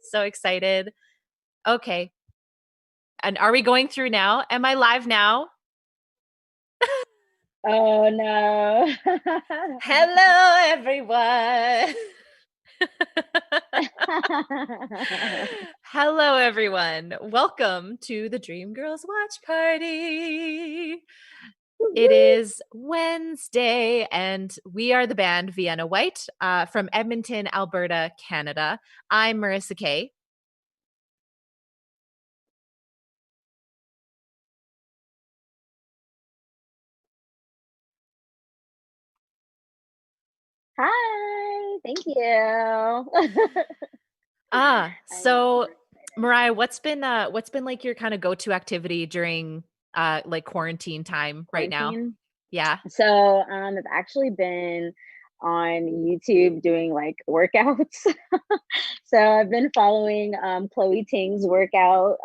So excited. Okay. And are we going through now? Am I live now? Oh no. Hello, everyone. Hello, everyone. Welcome to the Dream Girls Watch Party. It is Wednesday, and we are the band Vienna White from Edmonton, Alberta, Canada. I'm Marissa Kay. Hi, thank you. I'm So super excited. Mariah, what's been like your kind of go-to activity during like quarantine time right now? Quarantine. Yeah. I've actually been on YouTube doing like workouts. So I've been following Chloe Ting's workout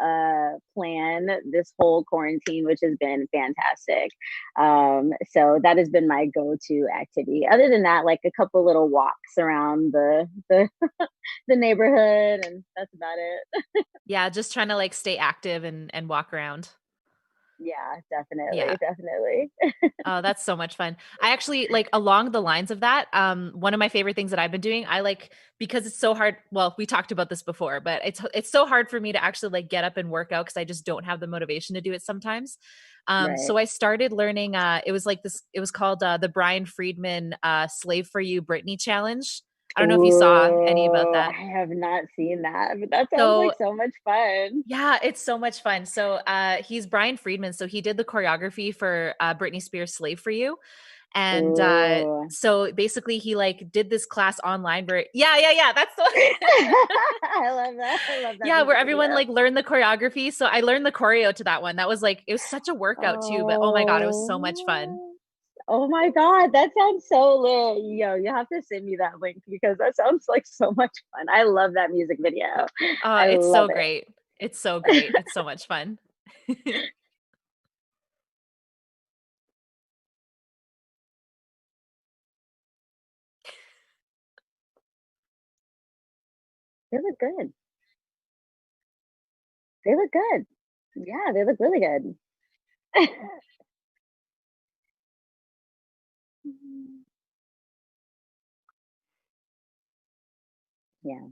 plan this whole quarantine, which has been fantastic. So that has been my go-to activity. Other than that, like a couple little walks around the neighborhood, and that's about it. Yeah, just trying to like stay active and walk around. Yeah, Yeah. definitely, definitely. Oh, that's so much fun. I actually like along the lines of that, one of my favorite things that I've been doing, I like because it's so hard. Well, we talked about this before, but it's so hard for me to actually like get up and work out because I just don't have the motivation to do it sometimes. Right. So I started learning it was like this, it was called the Brian Friedman Slave for You Britney Challenge. I don't know if you saw any about Ooh, that. I have not seen that, but that sounds So like so much fun. yeah, it's so much fun. So he's Brian Friedman. So he did the choreography for Britney Spears' Slave for You. And Ooh. so basically he like did this class online where yeah, that's the I love that. I love that yeah, where music everyone video. like learned the choreography. So I learned the choreo to that one. That was like it was such a workout too, but oh my God, it was so much fun. Oh. Oh my God, that sounds so lit. Yo, you have to send me that link because that sounds like so much fun. I love that music video. I It's love so it. great. It's so great. It's so much fun. They look good. They look good. Yeah, they look really good. Yeah,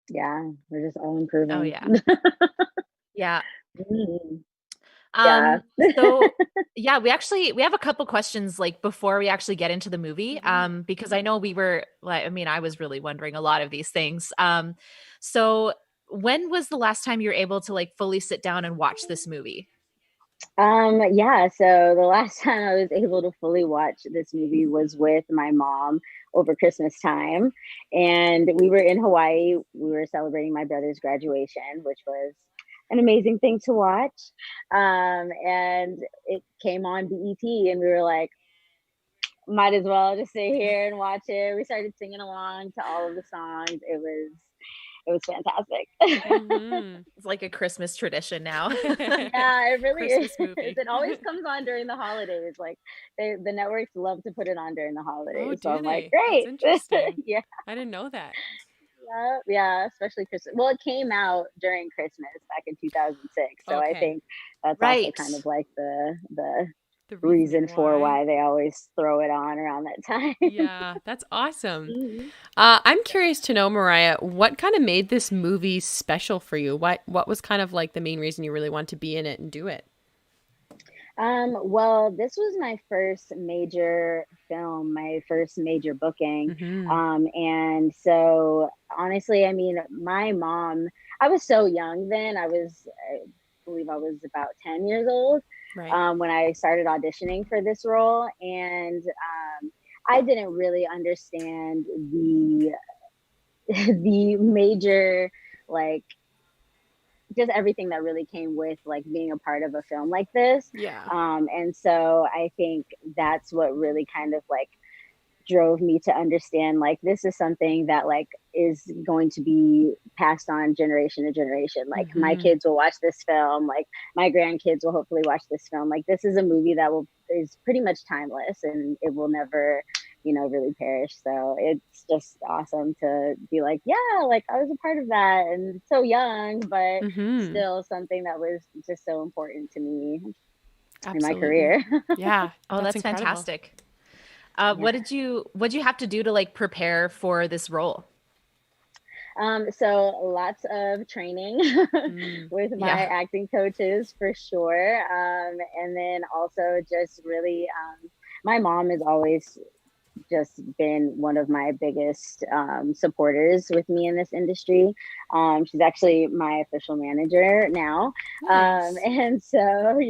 yeah, we're just all Oh improving. yeah. Yeah. Mm, yeah. Um, so yeah, we have a couple questions like before we actually get into the movie. Because I know we were like, I mean, I was really wondering a lot of these things. So when was the last time you were able to like fully sit down and watch this movie? Yeah, so the last time I was able to fully watch this movie was with my mom over Christmas time. And we were in Hawaii. We were celebrating my brother's graduation, which was an amazing thing to watch. And it came on BET, and we were like, might as well just sit here and watch it. We started singing along to all of the songs. It was fantastic. It's like a Christmas tradition now. Yeah, it really is. Christmas movie. It always comes on during the holidays. Like the networks love to put it on during the Oh, holidays. So do I'm like, they? That's great. interesting. Yeah, I didn't know that. yeah, yeah. Especially Christmas. Well, it came out during Christmas back in 2006. So I Okay. think that's also Right. kind of like the The reason reasoning for why. why they always throw it on around that time. Yeah, that's awesome. Mhm. I'm curious to know, Mariah, what kind of made this movie special for you? What was kind of like the main reason you really wanted to be in it and do it? Well, this was my first major film, my first major booking. Mm-hmm. And so honestly, I mean, my mom, I was so young then. I believe I was about 10 years old Right. when I started auditioning for this role. And I didn't really understand the major, like, just everything that really came with like being a part of a film like this. Yeah. And so I think that's what really kind of like drove me to understand like this is something that like is going to be passed on generation to generation. Like my kids will watch this film, like my grandkids will hopefully watch this film. Like this is a movie that is pretty much timeless and it will never, really perish. So it's just awesome to be like, yeah, like I was a part of that and so young, but still something that was just so important to me in my career. Yeah. Oh, that's fantastic. What did you have to do to like prepare for this role? So lots of training with my acting coaches for sure. And then also just really, my mom has always just been one of my biggest supporters with me in this industry. She's actually my official manager now. Nice. And so,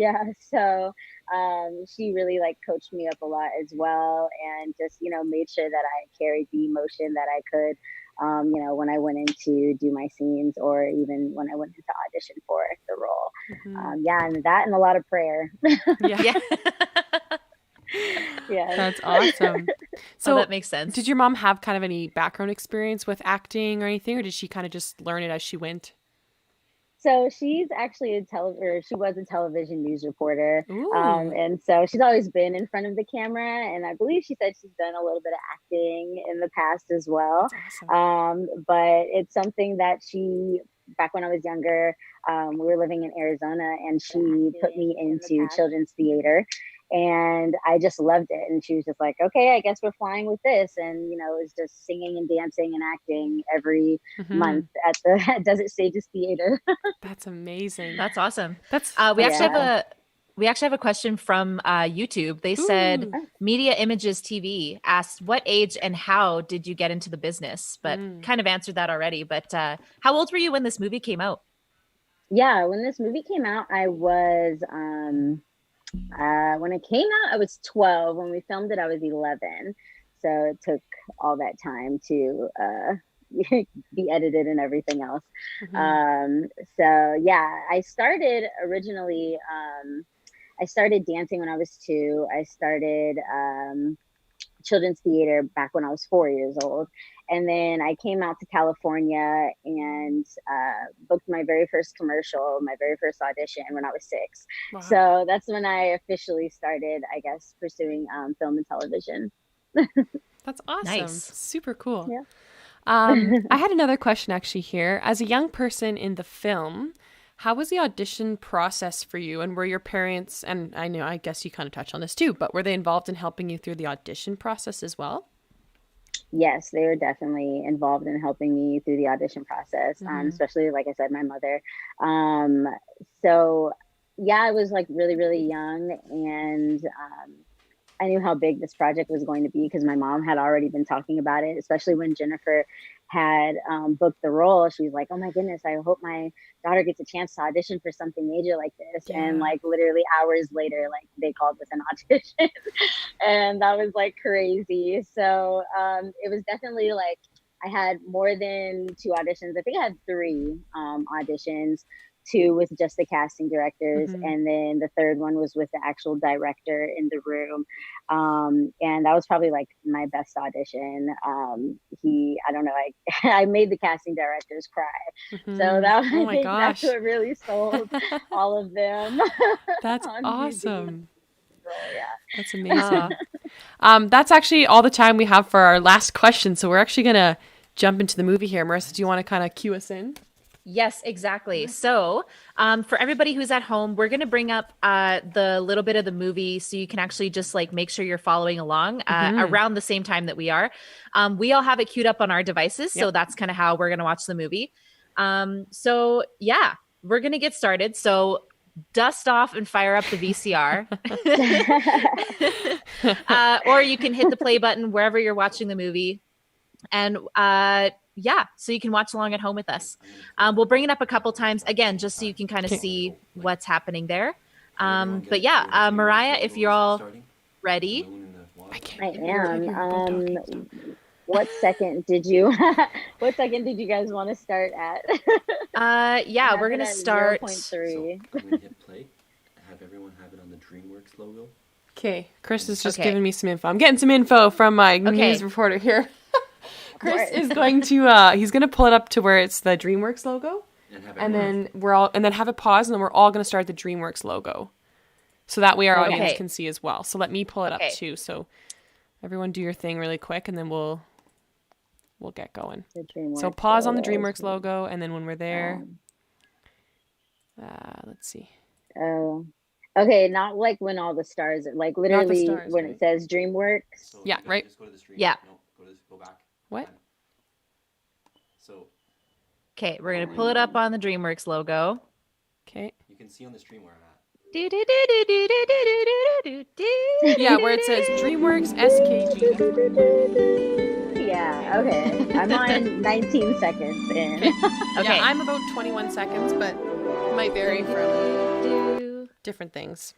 she really like coached me up a lot as well and just, made sure that I carried the emotion that I could, when I went in to do my scenes or even when I went into audition for the role. And that and a lot of prayer. Yeah. Yeah. That's awesome. So that makes sense. Did your mom have kind of any background experience with acting or anything, or did she kind of just learn it as she went? So she's actually she was a television news reporter. And so she's always been in front of the camera. And I believe she said she's done a little bit of acting in the past as well. Awesome. But it's something that back when I was younger, we were living in Arizona and she put me into children's theater. And I just loved it. And she was just like, okay, I guess we're flying with this. And, it was just singing and dancing and acting every month at the Desert Stages Theater. That's amazing. That's awesome. That's we actually have a question from YouTube. They said Media Images TV asked what age and how did you get into the business? But kind of answered that already. But how old were you when this movie came out? Yeah, when this movie came out, I was when it came out, I was 12. When we filmed it, I was 11. So it took all that time to be edited and everything else. So yeah, I started originally, I started dancing when I was 2. I started children's theater back when I was 4 years old. And then I came out to California and booked my very first commercial, my very first audition when I was 6. Wow. So that's when I officially started, I guess, pursuing film and television. That's awesome. Nice. Super cool. Yeah. I had another question actually here. As a young person in the film, how was the audition process for you? And were your parents, and I guess you kind of touched on this too, but were they involved in helping you through the audition process as well? Yes, they were definitely involved in helping me through the audition process, especially, like I said, my mother. So, yeah, I was like really, really young, and I knew how big this project was going to be because my mom had already been talking about it, especially when Jennifer had booked the role. She was like, oh my goodness, I hope my daughter gets a chance to audition for something major like this. Yeah. And like literally hours later, like they called with an audition and that was like crazy. So it was definitely like, I had more than 2 auditions. I think I had 3 auditions. 2 with just the casting directors, and then the 3rd one was with the actual director in the room. And that was probably like my best audition. I don't know, I made the casting directors cry. So that I think that's what really sold all of them. That's awesome. Yeah. That's amazing. That's actually all the time we have for our last question. So we're actually gonna jump into the movie here. Marissa, do you want to kind of cue us in? Yes, exactly. So for everybody who's at home, we're going to bring up the little bit of the movie so you can actually just like make sure you're following along around the same time that we are. We all have it queued up on our devices. So that's kind of how we're going to watch the movie. So yeah, we're going to get started. So dust off and fire up the VCR. Or you can hit the play button wherever you're watching the movie. And so you can watch along at home with us. We'll bring it up a couple times again, just so you can kind of see what's happening there. But yeah, Mariah, if you're all ready. I am. What second did you guys want to start at? We're going to start. 0.3. So I'm going to hit play, have everyone have it on the DreamWorks logo. Okay, Chris is just giving me some info. I'm getting some info from my news reporter here. Chris is going to he's going to pull it up to where it's the DreamWorks logo, and then have it pause, and then we're all going to start the DreamWorks logo, so that way our audience can see as well. So let me pull it up too. So everyone, do your thing really quick, and then we'll get going. So pause on the DreamWorks logo, and then when we're there, let's see. Oh. Okay, not like when all the stars are like literally when it says DreamWorks. So right. Just go to the stream. Yeah. No, go back. What? So. Okay, we're gonna pull it up on the DreamWorks logo. Okay. You can see on the stream where I'm at. Yeah, where it says DreamWorks SKG. Yeah, okay. I'm on 19 seconds in. Okay. Yeah, I'm about 21 seconds, but it might vary from different things.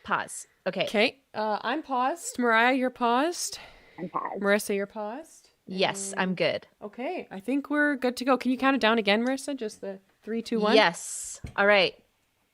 Pause. Okay. Okay. I'm paused. Mariah, you're paused. I'm paused. Marissa, you're paused. Yes, I'm good. Okay. I think we're good to go. Can you count it down again, Marissa? Just the 3, 2, 1? Yes. All right.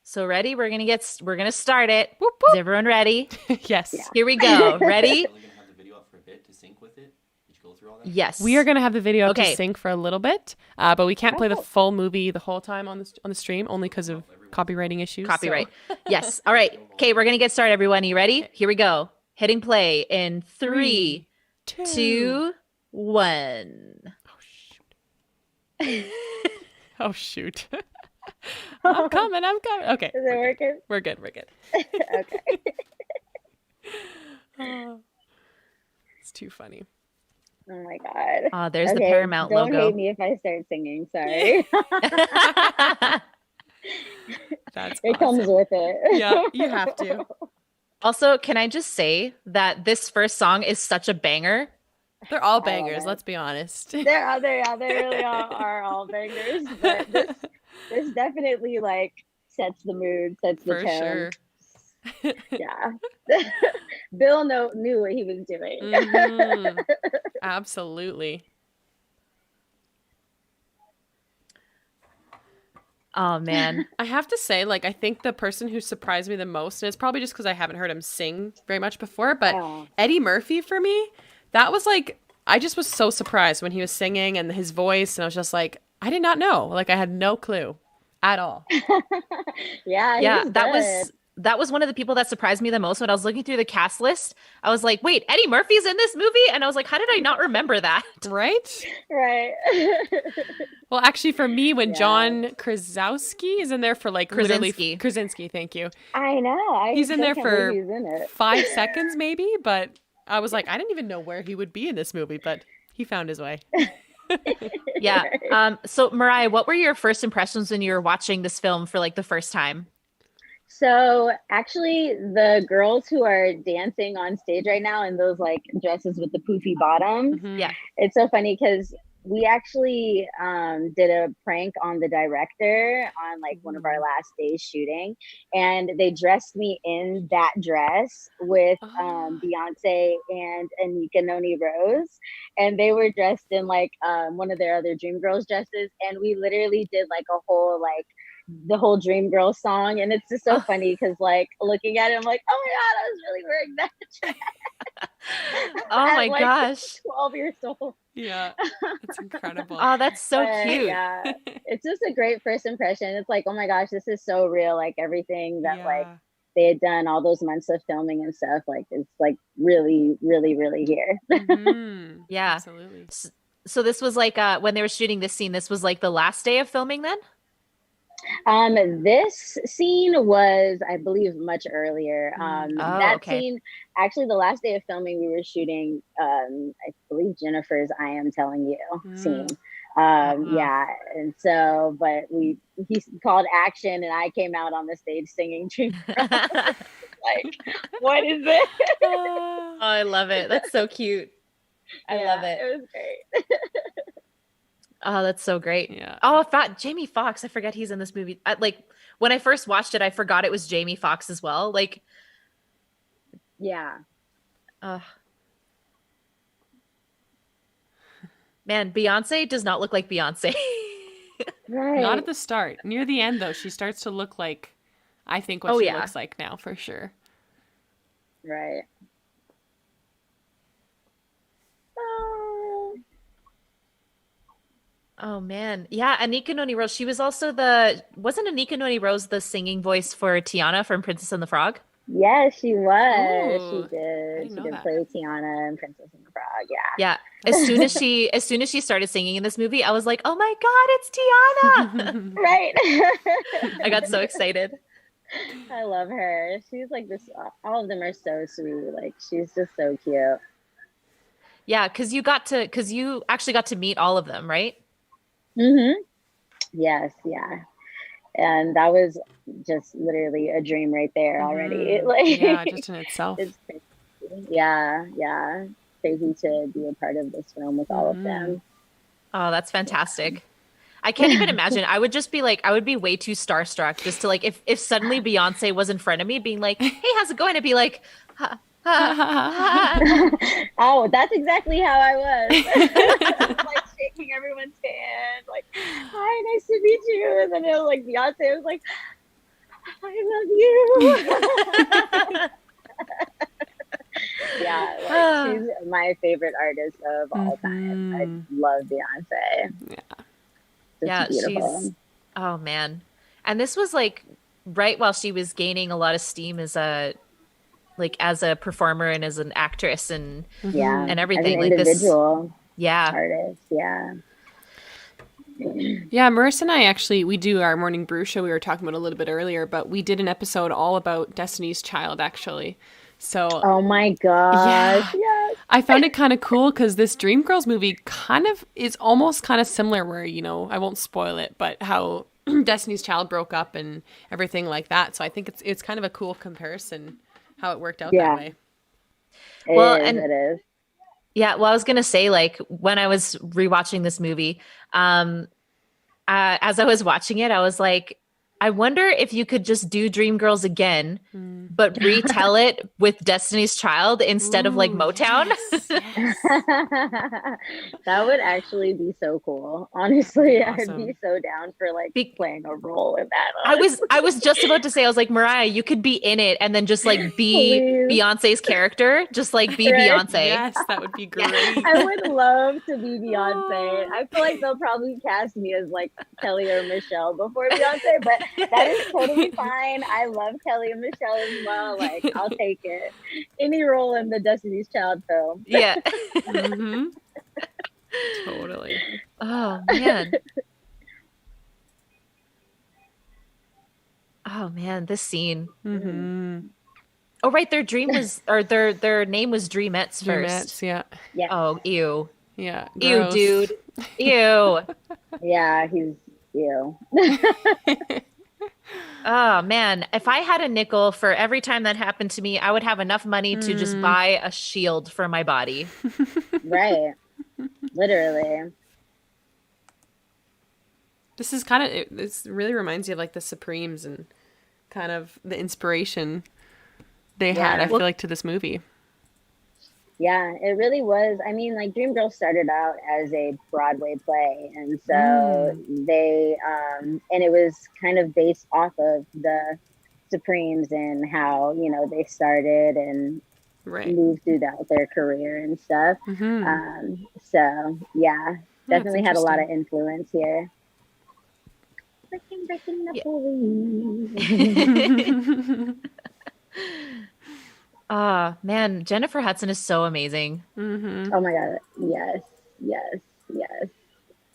So ready? We're gonna start it. Whoop, whoop. Is everyone ready? Yes. Yeah. Here we go. Ready? Are we gonna have the video up for a bit to sync with it? Did you go through all that? Yes. We are going to have the video up to sync for a little bit, but we can't play the full movie the whole time on the stream, only because of copywriting issues. Copyright. Yes. All right. Okay, we're gonna get started, everyone. You ready? Here we go. Hitting play in 3, 2, 1. Oh shoot. I'm coming. Okay. Is it working? We're good. Okay. Oh, it's too funny. Oh my god. Oh, there's the Paramount don't logo. hate me if I start singing. Sorry. That's It comes with it. Yeah, you have to. Also, can I just say that this first song is such a banger? They're all bangers, let's be honest. They really are all bangers. But this definitely like sets the mood, sets the tone. Sure. Yeah. Bill knew what he was doing. Mm-hmm. Absolutely. Oh man. I have to say, like, I think the person who surprised me the most, and it's probably just because I haven't heard him sing very much before, but Eddie Murphy for me, that was like, I just was so surprised when he was singing and his voice, and I was just like, I did not know. Like, I had no clue at all. Yeah, that was one of the people that surprised me the most when I was looking through the cast list. I was like, wait, Eddie Murphy's in this movie? And I was like, how did I not remember that? Right? Right. Well, actually, for me, when John Krasinski is in there for like Krasinski. Krasinski, thank you. I know. He's in there for he's in it. 5 seconds maybe, but I was like, I didn't even know where he would be in this movie, but he found his way. Yeah. So Mariah, what were your first impressions when you were watching this film for like the first time? So actually the girls who are dancing on stage right now in those like dresses with the poofy bottoms, Yeah. it's so funny because we actually did a prank on the director on like one of our last days shooting, and they dressed me in that dress with Beyonce and Anika Noni Rose, and they were dressed in like one of their other Dreamgirls dresses, and we literally did like a whole like the whole Dreamgirls song, and it's just so funny because like looking at it, I'm like, oh my god, I was really wearing that dress. Oh my like, gosh. 12 years old. Yeah, it's incredible. Oh, that's so cute. Yeah, it's just a great first impression. It's like, oh my gosh, this is so real. Like everything that like they had done, all those months of filming and stuff, like it's like really, really, really here. Mm-hmm. Yeah, absolutely. So this was like when they were shooting this scene, this was like the last day of filming then? This scene was, I believe, much earlier. Scene, actually, the last day of filming, we were shooting, I believe, Jennifer's "I Am Telling You" scene. Yeah, and so, but he called action, and I came out on the stage singing "Dream." Like, what is this? Oh, I love it. That's so cute. I love it. It was great. Oh, that's so great. Yeah. Oh, Jamie Foxx. I forget he's in this movie. Like when I first watched it, I forgot it was Jamie Foxx as well. Like, yeah. Man, Beyonce does not look like Beyonce. Right. Not at the start. Near the end, though, she starts to look like, I think, what she looks like now, for sure. Right. Oh. Oh man. Yeah, Anika Noni Rose. She was also wasn't Anika Noni Rose the singing voice for Tiana from Princess and the Frog? Yes, she was. Ooh, She I did. didn't She know did that. play Tiana and Princess and the Frog. Yeah. Yeah. As soon as she started singing in this movie, I was like, "Oh my God, it's Tiana!" Right. I got so excited. I love her. She's like this. All of them are so sweet. Like she's just so cute. Yeah, because you actually got to meet all of them, right? Mm-hmm. Yes. Yeah. And that was just literally a dream right there already. Like, yeah, just in itself. It's crazy. Yeah. Crazy to be a part of this film with all of them. Oh, that's fantastic. I can't even imagine. I would just be like, I would be way too starstruck just to like, if suddenly Beyonce was in front of me being like, "Hey, how's it going?" I'd be like, ha, ha, ha. Oh, that's exactly how I was. Like shaking everyone's hand, like, "Hi, nice to meet you." And then it was like Beyonce was like, "I love you." Yeah, like she's my favorite artist of all time. I love Beyonce. Yeah, beautiful. oh man. And this was like right while she was gaining a lot of steam as a performer and as an actress and everything. As an individual yeah. artist. Yeah. Yeah, Marissa and I actually, we do our morning brew show we were talking about a little bit earlier, but we did an episode all about Destiny's Child actually. So oh my gosh. Yeah. Yes. I found it kind of cool because this Dreamgirls movie kind of is almost kind of similar where, you know, I won't spoil it, but how Destiny's Child broke up and everything like that. So I think it's kind of a cool comparison how it worked out that way. It is. Yeah, well, I was gonna say, like, when I was rewatching this movie, as I was watching it, I was like, I wonder if you could just do Dreamgirls again, but retell it with Destiny's Child instead of like Motown. Yes. That would actually be so cool. Honestly, Awesome. I'd be so down for like playing a role in that. I was just about to say, I was like, Mariah, you could be in it and then just like be Beyonce's character, just like be Beyonce. Yes, that would be great. I would love to be Beyonce. I feel like they'll probably cast me as like Kelly or Michelle before Beyonce, but that is totally fine. I love Kelly and Michelle as well. Like, I'll take it. Any role in the Destiny's Child film. Yeah. Totally. Oh man. Oh man, this scene. Oh right, their dream was, or their name was Dreamettes first. Yeah. Oh, ew. Yeah. Ew, dude. Ew. Yeah, he's ew. Oh man, if I had a nickel for every time that happened to me, I would have enough money to just buy a shield for my body. Right. Literally. This is kind of, this really reminds you of like the Supremes and kind of the inspiration they had, I feel like, to this movie. Yeah, it really was. I mean, like Dreamgirls started out as a Broadway play, and so they and it was kind of based off of the Supremes and how, you know, they started and moved throughout their career and stuff. So yeah, definitely had a lot of influence here. Breaking the man, Jennifer Hudson is so amazing. Oh my god, yes.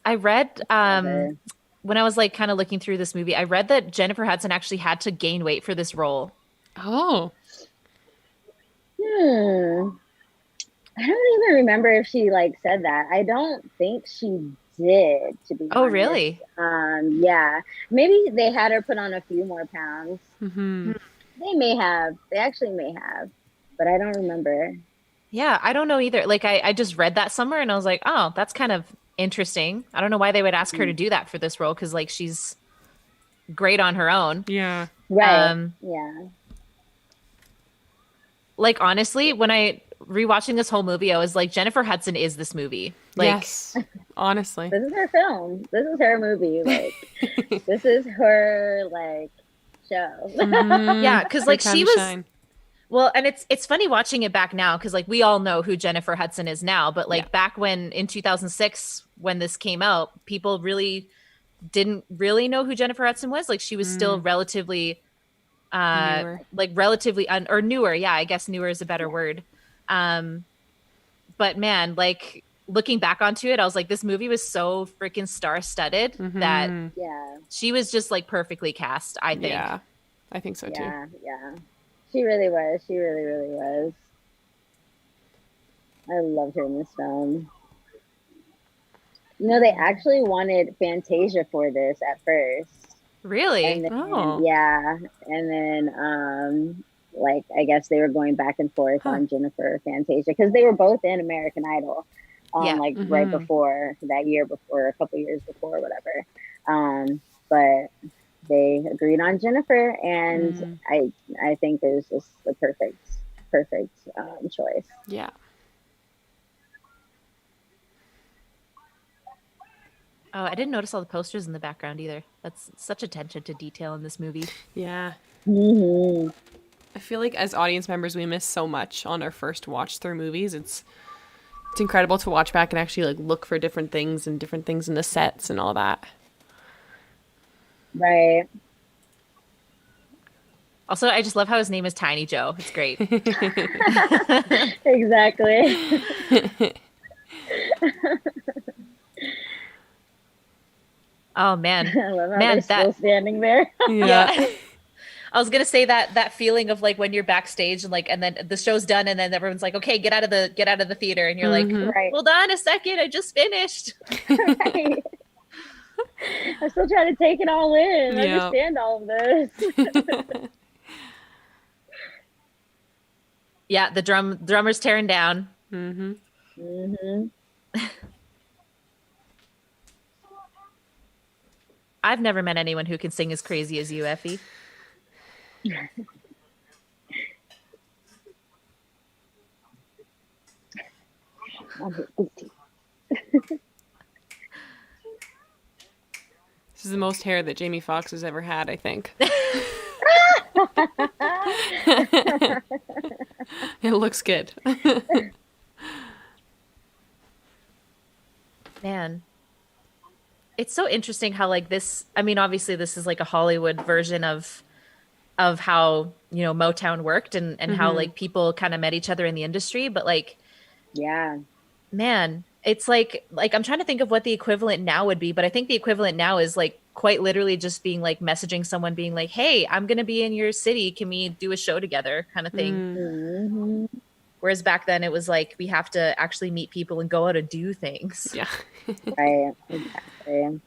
I read when I was like kind of looking through this movie, I read that Jennifer Hudson actually had to gain weight for this role. Oh. I don't even remember if she like said that. I don't think she did, to be honest. Really? Yeah, maybe they had her put on a few more pounds. They actually may have, but I don't remember. Yeah, I don't know either. Like I just read that somewhere and I was like, oh, that's kind of interesting. I don't know why they would ask her to do that for this role, because like she's great on her own. Yeah. Right. Yeah. Like honestly, when I rewatching this whole movie, I was like, Jennifer Hudson is this movie. Like, yes, honestly, this is her film. This is her movie. Like, this is her like show. Yeah, because like she was. shine. Well, and it's funny watching it back now because like we all know who Jennifer Hudson is now, but like back when in 2006 when this came out, people really didn't really know who Jennifer Hudson was. Like she was still relatively Newer. like relatively or newer. Yeah, I guess newer is a better word. Um but man, like looking back onto it, I was like this movie was so freaking star-studded that Yeah. she was just like perfectly cast, I think. Yeah, I think so too. Yeah. Yeah. She really was. She really, really was. I loved her in this film. You know, they actually wanted Fantasia for this at first. Really? And then, Oh. yeah. And then, like, I guess they were going back and forth on Jennifer or Fantasia because they were both in American Idol, Yeah. like right before that year before, a couple years before, whatever. But they agreed on Jennifer, and I think it was just the perfect choice. Yeah. Oh, I didn't notice all the posters in the background either. That's such attention to detail in this movie. Yeah. Mm-hmm. I feel like as audience members, we miss so much on our first watch through movies. It's incredible to watch back and actually like look for different things in the sets and all that. Right. Also, I just love how his name is Tiny Joe. It's great. Exactly. Oh man, I love how they're still standing there. Yeah. I was gonna say that feeling of like when you're backstage and like and then the show's done and then everyone's like, okay, get out of the theater, and you're like, Right. hold on a second, I just finished. Right. I'm still trying to take it all in. Yeah. Understand all of this. Yeah, the drummer's tearing down. I've never met anyone who can sing as crazy as you, Effie. This is the most hair that Jamie Foxx has ever had, I think. It looks good. Man. It's so interesting how like this, I mean, obviously this is like a Hollywood version of how, you know, Motown worked and how like people kind of met each other in the industry. But like, Yeah. man, it's like I'm trying to think of what the equivalent now would be, but I think the equivalent now is like quite literally just being like messaging someone being like, hey, I'm going to be in your city. Can we do a show together kind of thing? Whereas back then it was like, we have to actually meet people and go out and do things. Yeah. Right. Exactly.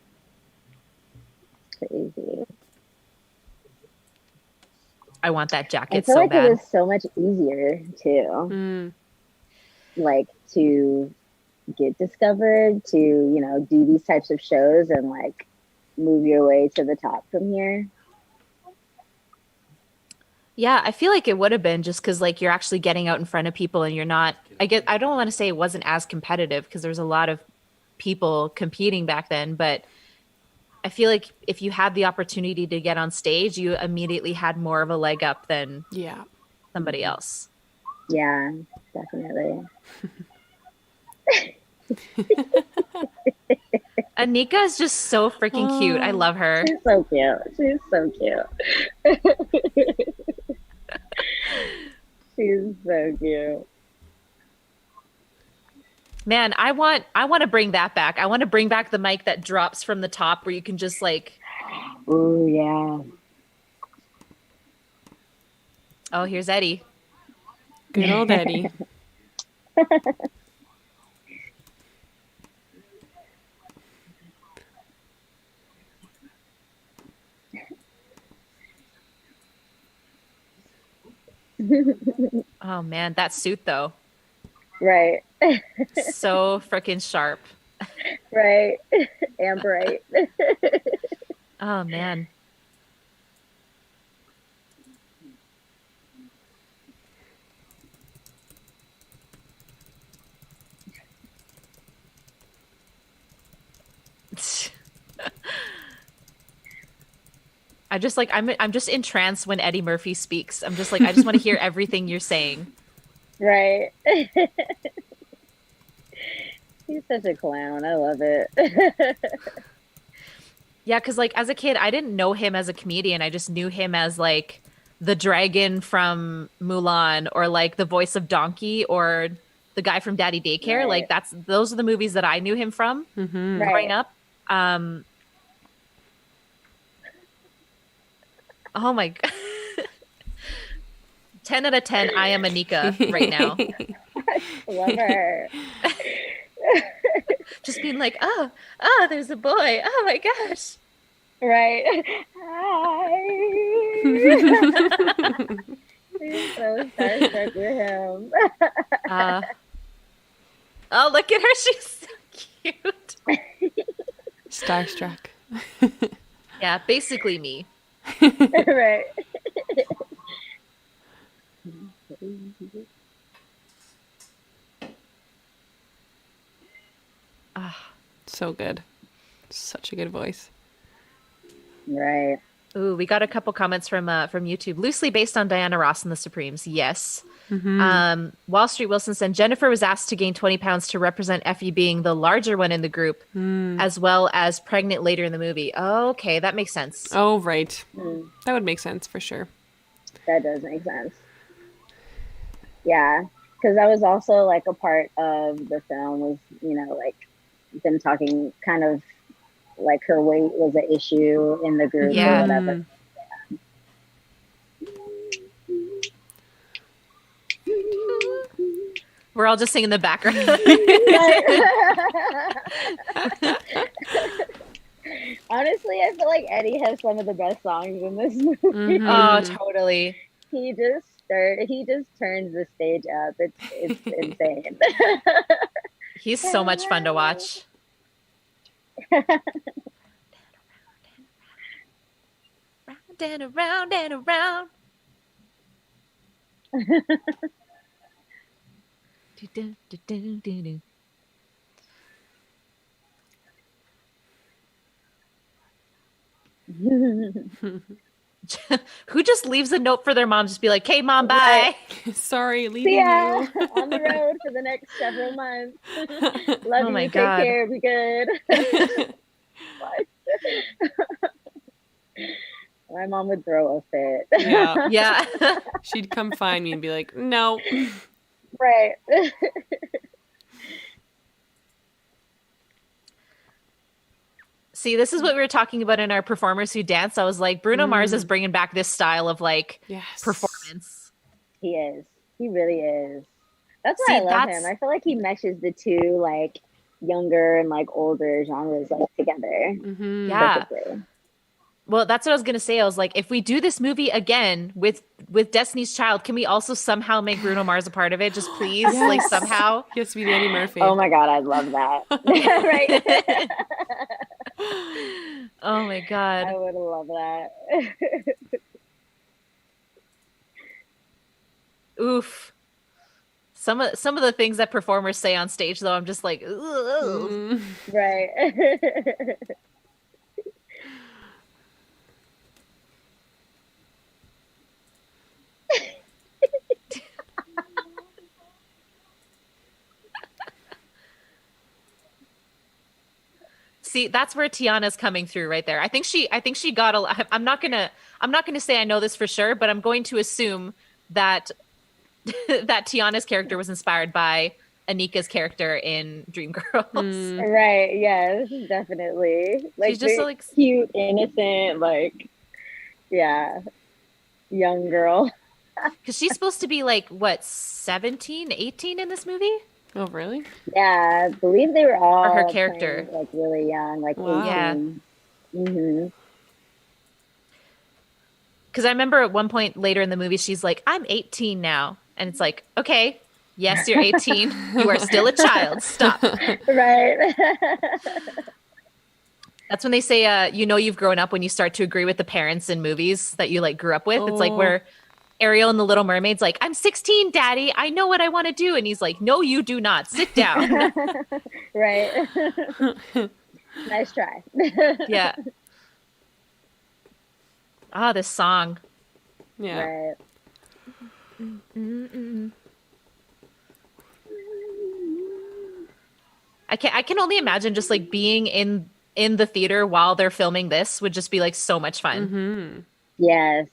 Crazy. I want that I jacket feel so like bad. it was so much easier too. Like to get discovered, to, you know, do these types of shows and like move your way to the top from here. Yeah, I feel like it would have been just because like you're actually getting out in front of people and you're not, I don't want to say it wasn't as competitive because there's a lot of people competing back then, but I feel like if you had the opportunity to get on stage, you immediately had more of a leg up than somebody else. Yeah, definitely. Anika is just so freaking cute. I love her. She's so cute. She's so cute. She's so cute. Man, I want to bring that back. I want to bring back the mic that drops from the top where you can just like. Oh yeah. Oh, here's Eddie. Good old Eddie. Oh man, that suit though. Right. So freaking sharp. Right. And bright. Oh man. I'm just entranced when Eddie Murphy speaks. I'm just like, I just want to hear everything you're saying. Right. He's such a clown. I love it. Yeah, because like as a kid, I didn't know him as a comedian. I just knew him as like the dragon from Mulan, or like the voice of Donkey, or the guy from Daddy Daycare. Right. Like those are the movies that I knew him from growing up. Oh my God. 10 out of 10, I am Anika right now. Love her. Just being like, oh, there's a boy. Oh my gosh. Right. Hi. She's so starstruck with him. Oh, look at her. She's so cute. Starstruck. Yeah, basically me. Right. So good. Such a good voice. Right. Ooh, we got a couple comments from YouTube. Loosely based on Diana Ross and the Supremes. Yes. Wall Street Wilson said Jennifer was asked to gain 20 pounds to represent Effie being the larger one in the group, as well as pregnant later in the movie. Oh, okay, that makes sense. Oh, right. That would make sense for sure. That does make sense. Yeah, because that was also like a part of the film was, you know, like them talking kind of like her weight was an issue in the group or whatever. We're all just singing in the background. Honestly, I feel like Eddie has some of the best songs in this movie. Oh, totally. He just turns the stage up. It's insane. He's so much fun to watch. Round and around and around. Who just leaves a note for their mom? Just be like, "Hey, mom, bye." Sorry, See leaving ya you. on the road for the next several months. Love Oh you. my Take God. care. Be good. What? My mom would throw a fit. Yeah. Yeah. She'd come find me and be like, no. Right. See, this is what we were talking about in our performers who dance. I was like, Bruno Mars is bringing back this style of like performance. He is. He really is. That's why I love him. I feel like he meshes the two like younger and like older genres like together. Yeah. Perfectly. Well, that's what I was gonna say. I was like, if we do this movie again with Destiny's Child, can we also somehow make Bruno Mars a part of it? Just please, like somehow. He has to be the Eddie Murphy. Oh my God, I'd love that. Right. Oh my God. I would love that. Oof. Some of the things that performers say on stage, though, I'm just like, ugh. Right. See, that's where Tiana's coming through right there. I think she got a. I'm not gonna say I know this for sure, but I'm going to assume that that Tiana's character was inspired by Anika's character in Dreamgirls. Right. Yes, definitely. Like She's just so like cute, innocent, like young girl. Because she's supposed to be like what 17, 18 in this movie. Oh, really? Yeah, I believe they were all Or her character. playing, like really young, like 18. Yeah. Mm-hmm. Because I remember at one point later in the movie, she's like, "I'm 18 now," and it's like, okay, yes, you're 18. You are still a child. Stop. Right. That's when they say, you've grown up when you start to agree with the parents in movies that you like grew up with. It's like where Ariel in The Little Mermaid's like, "I'm 16, Daddy. I know what I want to do," and he's like, "No, you do not. Sit down." Right. Nice try. Yeah. Ah, this song. Yeah. Right. I can only imagine just like being in the theater while they're filming this would just be like so much fun. Mm-hmm. Yes,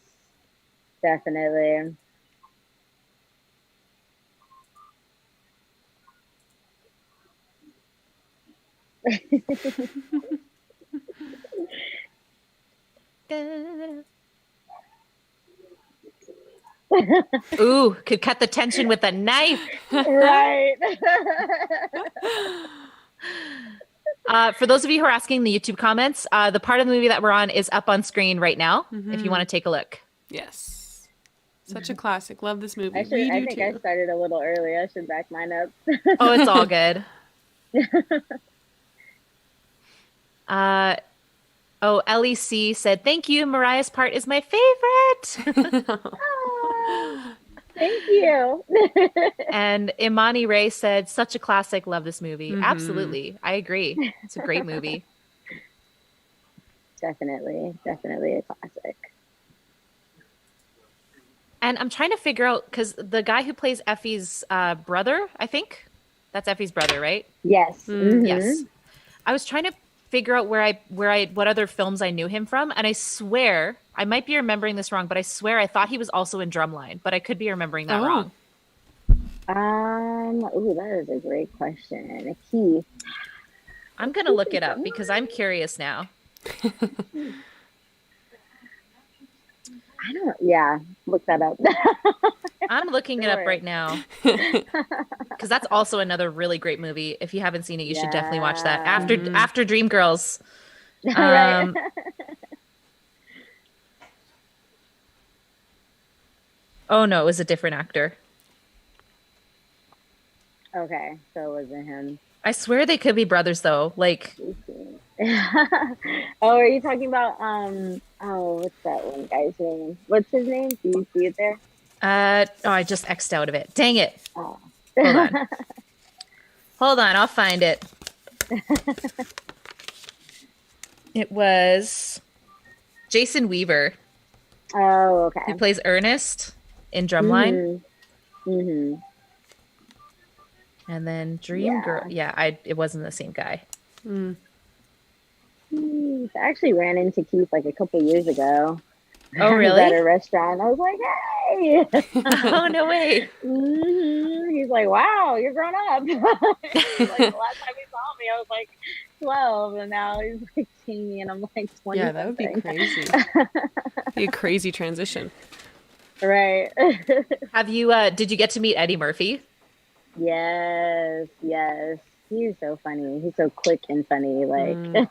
definitely. Ooh, could cut the tension with a knife. Right. For those of you who are asking in the YouTube comments, the part of the movie that we're on is up on screen right now. If you want to take a look. Yes. Such a classic. Love this movie. I think too. I started a little early. I should back mine up. Oh, it's all good. LEC said, "Thank you. Mariah's part is my favorite." Oh, thank you. And Imani Ray said, "Such a classic. Love this movie." Absolutely. I agree. It's a great movie. Definitely a classic. And I'm trying to figure out, because the guy who plays Effie's brother, I think that's Effie's brother, right? Yes. Mm-hmm. Yes. I was trying to figure out what other films I knew him from, and I swear I might be remembering this wrong, but I swear I thought he was also in Drumline, but I could be remembering that wrong. Ooh, that is a great question. Keith. I'm gonna look it up because I'm curious now. Look that up. I'm looking it up right now because that's also another really great movie. If you haven't seen it, you should definitely watch that after Dreamgirls. Right. Oh no, it was a different actor. Okay, so it wasn't him. I swear they could be brothers though. Like, oh, are you talking about what's that one guy's name? What's his name? Do you see it there? I just X'd out of it. Dang it. Oh. Hold on, I'll find it. It was Jason Weaver. Oh, okay. He plays Ernest in Drumline. Mm-hmm. And then Dreamgirl. Yeah, it wasn't the same guy. I actually ran into Keith like a couple years ago. Oh, really? At a restaurant. I was like, hey. Oh, no way. He's like, wow, you're grown up. Like, the last time he saw me, I was like 12, and now he's like seeing me, and I'm like 20. Yeah, that would be crazy. Be a crazy transition. Right. Have you? Did you get to meet Eddie Murphy? Yes. He's so funny. He's so quick and funny. Like,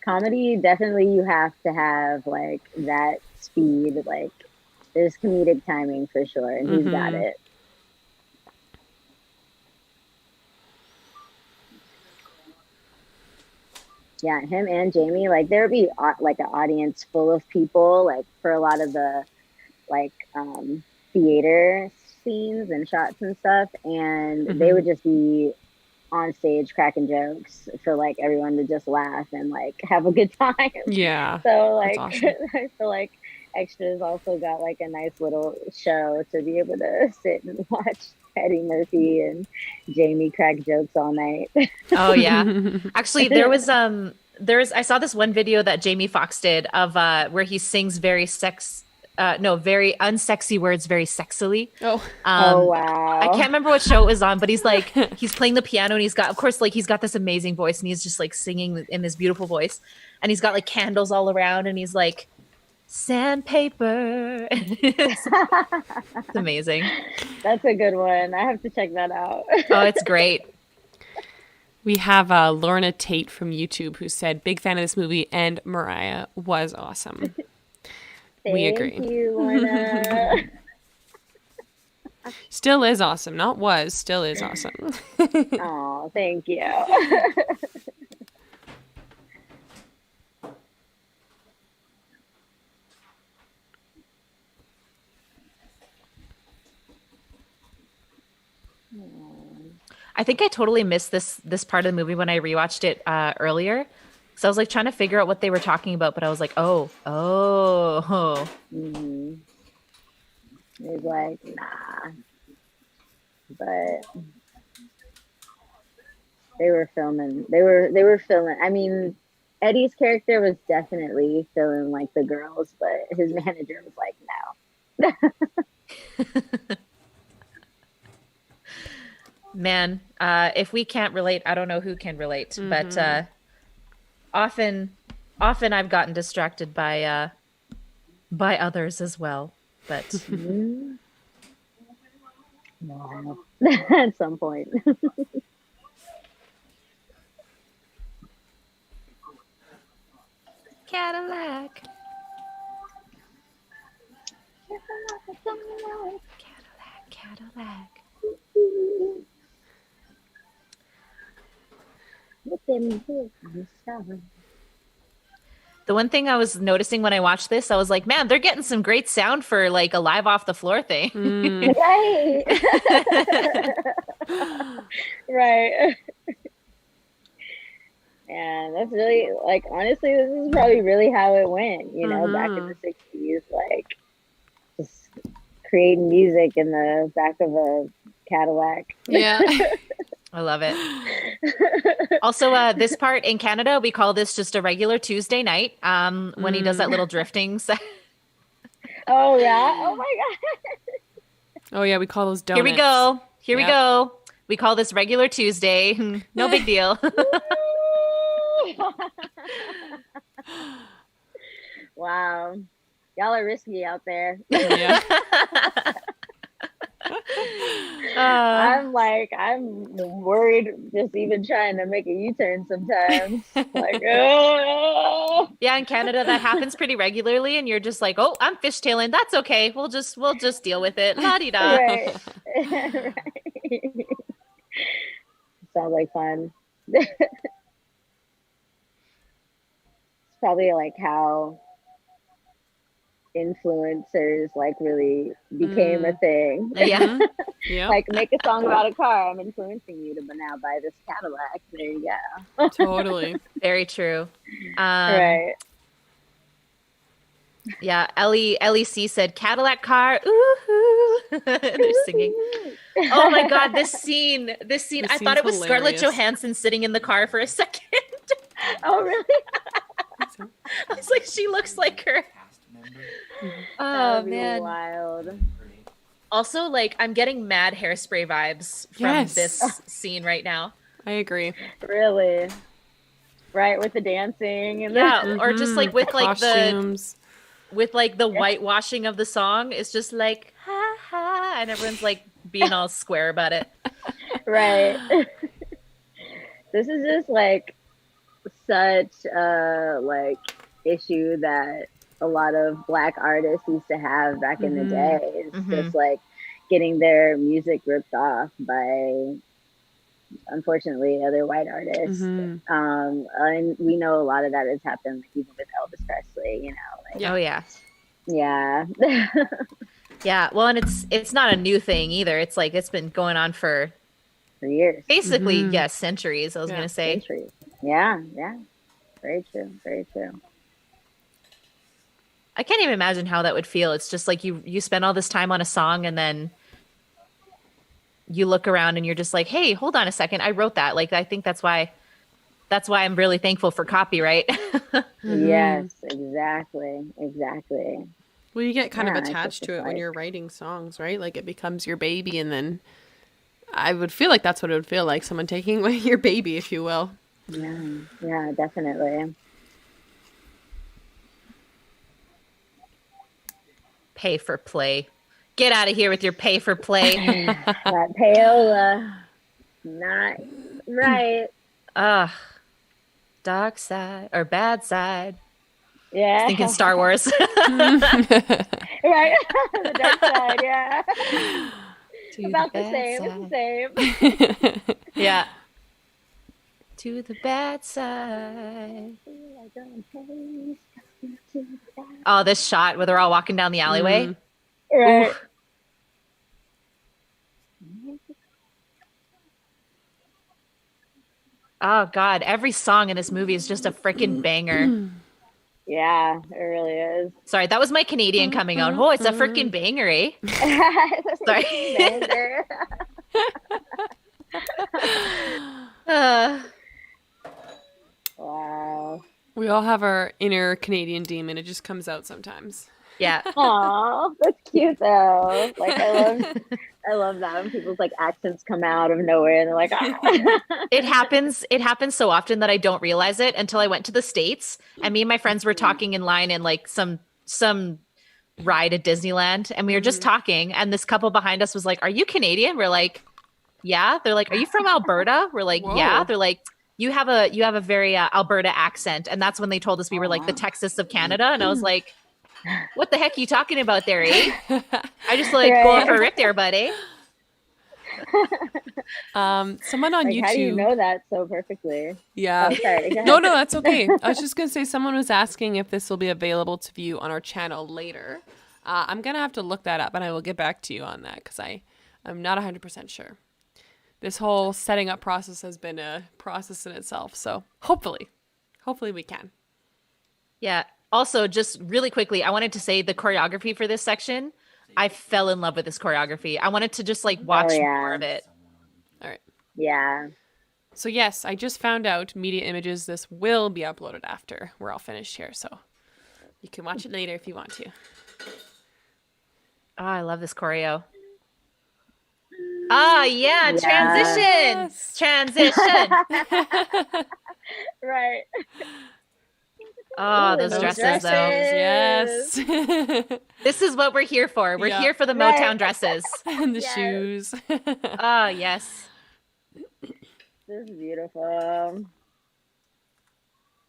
comedy, definitely you have to have like that speed. Like, there's comedic timing for sure, and he's got it. Yeah, him and Jamie, like there would be like an audience full of people, like for a lot of the like theater scenes and shots and stuff, and they would just be on stage cracking jokes for like everyone to just laugh and like have a good time. Yeah. So like awesome. I feel like extras also got like a nice little show to be able to sit and watch Eddie Murphy and Jamie crack jokes all night. Oh yeah. Actually, I saw this one video that Jamie Foxx did of where he sings very unsexy words very sexily. Oh wow. I can't remember what show it was on, but he's playing the piano, and he's got this amazing voice, and he's just like singing in this beautiful voice, and he's got like candles all around, and he's like, sandpaper. It's amazing. That's a good one. I have to check that out. Oh, it's great. We have Lorna Tate from YouTube who said, big fan of this movie, and Mariah was awesome. We agree. Thank you, Lorna. Still is awesome. Not was, still is awesome. Oh, thank you. I think I totally missed this part of the movie when I rewatched it earlier. So I was like trying to figure out what they were talking about, but I was like, oh. Mm-hmm. He was like, nah. But they were filming. They were filming. I mean, Eddie's character was definitely feeling like the girls, but his manager was like, no. Man, if we can't relate, I don't know who can relate. But often I've gotten distracted by others as well. But No. At some point. Cadillac. Cadillac. The one thing I was noticing when I watched this, I was like, man, they're getting some great sound for like a live off the floor thing. Right. Right. And that's really, like, honestly, this is probably really how it went, you know, back in the 60s, like, just creating music in the back of a Cadillac. Yeah. I love it. Also, this part in Canada, we call this just a regular Tuesday night when he does that little drifting. Oh, yeah? Oh, my God. Oh, yeah, we call those donuts. Here we go. Here we go. We call this regular Tuesday. No big deal. Wow. Y'all are risky out there. Yeah. I'm worried just even trying to make a U-turn sometimes. Like, oh. Yeah, in Canada that happens pretty regularly, and you're just like, oh, I'm fishtailing. That's okay. We'll just deal with it. La-di-da. Right. Right. Sounds like fun. It's probably like how influencers like really became a thing. Yeah. Yeah. Like, make a song about a car. I'm influencing you to now buy this Cadillac. There you go. Totally. Very true. Right. Yeah, LEC said Cadillac car. Ooh. They're singing. Oh my God, this scene. I thought it was Scarlett hilarious. Johansson sitting in the car for a second. Oh, really? I was like, she looks like her. Cast member. Oh man. Wild. Also, like, I'm getting mad Hairspray vibes from Yes. this scene right now. I agree. Really? Right, with the dancing and Yeah, or just like with like costumes. the whitewashing of the song. It's just like ha ha, and everyone's like being all square about it. Right. This is just like such a like issue that a lot of Black artists used to have back in the day. It's just like getting their music ripped off by, unfortunately, other white artists. And we know a lot of that has happened, like, even with Elvis Presley, you know. Like, Oh yeah. yeah. Yeah. Well, and it's not a new thing either. It's like it's been going on for years. basically, yes, centuries. I was gonna say. Centuries. Yeah, yeah. Very true. Very true. I can't even imagine how that would feel. It's just like you spend all this time on a song and then you look around and you're just like, hey, hold on a second. I wrote that. Like, I think that's why I'm really thankful for copyright. Yes, exactly. Exactly. Well, you get kind of Yeah, it's attached just to it when like- you're writing songs, right? Like it becomes your baby, and then I would feel like that's what it would feel like, someone taking away your baby, if you will. Yeah, yeah, definitely. Pay for play. Get out of here with your pay for play. That payola, not right. Ugh. Dark side or bad side. Yeah. Thinking Star Wars. Right. The dark side, yeah. To About the bad same. side. It's the same. Yeah. To the bad side. Oh, this shot where they're all walking down the alleyway. Right. Oof. Oh God, every song in this movie is just a freaking banger. Yeah, it really is. Sorry, that was my Canadian coming out. Oh, it's a freaking banger, eh? Sorry. Banger. Uh, Wow. We all have our inner Canadian demon. It just comes out sometimes. yeah. Aw, that's cute though. Like I love that when people's like accents come out of nowhere and they're like, ah. It happens so often that I don't realize it until I went to the States and me and my friends were talking in line in like some ride at Disneyland, and we were just talking, and this couple behind us was like, "Are you Canadian?" We're like, "Yeah." They're like, "Are you from Alberta?" We're like, Whoa. "Yeah." They're like, you have a very Alberta accent," and that's when they told us we were like the Texas of Canada, and I was like, "What the heck are you talking about there, eh?" I just like going for a rip there, buddy. Someone on Like, YouTube. how do you know that so perfectly? Yeah. Oh, sorry. Go ahead. No, that's okay. I was just going to say someone was asking if this will be available to view on our channel later. I'm going to have to look that up and I will get back to you on that because I'm not 100% sure. This whole setting up process has been a process in itself. So hopefully we can. Yeah. Also, just really quickly, I wanted to say the choreography for this section, I fell in love with this choreography. I wanted to just like watch more of it. All right. Yeah. So yes, I just found out media images. This will be uploaded after we're all finished here. So you can watch it later if you want to. Oh, I love this choreo. Ah, yeah. Transition. Yes. Transition. Right. Oh, Ooh, those those dresses, though. Yes. This is what we're here for. We're Yeah. here for the Right. Motown dresses. And the Yes. shoes. Oh, yes. This is beautiful.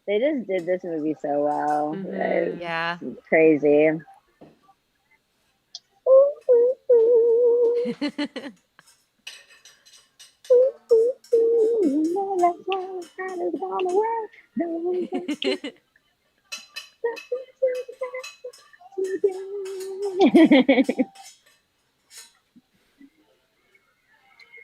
They just did this movie so well. It's Yeah. crazy.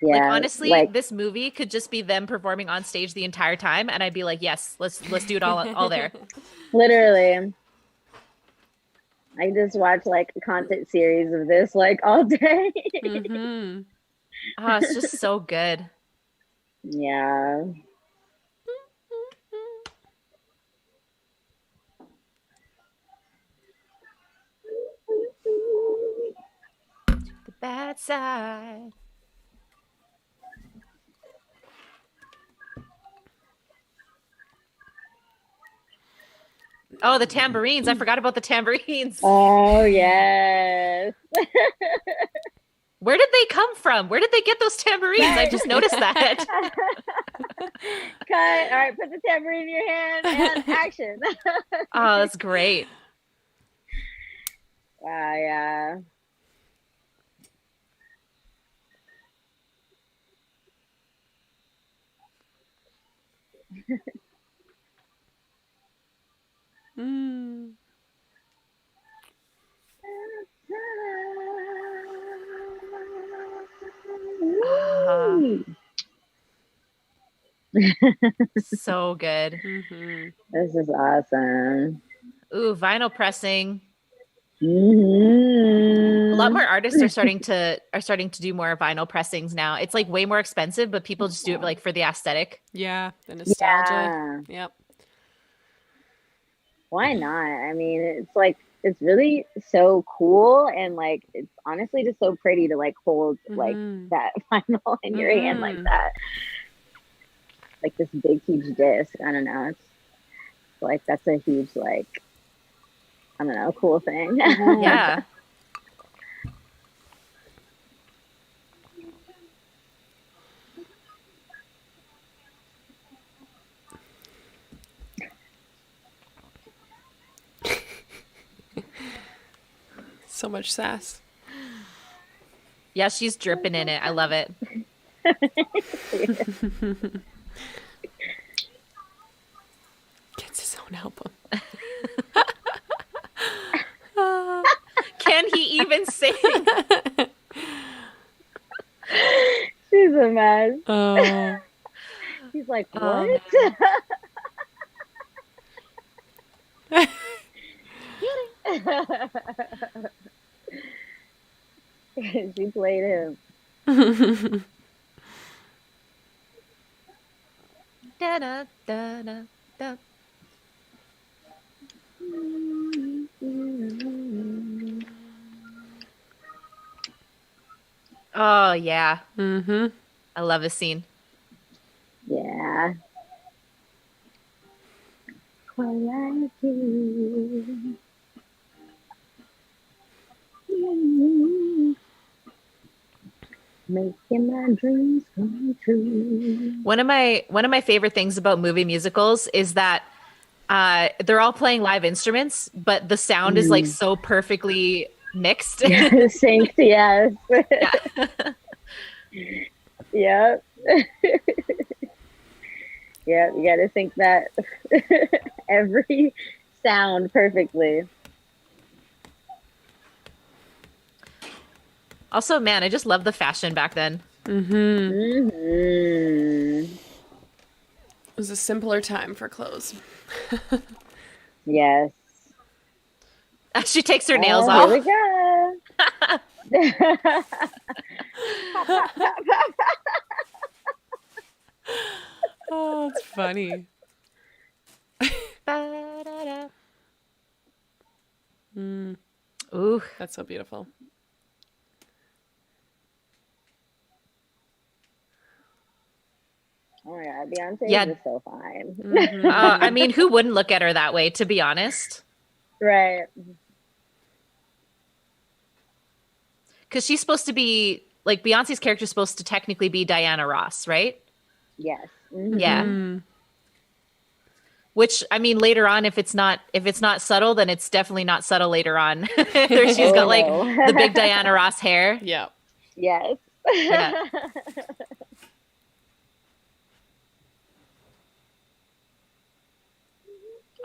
Like, Yeah, honestly, like, this movie could just be them performing on stage the entire time, and I'd be like, yes, let's do it all there. literally. I just watch like a content series of this like all day. Mm-hmm. Oh, it's just so good. Yeah. The bad side. Oh, the tambourines. I forgot about the tambourines. Oh yes. Where did they come from? Where did they get those tambourines? I just noticed that. Cut. All right, put the tambourine in your hand and action. Oh, that's great. Wow, yeah. Mm. So good. Mm-hmm. This is awesome. Ooh, vinyl pressing. Mm-hmm. A lot more artists are starting to do more vinyl pressings now. It's like way more expensive, but people just do it like for the aesthetic. Yeah, the nostalgia. Yeah. Yep. Why not? I mean, it's like it's really so cool and like it's honestly just so pretty to like hold like that vinyl in your hand like that. Like this big huge disc. I don't know. It's like that's a huge like I don't know, cool thing. Yeah. So much sass. Yeah, she's dripping in it. I love it. Gets his own album. Can he even sing? She's a mess. Oh. He's He's like, what? She played him. Da, da, da, da, da. Oh yeah. Mm-hmm. I love this scene. Yeah. Quite like you. Making my dreams come true. One of my favorite things about movie musicals is that they're all playing live instruments, but the sound is like so perfectly mixed. Synced, yes. Yeah. Yep. Yeah, you got to sync that every sound perfectly. Also, man, I just love the fashion back then. Mm-hmm. Mm-hmm. It was a simpler time for clothes. Yes. She takes her nails Here off. we go. Oh, it's funny. Ba-da-da. Mm, Ooh. that's so beautiful. Oh my God, Beyonce Yeah. is so fine. Mhm. I mean, who wouldn't look at her that way, to be honest? Right. Because she's supposed to be, like, Beyonce's character is supposed to technically be Diana Ross, right? Yes. Mhm. Yeah. Mm. Which, I mean, later on, if it's not subtle, then it's definitely not subtle later on. There she's got like no. the big Diana Ross hair. Yeah. Yes. Yeah.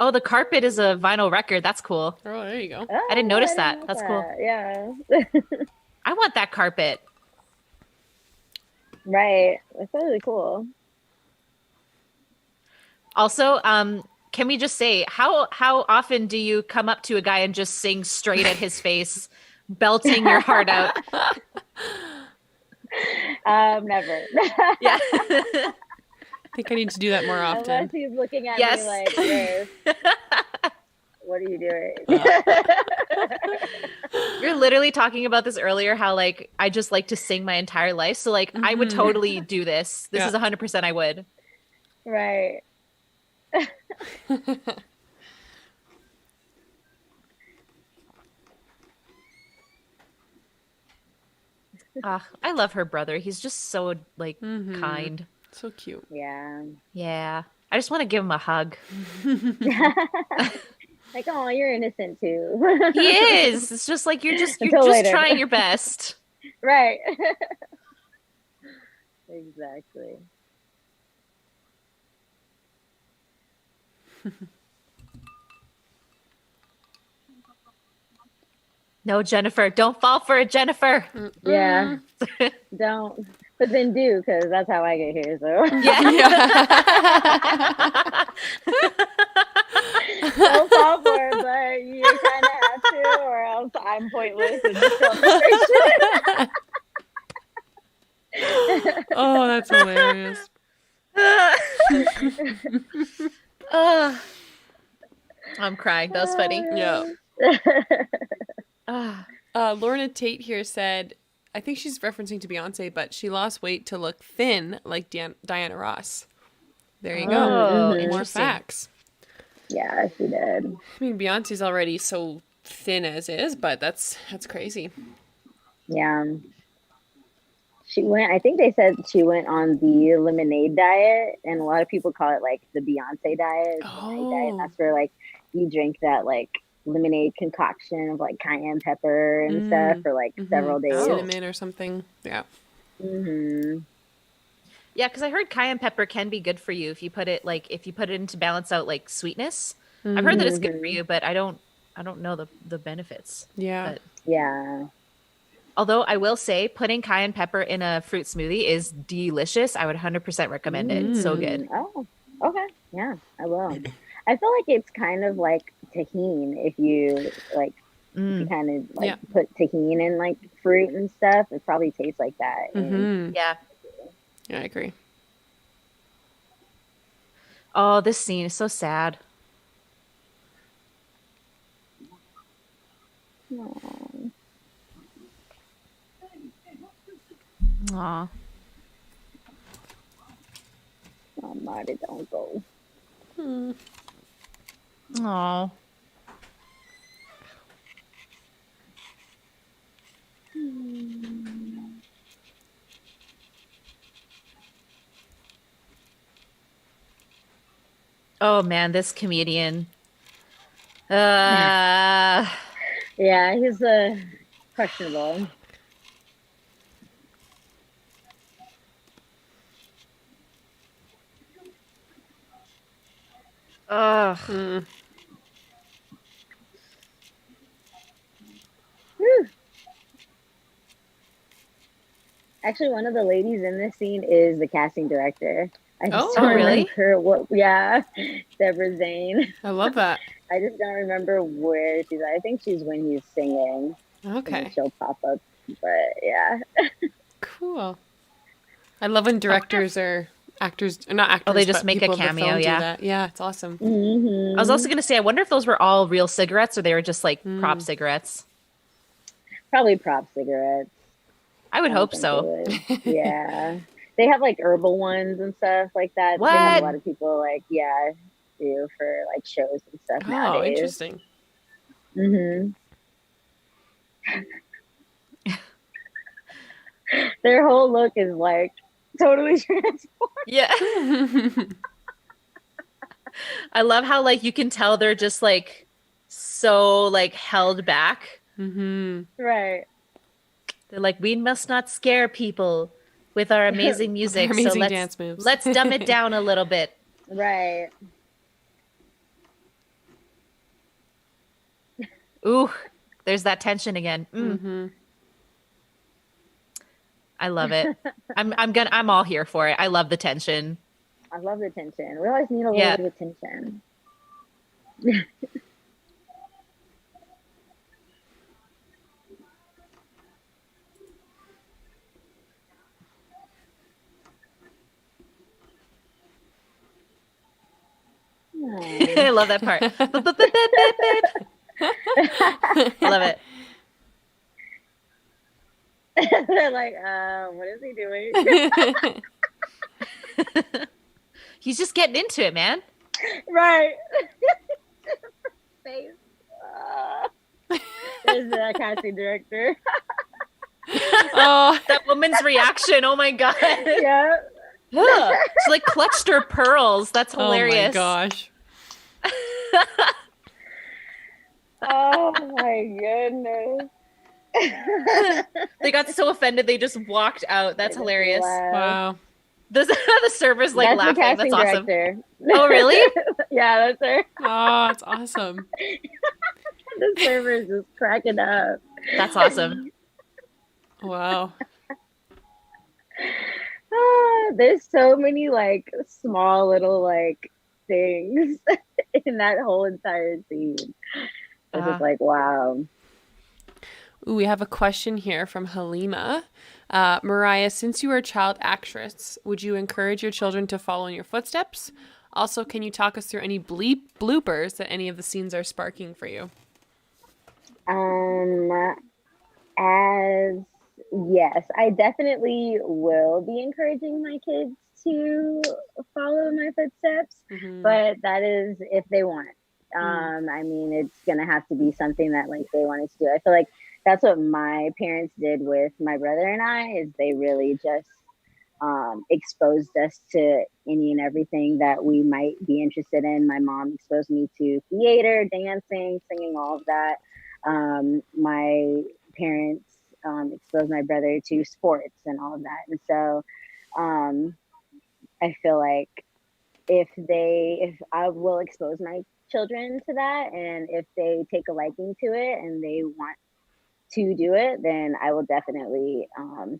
Oh, the carpet is a vinyl record. That's cool. Oh, there you go. Oh, I didn't notice I that. know That's cool. Yeah. I want that carpet. Right. That's really cool. Also, can we just say how often do you come up to a guy and just sing straight at his face, belting your heart out? Never. Yeah. I think I need to do that more often. Unless he's looking at Yes. me like this. What are you doing? You're literally talking about this earlier, how like I just like to sing my entire life. So like I would totally do this. This is 100% I would. Right. I love her brother. He's just so like kind. So cute. Yeah. Yeah. I just want to give him a hug. Like, oh, you're innocent too. He is. It's just like you're just Until later. trying your best. Right. Exactly. No, Jennifer, don't fall for it, Jennifer. Yeah. Don't. But then do, because that's how I get here. So don't fall for it, but you kind of have to, or else I'm pointless in this conversation. Oh, that's hilarious. I'm crying. That was funny. Yeah. Lorna Tate here said, I think she's referencing to Beyonce, but she lost weight to look thin like Diana Ross. There you go. Oh, More interesting. facts. Yeah, she did. I mean, Beyonce's already so thin as is, but that's crazy. Yeah. I think they said she went on the lemonade diet, and a lot of people call it like the Beyonce diet. Oh. Diet. That's where like you drink that like lemonade concoction of like cayenne pepper and stuff for like several days. Cinnamon or something. Yeah. Mm-hmm. Yeah, because I heard cayenne pepper can be good for you if you put it in to balance out like sweetness. I've heard that it's good for you, but I don't know the benefits. Yeah. But Yeah. Although I will say putting cayenne pepper in a fruit smoothie is delicious. I would 100% recommend it. So good. Oh, okay. Yeah, I will. I feel like it's kind of like tahini if you like if you kind of like put tahini in like fruit and stuff, it probably tastes like that. Yeah. Yeah, I agree. Oh, this scene is so sad. Aw. Oh, Marty, don't go. Aw. Oh man, this comedian. Yeah, he's questionable. Ugh. Actually, one of the ladies in this scene is the casting director. I just Oh, don't really? remember what. Yeah, Deborah Zane. I love that. I just don't remember where she's at. I think she's when he's singing. And Okay. then she'll pop up. But yeah. Cool. I love when directors or actors, not actors, they just but make a people of the cameo, film do yeah. that. Yeah, it's awesome. I was also going to say, I wonder if those were all real cigarettes or they were just like prop cigarettes. Probably prop cigarettes. I would hope think so. it would. Yeah. They have like herbal ones and stuff like that. What? They have a lot of people like, do for like shows and stuff nowadays. Oh, interesting. Their whole look is like totally transformed. Yeah. I love how like you can tell they're just like so like held back. Right. They're like, we must not scare people with our amazing music. Amazing so dance moves. Let's dumb it down a little bit. Right. Ooh, there's that tension again. I love it. I'm all here for it. I love the tension. I love the tension. We always need a little bit of tension. I love that part. I love it. They're like, what is he doing? He's just getting into it, man. Right. Face. There's the casting director. Oh, that woman's reaction. Oh my God. Yeah. She like clutched her pearls. That's hilarious. Oh my gosh. Oh my goodness. They got so offended they just walked out. That's hilarious. Wow. The server's like that's laughing. That's awesome. Director. Oh really? Yeah, that's her. Oh, that's awesome. The server is just cracking up. That's awesome. Wow. There's so many like small little like things in that whole entire scene. It's just like, wow. Ooh, we have a question here from Halima. Mariah, since you are a child actress, would you encourage your children to follow in your footsteps? Also, can you talk us through any bloopers that any of the scenes are sparking for you? Yes, I definitely will be encouraging my kids to follow my footsteps, but that is if they want. I mean, it's gonna have to be something that like they wanted to do. I feel like that's what my parents did with my brother and I, is they really just exposed us to any and everything that we might be interested in. My mom exposed me to theater, dancing, singing, all of that. My parents exposed my brother to sports and all of that. And so I feel like if I will expose my children to that, and if they take a liking to it and they want to do it, then I will definitely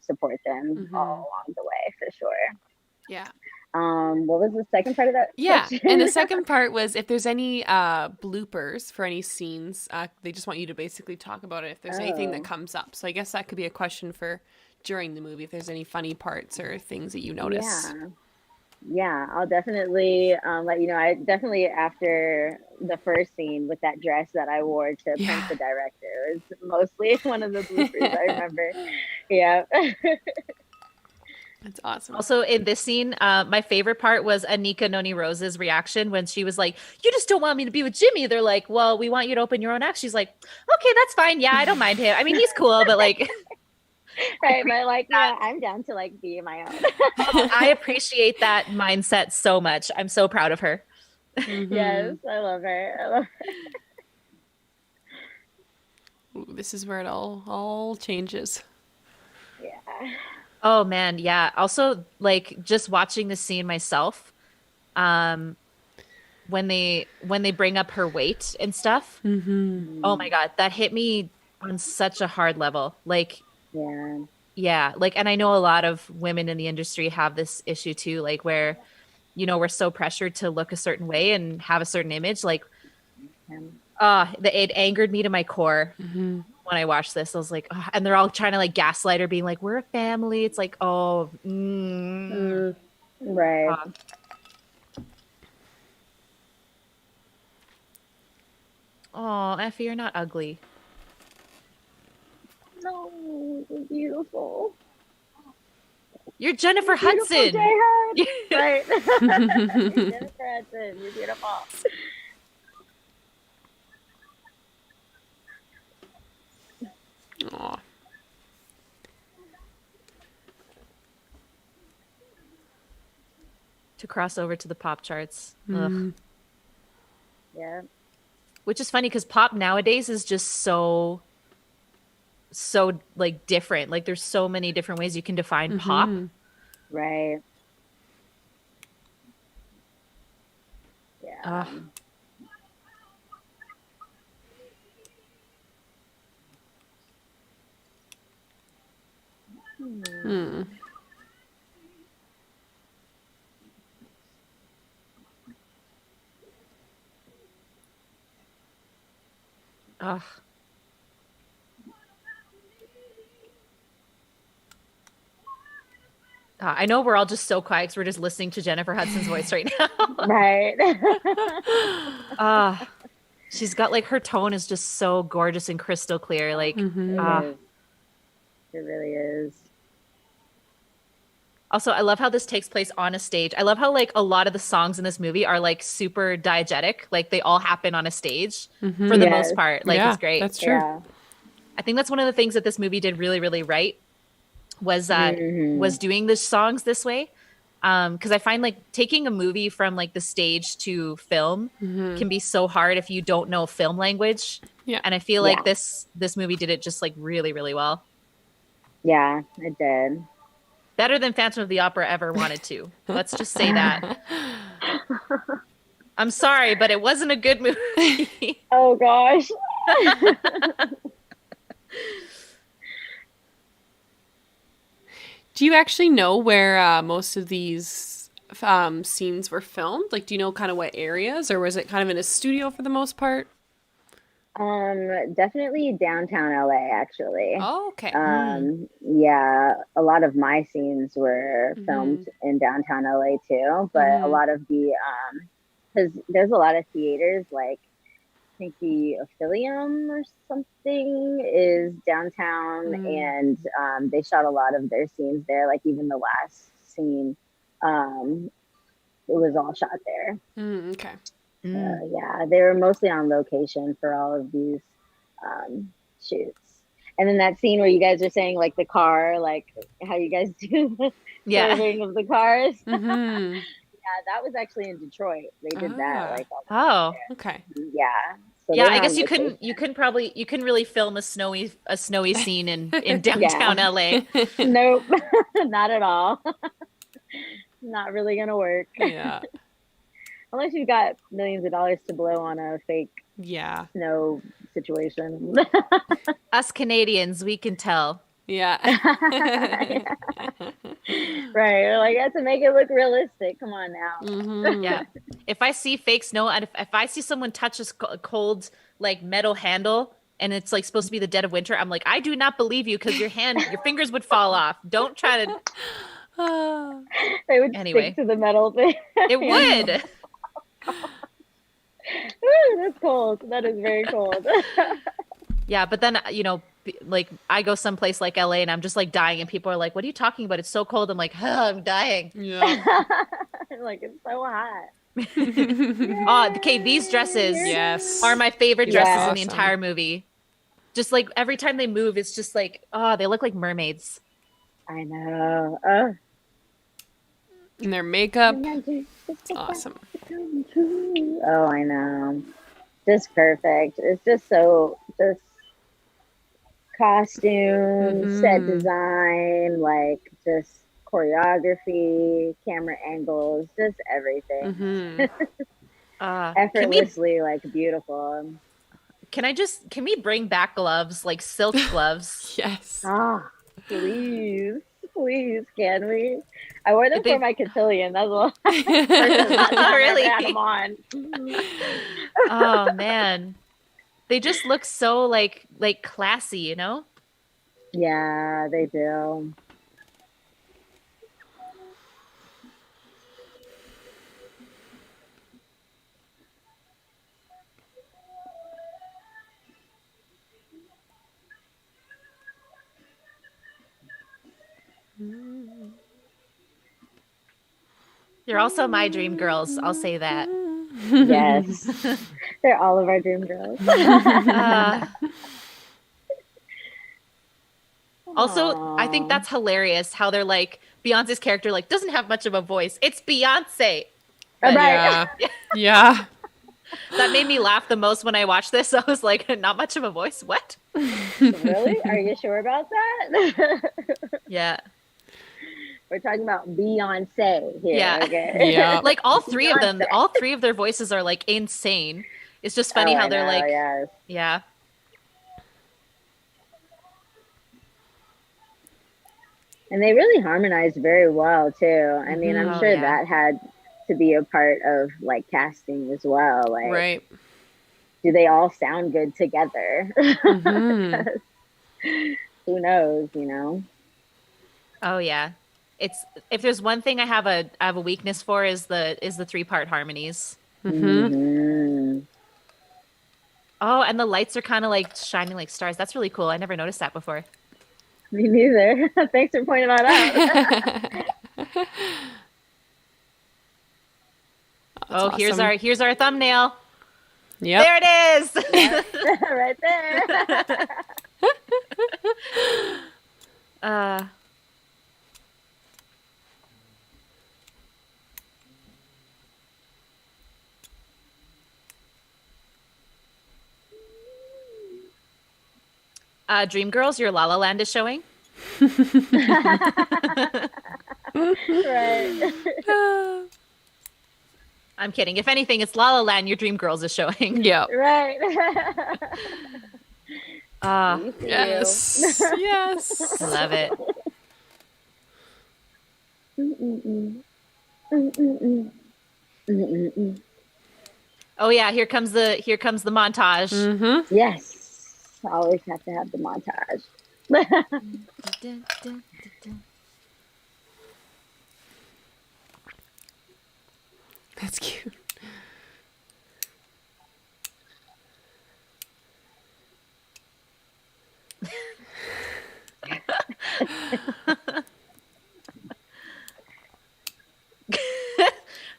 support them all along the way for sure. Yeah. What was the second part of that question? And the second part was if there's any bloopers for any scenes, they just want you to basically talk about it if there's anything that comes up. So I guess that could be a question for during the movie, if there's any funny parts or things that you notice. Yeah, I'll definitely let you know. I definitely, after the first scene with that dress that I wore to Prince the Director, it was mostly one of the bloopers I remember. Yeah. That's awesome. Also, in this scene, my favorite part was Anika Noni Rose's reaction when she was like, "You just don't want me to be with Jimmy." They're like, "Well, we want you to open your own act." She's like, "Okay, that's fine. Yeah, I don't mind him. I mean, he's cool, but like." Right, but like, yeah, I'm down to like be my own. I appreciate that mindset so much. I'm so proud of her. Yes, I love her. Ooh, this is where it all changes. Yeah. Oh man, yeah. Also, like just watching the scene myself, when they bring up her weight and stuff. Oh my God, that hit me on such a hard level. Like, yeah, like, and I know a lot of women in the industry have this issue too, like where, you know, we're so pressured to look a certain way and have a certain image. Like, it angered me to my core when I watched this. I was like, oh, and they're all trying to like gaslight her, being like, "We're a family." It's like, oh, right. Oh, Effie, you're not ugly. No, you're beautiful. You're Jennifer Hudson. Right. You're Jennifer Hudson. You're beautiful. Aw. To cross over to the pop charts. Ugh. Yeah. Which is funny because pop nowadays is just so like different. Like there's so many different ways you can define pop. Right. Yeah. Ugh. I know we're all just so quiet because we're just listening to Jennifer Hudson's voice right now. Right. She's got like her tone is just so gorgeous and crystal clear. Like, It really is. Also, I love how this takes place on a stage. I love how like a lot of the songs in this movie are like super diegetic. Like they all happen on a stage for the most part. Like it's great. That's true. Yeah. I think that's one of the things that this movie did really, really right was that was doing the songs this way. Because I find like taking a movie from like the stage to film can be so hard if you don't know film language. Yeah. And I feel like this movie did it just like really, really well. Yeah, it did. Better than Phantom of the Opera ever wanted to. Let's just say that. I'm sorry, but it wasn't a good movie. Oh gosh. Do you actually know where most of these scenes were filmed? Like, do you know kind of what areas, or was it kind of in a studio for the most part? Definitely downtown LA, actually. Oh, okay. Yeah, a lot of my scenes were filmed in downtown LA too, but a lot of the, because there's a lot of theaters, like I think the Affilium or something is downtown, and they shot a lot of their scenes there. Like even the last scene, it was all shot there. Okay. Yeah, they were mostly on location for all of these shoots. And then that scene where you guys are saying like the car, like how you guys do the serving of the cars. Yeah, that was actually in Detroit. They did that. Like okay. Yeah. So yeah, I guess you couldn't really film a snowy scene in downtown LA. Nope, not at all. Not really gonna work. Yeah. Unless you've got millions of dollars to blow on a fake snow situation. Us Canadians, we can tell. Yeah. Right. We're like, to make it look realistic. Come on now. Mm-hmm. Yeah. If I see fake snow, and if I see someone touch a cold like metal handle and it's like supposed to be the dead of winter, I'm like, I do not believe you because your fingers would fall off. Don't try to. They would Anyway. stick to the metal thing. It would. Ooh, that's cold. That is very cold. Yeah, but then, like I go someplace like LA and I'm just like dying and people are like, what are you talking about? It's so cold. I'm like, I'm dying. Yeah. Like, it's so hot. Oh, okay, these dresses Yes. are my favorite dresses Yeah. in the entire movie. Just like every time they move, it's just like, oh, they look like mermaids. I know. And their makeup. It's awesome. Oh, I know. Just perfect. It's just so costume, set design, like just choreography, camera angles, just everything. Effortlessly, like beautiful. Can we bring back gloves, like silk gloves? Yes. Please, can we? I wore them for my cotillion. That's all. Really? I had them on. Oh man, they just look so like classy, you know? Yeah, they do. You're also my dream girls. I'll say that. Yes. They're all of our dream girls. Also, I think that's hilarious how they're like, Beyonce's character like doesn't have much of a voice. It's Beyonce. Right. Yeah. Yeah. That made me laugh the most when I watched this. I was like, not much of a voice? What? Really? Are you sure about that? Yeah. We're talking about Beyonce here. Yeah. Okay? Yeah. Like all three of them, all three of their voices are like insane. It's just funny how they're like, yes. yeah. And they really harmonized very well too. I mean, I'm Oh, sure yeah. that had to be a part of like casting as well. Like, Right. do they all sound good together? Mm-hmm. Who knows, you know? Oh yeah. It's if there's one thing I have a weakness for is the 3-part harmonies. Mm-hmm. Mm-hmm. Oh, and the lights are kind of like shining like stars. That's really cool. I never noticed that before. Me neither. Thanks for pointing that out. Oh, awesome. here's our thumbnail. Yep. There it is. Right there. Dreamgirls, your La La Land is showing. Right. I'm kidding. If anything, it's La La Land, your Dreamgirls is showing. Yep. Right. Yes. Yes. Love it. Oh yeah, here comes the montage. Mm-hmm. Yes. Always have to have the montage. That's cute.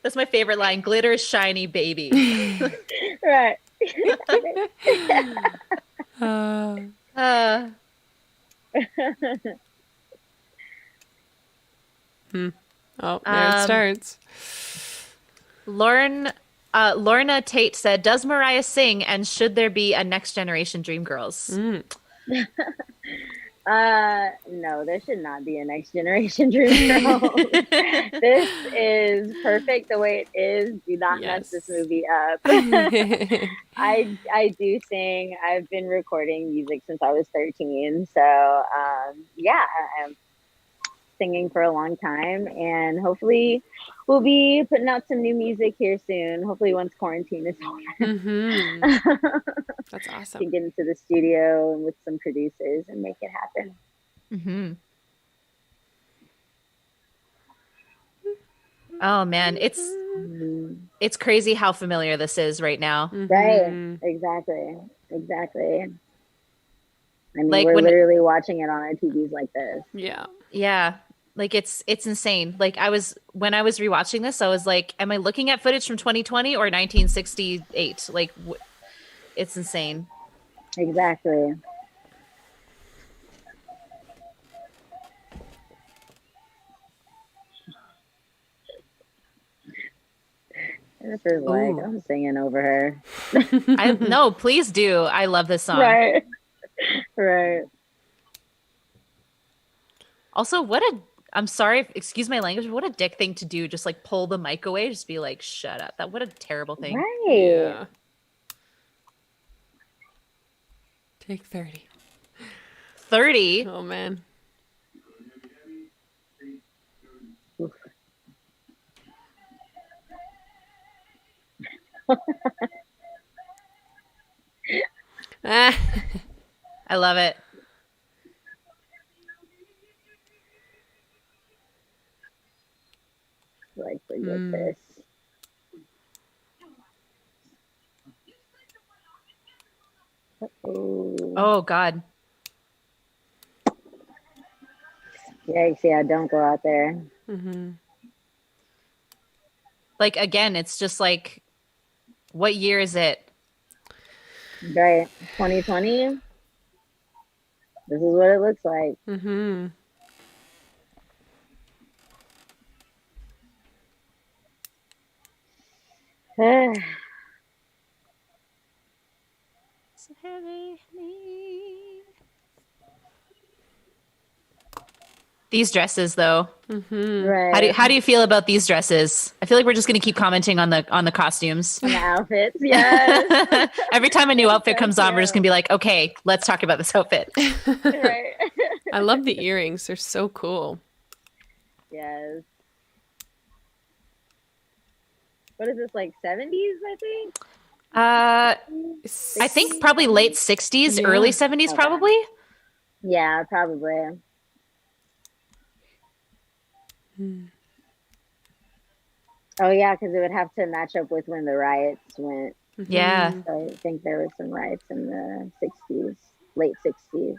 That's my favorite line. Glitter shiny baby. Right. Oh, there it starts. Lorna Tate said, "Does Mariah sing? And should there be a Next Generation Dreamgirls?" No, there should not be a next generation Dream Girl. This is perfect the way it is. Do not mess this movie up. I do sing. I've been recording music since I was 13. So yeah, I'm singing for a long time, and hopefully we'll be putting out some new music here soon. Hopefully once quarantine is over. That's awesome. Can get into the studio with some producers and make it happen. Mm-hmm. Oh man, it's crazy how familiar this is right now. Right. Exactly. I mean, like we're literally watching it on our TVs like this. Yeah. Like it's insane. Like when I was rewatching this, I was like, am I looking at footage from 2020 or 1968? Like it's insane. Exactly. Jennifer's like, I'm singing over her. No, please do. I love this song. Right. Also, I'm sorry, excuse my language, but what a dick thing to do. Just like pull the mic away, just be like, shut up. What a terrible thing. Right. Yeah. Take 30. 30? Oh, man. I love it. Like, forget this. Oh God. Yikes, yeah, don't go out there. Like, again, it's just like, what year is it? Right. 2020. This is what it looks like. These dresses, though. Right. How do you feel about these dresses? I feel like we're just going to keep commenting on the costumes. And the outfits, yes. Every time a new outfit comes on, we're just going to be like, okay, let's talk about this outfit. Right. I love the earrings. They're so cool. Yes. What is this, like 70s, I think? I think probably late 60s, early 70s, probably. Yeah, probably. Oh yeah, because it would have to match up with when the riots went. Yeah. So I think there were some riots in the 60s, late 60s.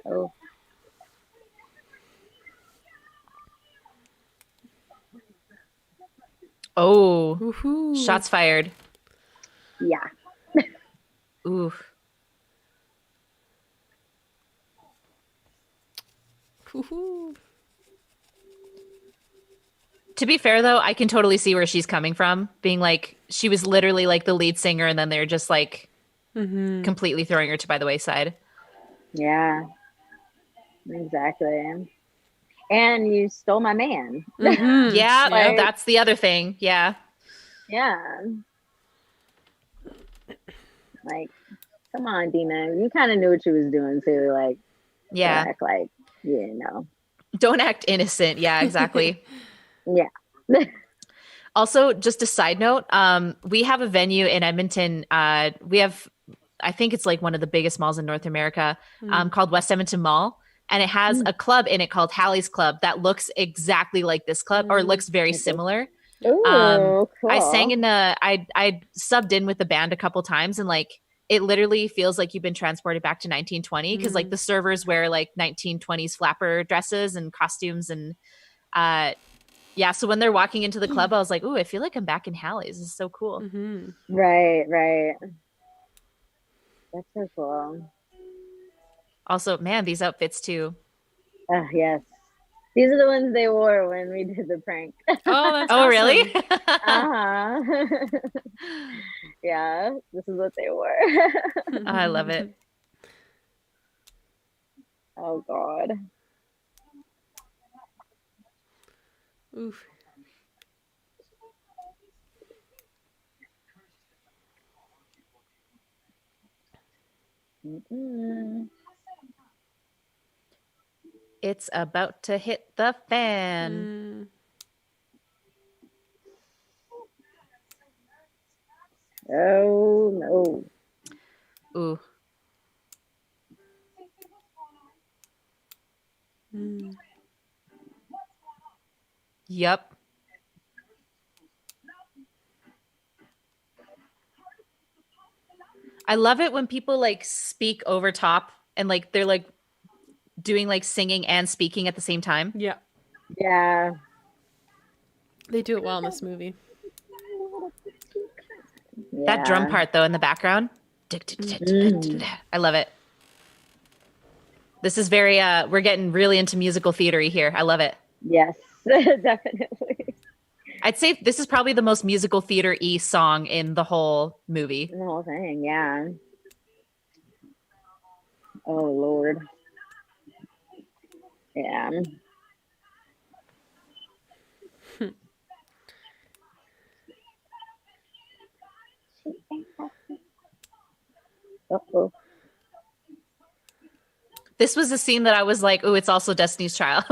Oh. Oh. Woohoo. Shots fired. Yeah. Ooh. Woohoo. To be fair, though, I can totally see where she's coming from. Being like, she was literally like the lead singer, and then they're just like completely throwing her by the wayside. Yeah. Exactly. And you stole my man. Yeah, like, that's the other thing. Yeah. Yeah. Like, come on, Dina. You kind of knew what you was doing too. Like, yeah. Act like you didn't know. Don't act innocent. Yeah, exactly. Yeah. Also, just a side note, we have a venue in Edmonton. We have, I think it's like one of the biggest malls in North America, called West Edmonton Mall. And it has a club in it called Hallie's Club that looks exactly like this club, or looks very similar. Ooh, cool. I sang in I subbed in with the band a couple times, and like it literally feels like you've been transported back to 1920, because like the servers wear like 1920s flapper dresses and costumes, and yeah. So when they're walking into the club, I was like, "Ooh, I feel like I'm back in Hallie's. This is so cool." Right. That's so cool. Also, man, these outfits too. Yes. These are the ones they wore when we did the prank. Oh, that's awesome. Really? Yeah, this is what they wore. I love it. Oh God. Oof. Mm-mm. It's about to hit the fan. Oh no. Ooh. Yep. I love it when people like speak over top and like they're like doing like singing and speaking at the same time. Yeah. Yeah. They do it well in this movie. That drum Yeah. part though in the background. I love it. This is very we're getting really into musical theater here. I love it. Yes, definitely. I'd say this is probably the most musical theater-y song in the whole movie. The whole thing, yeah. Oh Lord. Yeah. Uh-oh. This was a scene that I was like, "Oh, it's also Destiny's Child."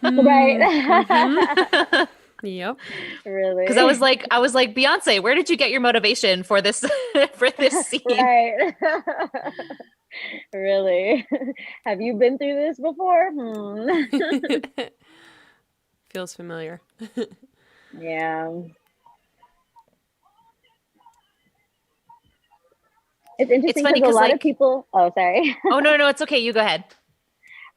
Right. Yep. Really? Because I was like, Beyonce, where did you get your motivation for this for this scene? Right. Really? Have you been through this before? Feels familiar. Yeah. It's interesting funny because a 'cause, lot like- of people. Oh, sorry. Oh no, it's okay. You go ahead.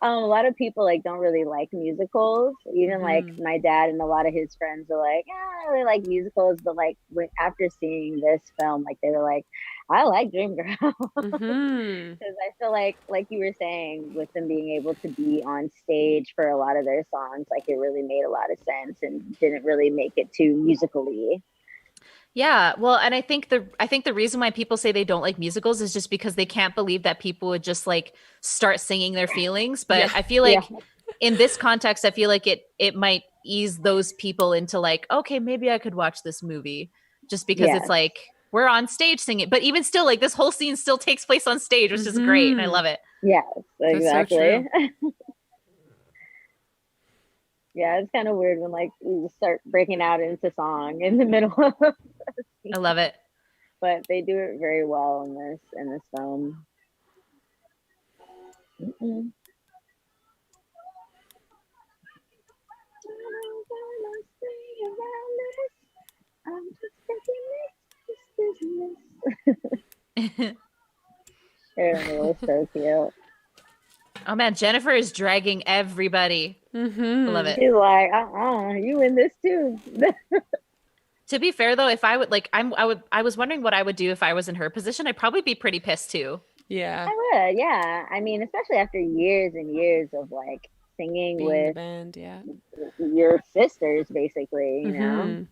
A lot of people like don't really like musicals. Even like my dad and a lot of his friends are like, I don't really like musicals, but like after seeing this film, like they were like, I like Dreamgirls. Because I feel like you were saying, with them being able to be on stage for a lot of their songs, like it really made a lot of sense and didn't really make it too musically. Yeah, well, and I think the reason why people say they don't like musicals is just because they can't believe that people would just like start singing their feelings. But I feel like in this context, I feel like it might ease those people into like, okay, maybe I could watch this movie just because it's like we're on stage singing. But even still, like this whole scene still takes place on stage, which is great, and I love it. Yes, exactly. So yeah, it's kind of weird when like we just start breaking out into song in the middle of the scene. I love it. But they do it very well in this film. I'm just taking this business. It was so cute. Oh man, Jennifer is dragging everybody. I love it. She's like, you in this too. To be fair though, if I would like, I was wondering what I would do if I was in her position. I'd probably be pretty pissed too. Yeah. I would, yeah. I mean, especially after years and years of like singing Being with the band, yeah. your sisters, basically, you know.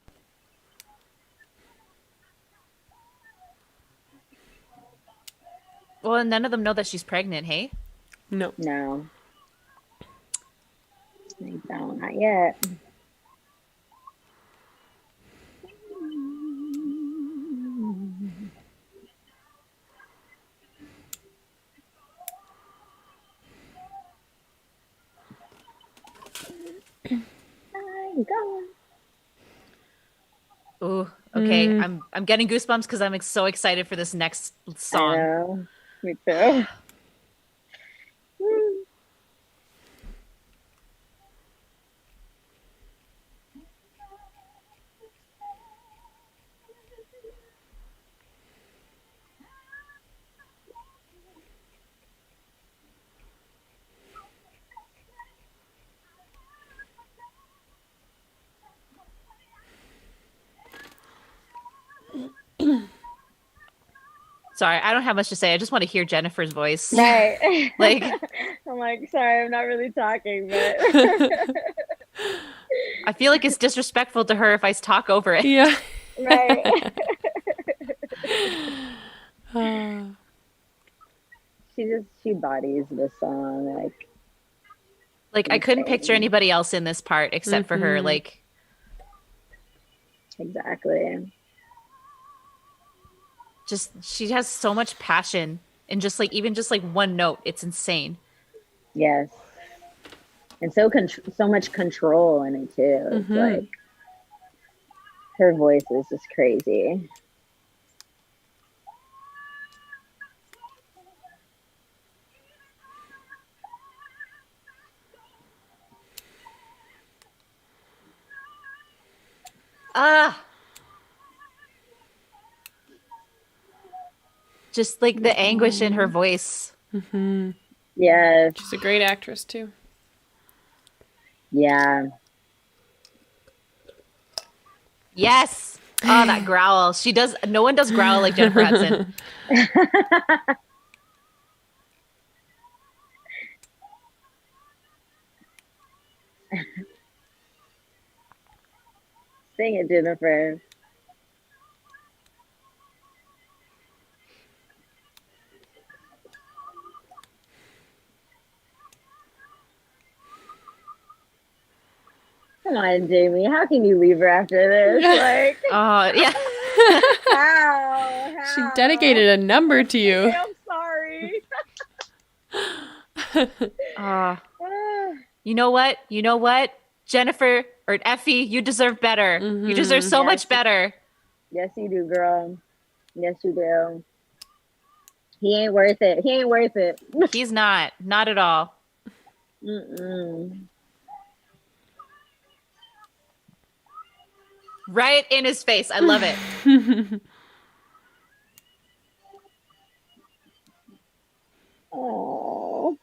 Well, and none of them know that she's pregnant, hey? No. No. They don't, not yet. Ooh, okay. I'm getting goosebumps because I'm so excited for this next song. I know. Me too. Sorry, I don't have much to say. I just want to hear Jennifer's voice. Right. Like, I'm like, sorry, I'm not really talking, but I feel like it's disrespectful to her if I talk over it. Yeah. right. She bodies the song Like I couldn't picture insane. anybody else in this part except for her. Like Exactly. just she has so much passion and just like even just like one note, it's insane. Yes. And so much control in it too. It's like her voice is just crazy. Just like the anguish in her voice. Yes. She's a great actress too. Yeah. Yes. Oh, that growl. She does. No one does growl like Jennifer Hudson. Sing it, Jennifer. Come on, Jamie. How can you leave her after this? Like, Oh, yeah. how? She dedicated a number to you. I'm sorry. You know what? You know what? Jennifer or Effie, you deserve better. You deserve so much better. Yes, you do, girl. Yes, you do. He ain't worth it. He ain't worth it. He's not. Not at all. Right in his face. I love it. Oh.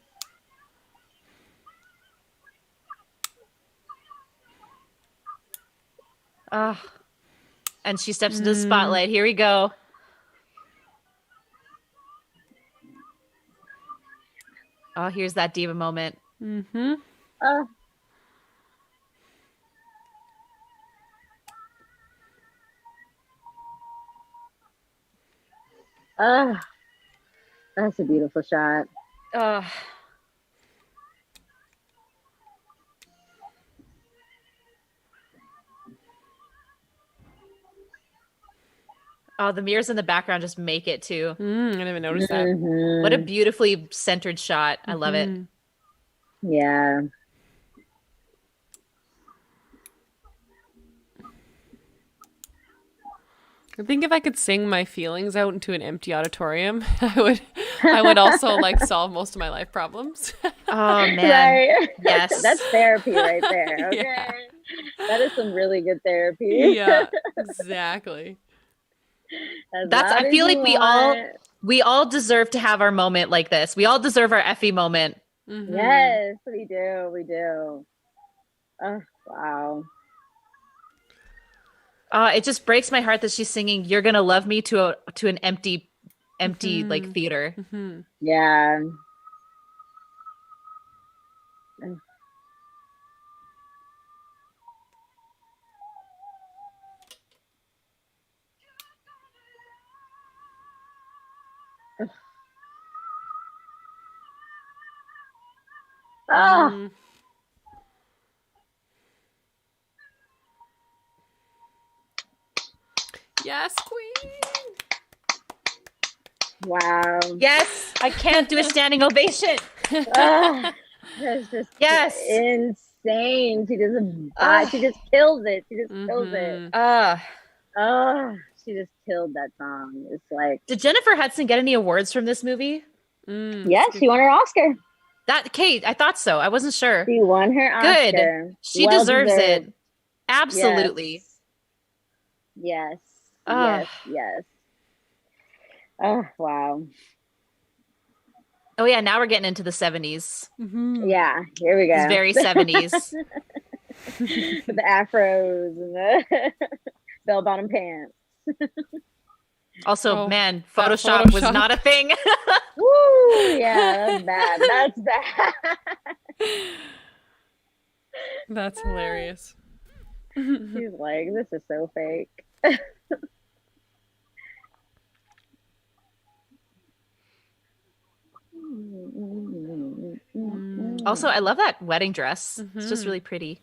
And she steps into the spotlight. Here we go. Oh, here's that diva moment. That's a beautiful shot. Oh, the mirrors in the background just make it too. I didn't even notice that. What a beautifully centered shot. I love it. Yeah. I think if I could sing my feelings out into an empty auditorium, I would also like solve most of my life problems. Oh man. Right. Yes. That's therapy right there. Okay. Yeah. That is some really good therapy. Yeah, exactly. I feel like we all deserve to have our moment like this. We all deserve our Effie moment. Yes, we do. We do. Oh, wow. It just breaks my heart that she's singing "You're Gonna Love Me" to an empty like theater. Yeah. Oh. Yes, queen. Wow. Yes, I can't do a standing ovation. That's just insane. She doesn't. She just kills it. She just kills it. She just killed that song. It's like. Did Jennifer Hudson get any awards from this movie? Yes, she won her Oscar. Kate, I thought so. I wasn't sure. She won her Oscar. Good. She deserves it. Absolutely. Yes. Yes. Oh, wow. Oh, yeah. Now we're getting into the 70s. Yeah. Here we go. It's very 70s. With the afros and the bell-bottom pants. Also, man, Photoshop was not a thing. Woo! Yeah, that's bad. That's bad. That's hilarious. She's like, this is so fake. Also, I love that wedding dress. It's just Mhm. really pretty.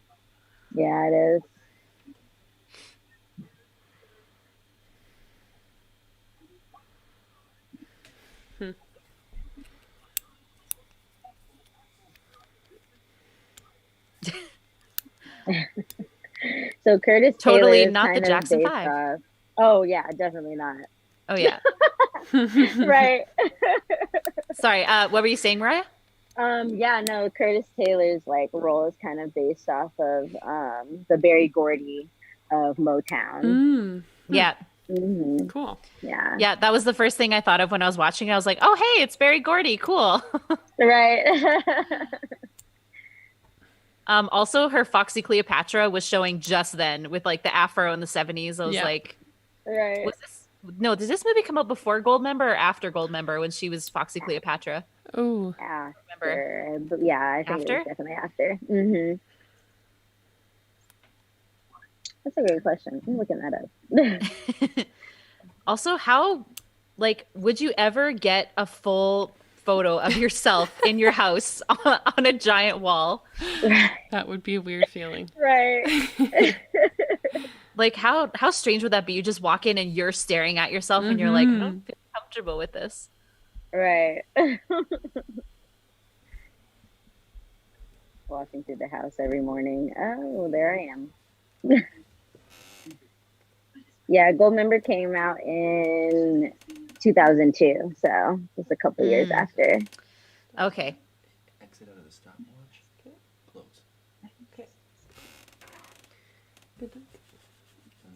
Yeah, it is. So Curtis Taylor Totally is not the kind of Jackson based 5. off. Oh yeah, definitely not. Oh yeah. Right. Sorry, what were you saying, Mariah? Yeah, no, Curtis Taylor's like role is kind of based off of the Berry Gordy of Motown. Mm. Yeah. Hmm. Cool. Yeah. Yeah, that was the first thing I thought of when I was watching it. I was like, oh, hey, it's Berry Gordy. Cool. Right. Also, her Foxy Cleopatra was showing just then with like the afro in the 70s. I was Yeah. like, Right. was this? No, did this movie come out before Goldmember or after Goldmember when she was Foxy Cleopatra? Oh. After. But yeah, I think it After? was definitely after. Hmm. That's a great question. I'm looking that up. Also, how, like, would you ever get a full photo of yourself in your house on a giant wall? That would be a weird feeling. Right. Like, how strange would that be? You just walk in and you're staring at yourself and you're like, I don't feel comfortable with this. Right. Walking through the house every morning. Oh, there I am. Yeah, Goldmember came out in 2002, so just a couple years after. Okay. Exit out of the stopwatch. Close. Okay. I'm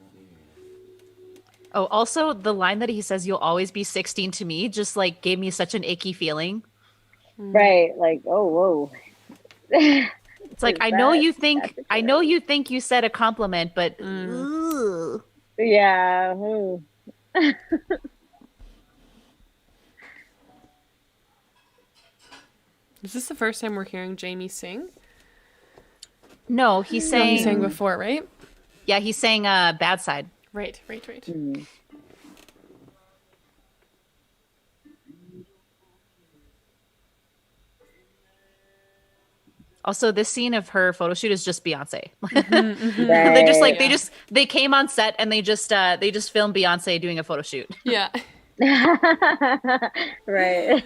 not leaving yet. Oh, also the line that he says, "You'll always be 16 to me," just like gave me such an icky feeling. Right, like, oh, whoa. It's like, I know you think you said a compliment, but ugh. Yeah. Ooh. Is this the first time we're hearing Jamie sing? No, he's No, he saying, sang before, right? yeah, he's saying Bad Side. Right. Mhm. Also, this scene of her photo shoot is just Beyonce. Right. They came on set and they just filmed Beyonce doing a photo shoot. Yeah. Right.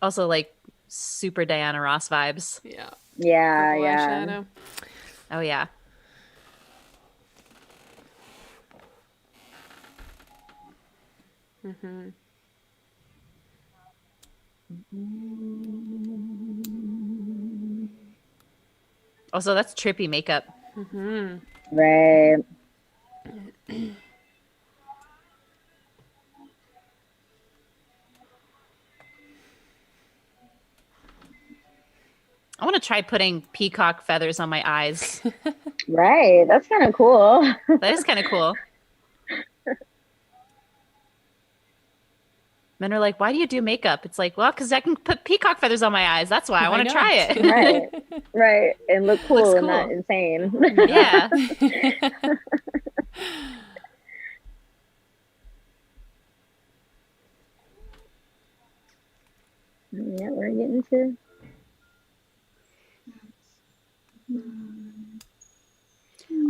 Also, like super Diana Ross vibes. Yeah. Yeah, Purple yeah. eyeshadow. Oh yeah. Also, that's trippy makeup. Right. I want to try putting peacock feathers on my eyes. Right. That's kind of cool. That is kind of cool. Men are like, why do you do makeup? It's like, well, because I can put peacock feathers on my eyes. That's why I want to try it. Right. Right. And look cool Looks and not cool. insane. Yeah. Yeah, we're getting to.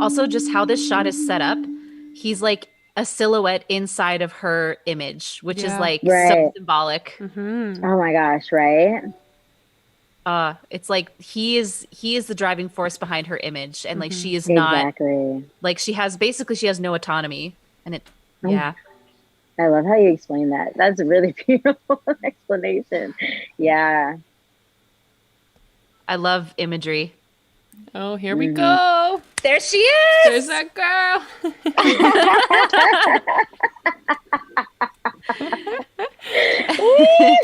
Also, just how this shot is set up, he's like a silhouette inside of her image, which is like so Right. symbolic. Oh my gosh, right? It's like he is the driving force behind her image, and like she is not Exactly. like she has no autonomy, and it Oh. yeah. I love how you explain that. That's a really beautiful explanation. Yeah. I love imagery. Oh, here we go. There she is. There's that girl.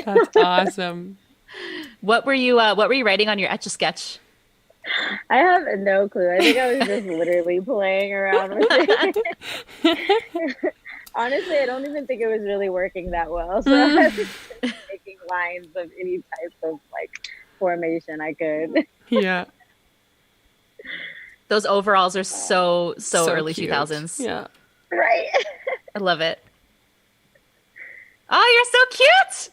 That's awesome. What were you writing on your Etch-a-Sketch? I have no clue. I think I was just literally playing around with it. Honestly, I don't even think it was really working that well. So I was just making lines of any type of like formation I could. Yeah. Those overalls are so early cute. 2000s. Yeah. Right. I love it. cute.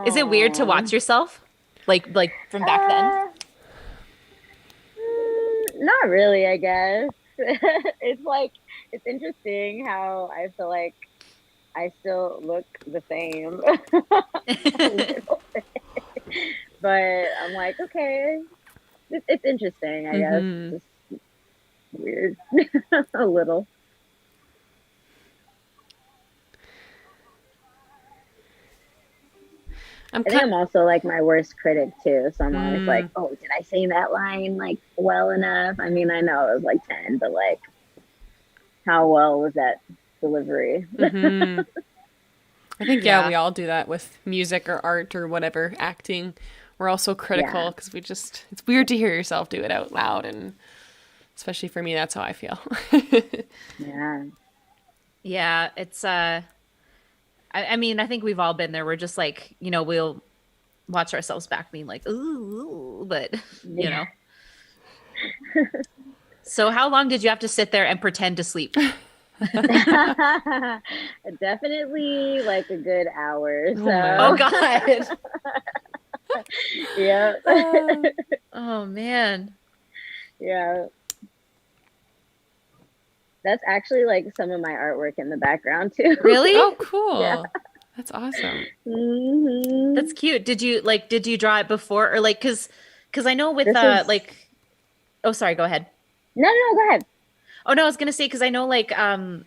Is it weird to watch yourself? Like from back then? Not really, I guess. It's like, it's interesting how I feel like I still look the same. A little bit. But I'm like, okay, it's interesting, I guess. Just weird. A little. I think I'm also like my worst critic too. So I'm always like, oh, did I say that line like well enough? I mean, I know it was like 10, but like, how well was that delivery? I think, we all do that with music or art or whatever, acting. We're also critical because it's weird to hear yourself do it out loud. And especially for me, that's how I feel. Yeah. Yeah. It's, I mean, I think we've all been there. We're just like, we'll watch ourselves back being like, ooh, but, So how long did you have to sit there and pretend to sleep? Definitely like a good hour. So. Oh God. Yeah. Oh man. Yeah. That's actually like some of my artwork in the background too. Really? Oh, cool. Yeah. That's awesome. Mm-hmm. That's cute. Did you draw it before or like, cause I know with oh, sorry, go ahead. No, go ahead. Oh no, I was gonna say because I know like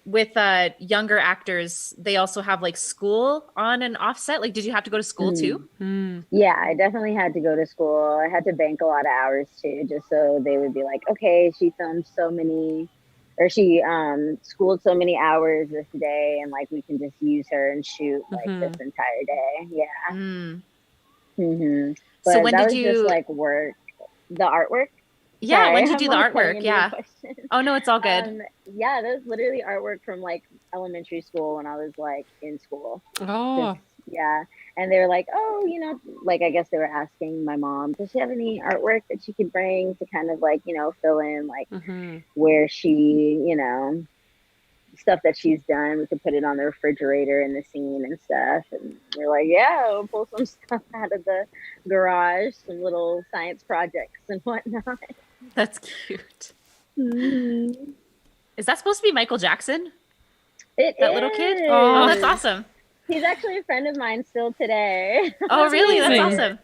with younger actors, they also have like school on and offset. Like, did you have to go to school too? Yeah, I definitely had to go to school. I had to bank a lot of hours too, just so they would be like, okay, she filmed so many, or she schooled so many hours this day, and like we can just use her and shoot like this entire day. Yeah. But So when that did was you just like work, the artwork? Yeah, Sorry, when did you do the I'm, like, artwork? Yeah. Oh no, it's all good. Yeah, that was literally artwork from like elementary school when I was like in school. Oh. Yeah. And they were like, oh, like I guess they were asking my mom, does she have any artwork that she could bring to kind of like, fill in like where she, stuff that she's done. We could put it on the refrigerator in the scene and stuff. And we're like, yeah, we'll pull some stuff out of the garage, some little science projects and whatnot. That's cute. Is that supposed to be Michael Jackson? That little kid? Oh, that's awesome. He's actually a friend of mine still today. Oh, really? That's awesome.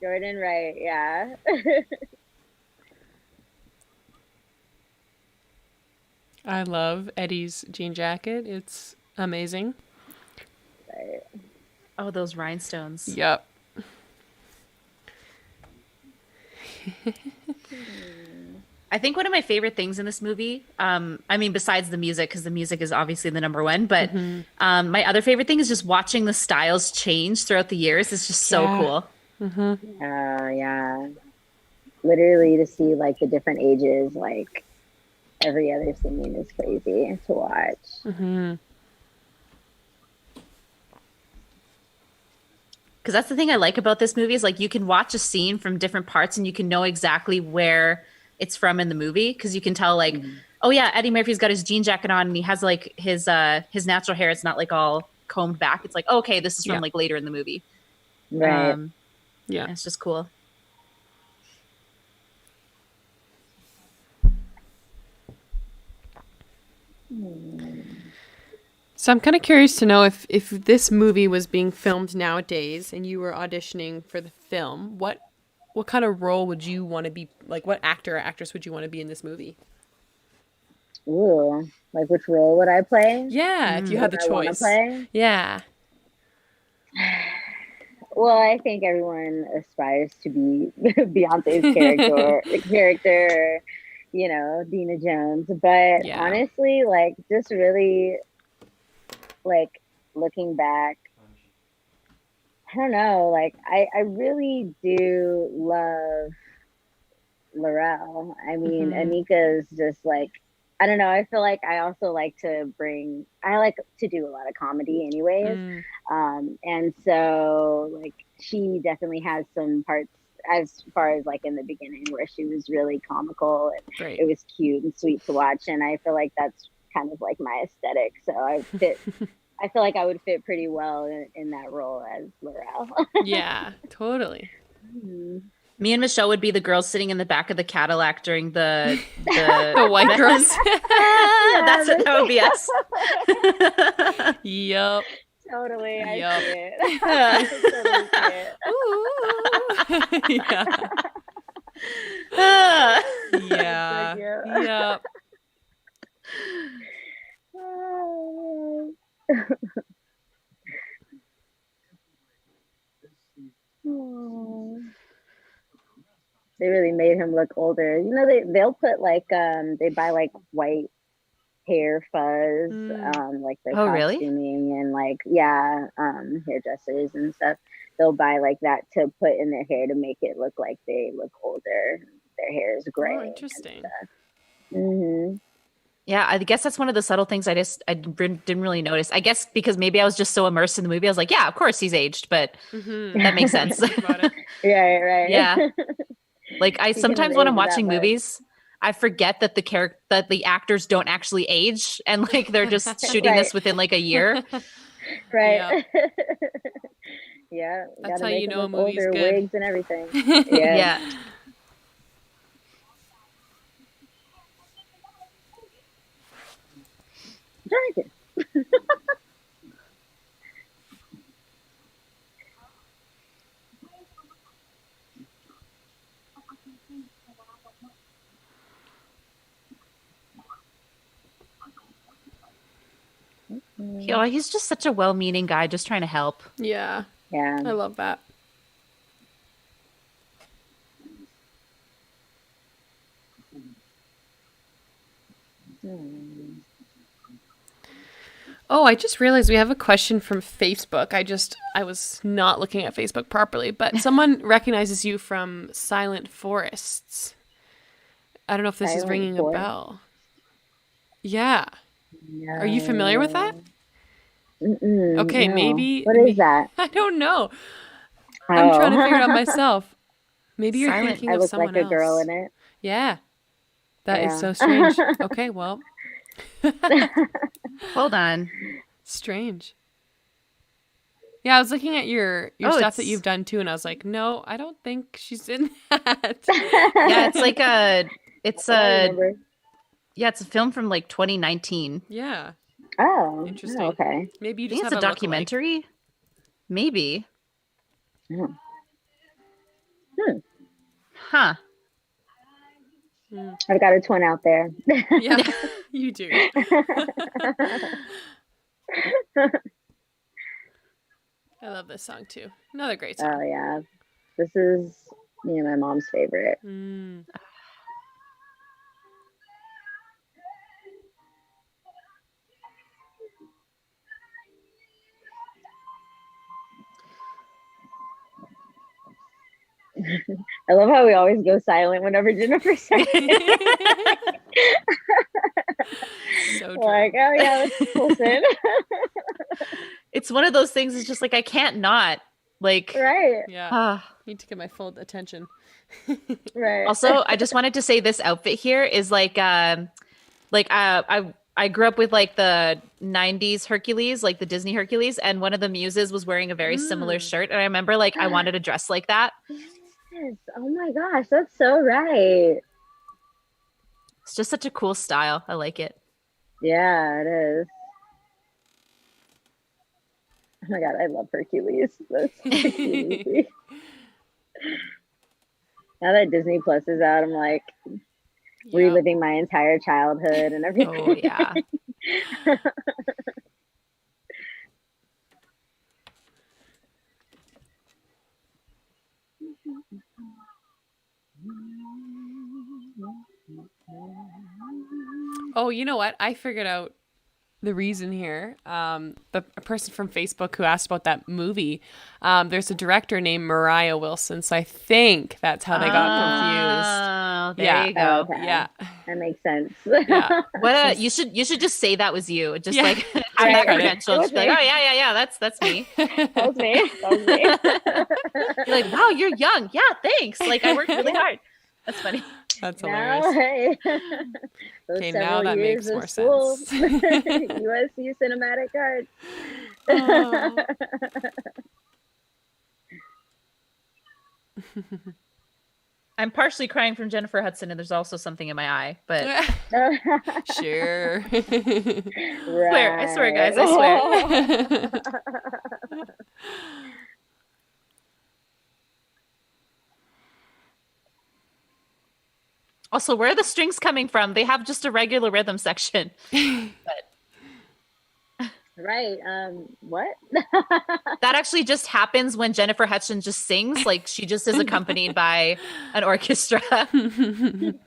Jordan Wright, yeah. I love Eddie's jean jacket. It's amazing. Right. Oh, those rhinestones. Yep. I think one of my favorite things in this movie, I mean, besides the music, because the music is obviously the number one, but my other favorite thing is just watching the styles change throughout the years. It's just so cool. Yeah. Literally to see like the different ages, like every other scene is crazy to watch. Because that's the thing I like about this movie is like you can watch a scene from different parts and you can know exactly where it's from in the movie because you can tell like, oh yeah, Eddie Murphy's got his jean jacket on and he has like his natural hair. It's not like all combed back. It's like, oh, okay, this is from like later in the movie. Right. Yeah, it's just cool. So I'm kind of curious to know if this movie was being filmed nowadays and you were auditioning for the film, what kind of role would you want to be, like what actor or actress would you want to be in this movie? Ooh, like which role would I play? Yeah, if you had the choice. Yeah. Well, I think everyone aspires to be Beyonce's character, Dina Jones. But honestly, like just really like looking back, I don't know, like I really do love Laurel. I mean, Anika's just like, I don't know, I feel like I also like to do a lot of comedy anyways. And so like she definitely has some parts as far as like in the beginning where she was really comical and it was cute and sweet to watch. And I feel like that's kind of like my aesthetic. So I feel like I would fit pretty well in that role as Laurel. Yeah, totally. Me and Michelle would be the girls sitting in the back of the Cadillac during the The white girls. That would be us. Yup. Totally. I Yup. see it. I totally see it. Ooh. Yeah. Yup. They really made him look older. You know, they'll put like they buy like white hair fuzz, like for really? costuming and like hairdressers and stuff. They'll buy like that to put in their hair to make it look like they look older. Their hair is gray. Oh, interesting. Yeah, I guess that's one of the subtle things I didn't really notice. I guess because maybe I was just so immersed in the movie, I was like, yeah, of course he's aged, but that makes sense. Yeah, right. Yeah. Like sometimes when I'm watching movies, I forget that the actors don't actually age, and like they're just shooting this within like a year. Right. Yeah. That's how you know a movie's older, good. Wigs and everything. Yeah. Dragon. He's just such a well-meaning guy, just trying to help. Yeah. Yeah. I love that. Oh, I just realized we have a question from Facebook. I was not looking at Facebook properly, but someone recognizes you from Silent Forests. I don't know if this is ringing a bell. Yeah. No. Are you familiar with that? Okay, no. maybe. What is that? I don't know. I'm trying to figure it out myself. Maybe you're thinking of someone else. I look like a girl in it. Yeah. That is so strange. Okay, well. Hold on. Strange. Yeah, I was looking at your stuff that you've done too, and I was like, no, I don't think she's in that. Yeah, it's a film from like 2019. Yeah. Oh, interesting. Okay. Maybe you just have it's a documentary. Maybe. Huh. I've got a twin out there. Yeah, you do. I love this song too. Another great song. Oh yeah, this is me and my mom's favorite. I love how we always go silent whenever Jennifer says it. So true. Like, oh yeah, let's listen. It's one of those things. It's just like I can't not like. Right. Yeah. Need to get my full attention. Right. Also, I just wanted to say this outfit here is like I grew up with like the 90s Hercules, like the Disney Hercules, and one of the muses was wearing a very similar shirt, and I remember like I wanted to dress like that. Yes. Oh my gosh, that's so right. It's just such a cool style. I like it. Yeah, it is. Oh my god, I love Hercules. That's Hercules. Now that Disney Plus is out, I'm like reliving my entire childhood and everything. Oh yeah. Oh, you know what? I figured out the reason here. The person from Facebook who asked about that movie, there's a director named Mariah Wilson, so I think that's how they got confused. There you go. Okay. Yeah, that makes sense. Yeah. What you should just say that was you. Just like have that credential. Just be like, oh yeah, that's me. That was me. You're like, wow, you're young. Yeah, thanks. Like I worked really hard. That's funny. That's Now, hilarious. hey, those Okay, now several that years makes more of school, sense. USC Cinematic Arts. Oh. I'm partially crying from Jennifer Hudson, and there's also something in my eye. But Sure. I swear, guys, I swear. Also, where are the strings coming from? They have just a regular rhythm section. Right. What? That actually just happens when Jennifer Hudson just sings. Like, she just is accompanied by an orchestra. I'm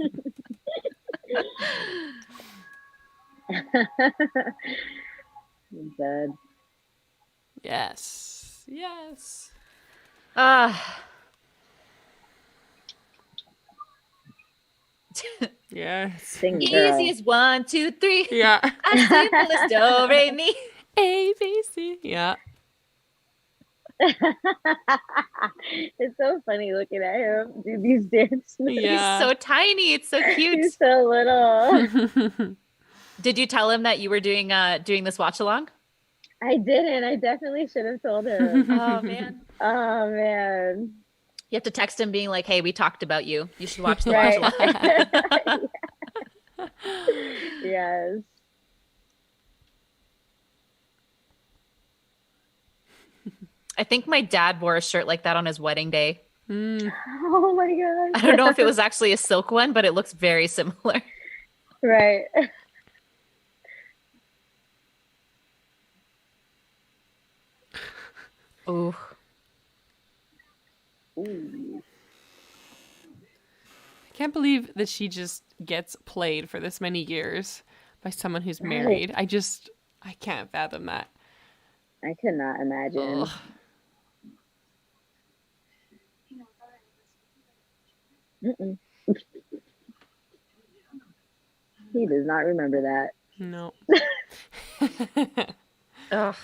dead. Yes. Yes. Yes. Sing, girl. Easy as 1, 2, 3. Yeah. As simple as do, re, mi. A, B, C. Yeah. It's so funny looking at him do these dance moves. Yeah. He's so tiny. It's so cute. He's so little. Did you tell him that you were doing this watch along? I didn't. I definitely should have told him. Oh man. Oh man. You have to text him being like, "Hey, we talked about you. You should watch the Right. watch along." Yes. I think my dad wore a shirt like that on his wedding day. Oh my god. I don't know if it was actually a silk one, but it looks very similar. Right. Ooh. Ooh. I can't believe that she just gets played for this many years by someone who's Right. married. I can't fathom that. I could not imagine. Ugh. Mm-mm. He does not remember that. No. Ugh.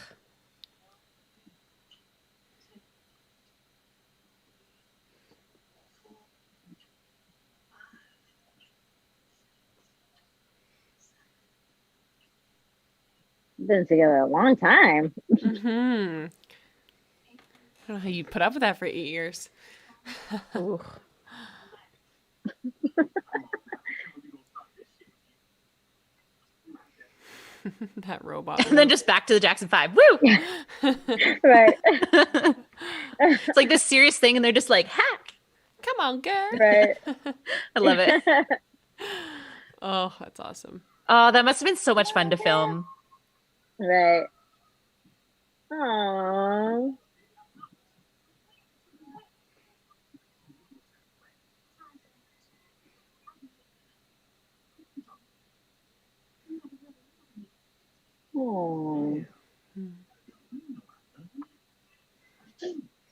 Been together a long time. I don't know how you put up with that for 8 years. Ooh. That robot. And then just back to the Jackson 5. Woo! Right. It's like this serious thing, and they're just like, hack. Come on, girl. Right. I love it. Oh, that's awesome. Oh, that must have been so much fun to film. Right. Aww. Aww.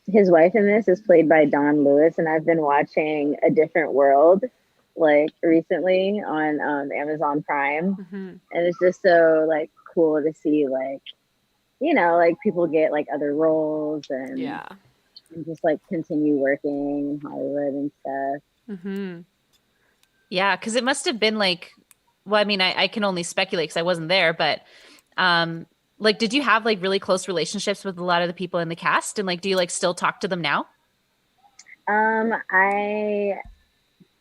His wife in this is played by Dawn Lewis, and I've been watching A Different World like recently on Amazon Prime, and it's just so like cool to see like, you know, like people get like other roles and just like continue working in Hollywood and stuff. Yeah, because it must have been like, well, I mean, I can only speculate because I wasn't there, but like, did you have like really close relationships with a lot of the people in the cast, and like, do you like still talk to them now? I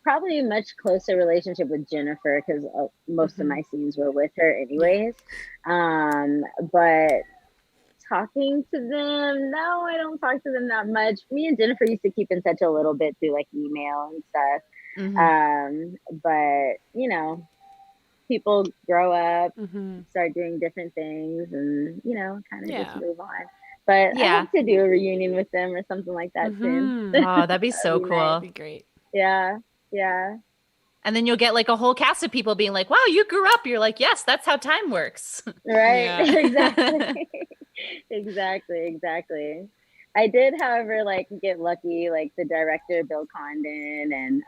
probably a much closer relationship with Jennifer because most of my scenes were with her anyways. But talking to them, no, I don't talk to them that much. Me and Jennifer used to keep in touch a little bit through like email and stuff. But you know, people grow up, start doing different things, and you know, kind of just move on. But I hope to do a reunion with them or something like that soon. Oh, that'd be so cool. That'd be great. Yeah. And then you'll get like a whole cast of people being like, wow, you grew up. You're like, yes, that's how time works. Right. Exactly. I did, however, like get lucky, like the director, Bill Condon, and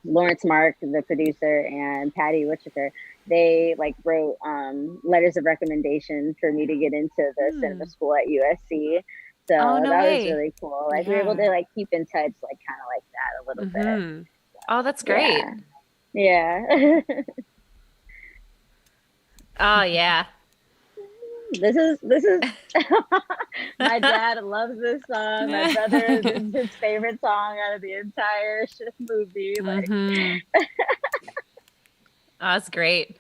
Lawrence Mark, the producer, and Patty Whitaker, they like wrote letters of recommendation for me to get into the cinema school at USC. So that was really cool. Like we were able to like keep in touch, like kind of like that a little bit. Oh, that's great. Yeah. Oh, yeah. This is my dad loves this song. My brother, this is his favorite song out of the entire movie. Like, Mm-hmm. Oh, that's great.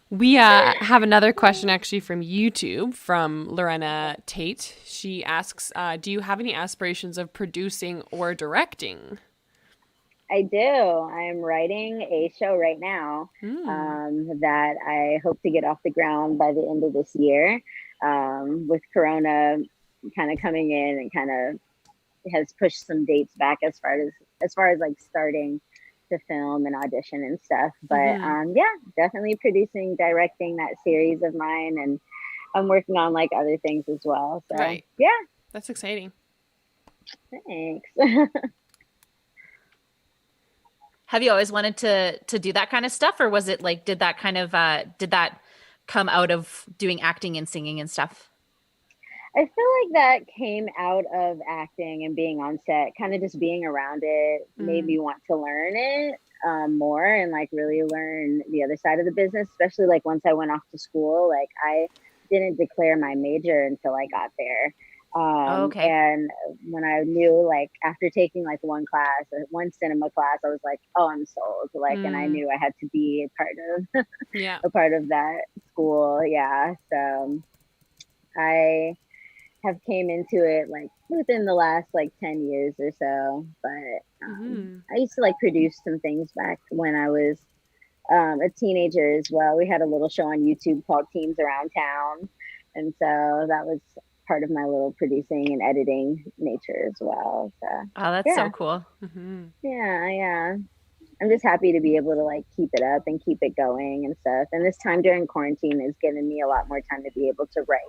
We have another question actually from YouTube from Lorena Tate. She asks, do you have any aspirations of producing or directing? I do. I'm writing a show right now that I hope to get off the ground by the end of this year. With Corona kind of coming in and kind of has pushed some dates back as far as like starting to film and audition and stuff. But yeah, definitely producing, directing that series of mine, and I'm working on like other things as well. So yeah, that's exciting. Thanks. Have you always wanted to do that kind of stuff, or was it like did that come out of doing acting and singing and stuff? I feel like that came out of acting and being on set. Kind of just being around it made me want to learn it more and like really learn the other side of the business, especially like once I went off to school. Like I didn't declare my major until I got there. Okay. And when I knew, like after taking like one cinema class, I was like, oh, I'm sold. Like, and I knew I had to be a part of that school. Yeah. So I have came into it like within the last like 10 years or so. But I used to like produce some things back when I was a teenager as well. We had a little show on YouTube called Teens Around Town. And so that was part of my little producing and editing nature as well. So, oh, that's so cool. Yeah. I'm just happy to be able to like keep it up and keep it going and stuff. And this time during quarantine has given me a lot more time to be able to write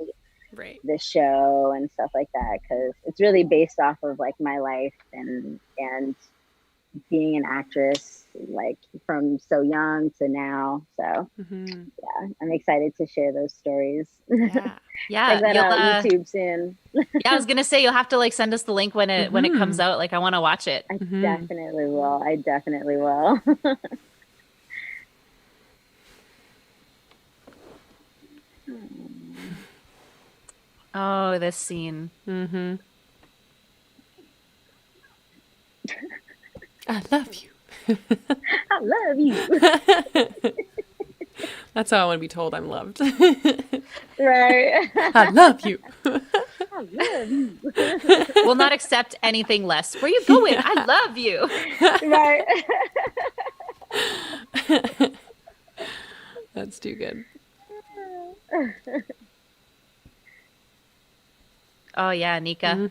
the show and stuff like that, because it's really based off of like my life and being an actress like from so young to now. So yeah, I'm excited to share those stories. Yeah. Check that out YouTube soon. Yeah, I was gonna say you'll have to like send us the link when it comes out. Like I want to watch it. I definitely will. Oh, this scene. I love you. I love you. That's how I want to be told I'm loved. Right. I love you. I love you. Will not accept anything less. Where you going? Yeah. I love you. Right. That's too good. Oh yeah, Nika.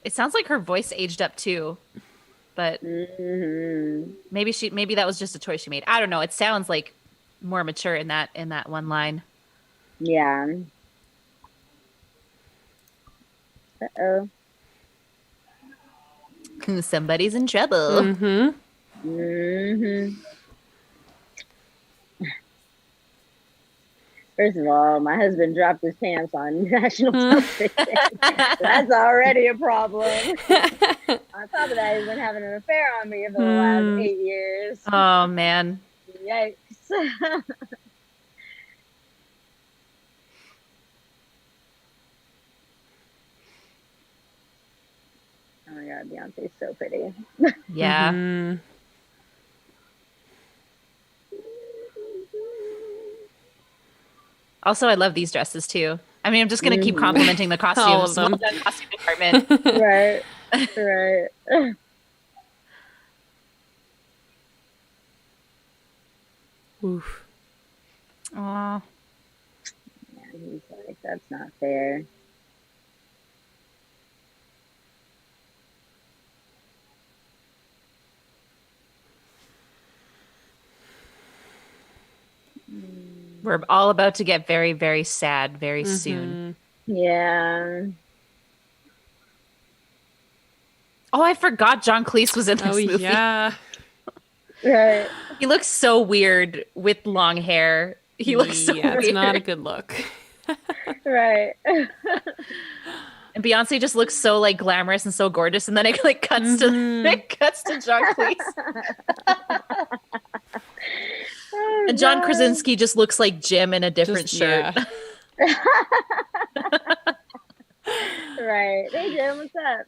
It sounds like her voice aged up too, but maybe that was just a choice she made. I don't know. It sounds like more mature in that one line. Yeah. Uh-oh. Somebody's in trouble. First of all, my husband dropped his pants on National Television. That's already a problem. On top of that, he's been having an affair on me for the last 8 years. Oh, man. Yikes. Oh my God, Beyonce's so pretty. Yeah. Also, I love these dresses too. I mean, I'm just going to keep complimenting the costumes. Well done, costume department. Right. Oof. Aw. Yeah, he's like, that's not fair. We're all about to get very, very sad very soon. Yeah. Oh, I forgot John Cleese was in this movie. Yeah. Right. He looks so weird with long hair. He looks so weird. It's not a good look. Right. And Beyonce just looks so like glamorous and so gorgeous, and then it like cuts to it cuts to John Cleese. Oh, And John God. Krasinski just looks like Jim in a different shirt. Yeah. Right. Hey, Jim, what's up?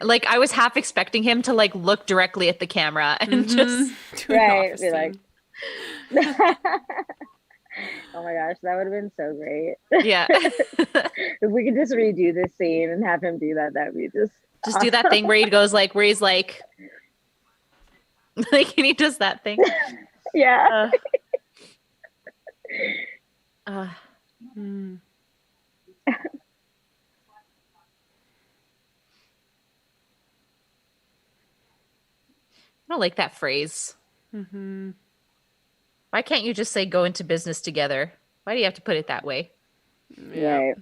Like I was half expecting him to like look directly at the camera and just Do an Right, office be like- scene. Oh my gosh, that would have been so great. yeah. If we could just redo this scene and have him do that, that'd be just Just do that thing where he goes like where he's like and he does that thing. Yeah. Mm. I don't like that phrase. Mm-hmm. Why can't you just say go into business together? Why do you have to put it that way? Yeah. Right.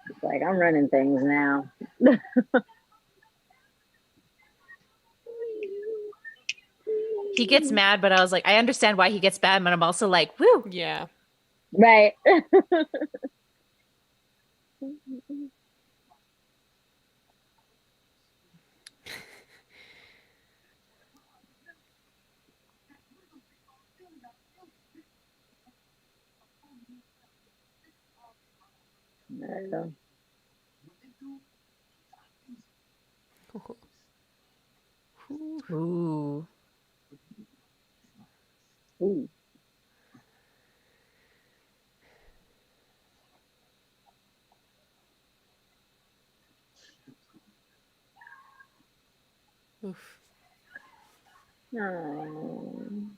It's like I'm running things now. He gets mad, but I was like, I understand why he gets mad, but I'm also like, woo. Yeah. Right. There you go. Ooh. Ooh. Oof. Oh.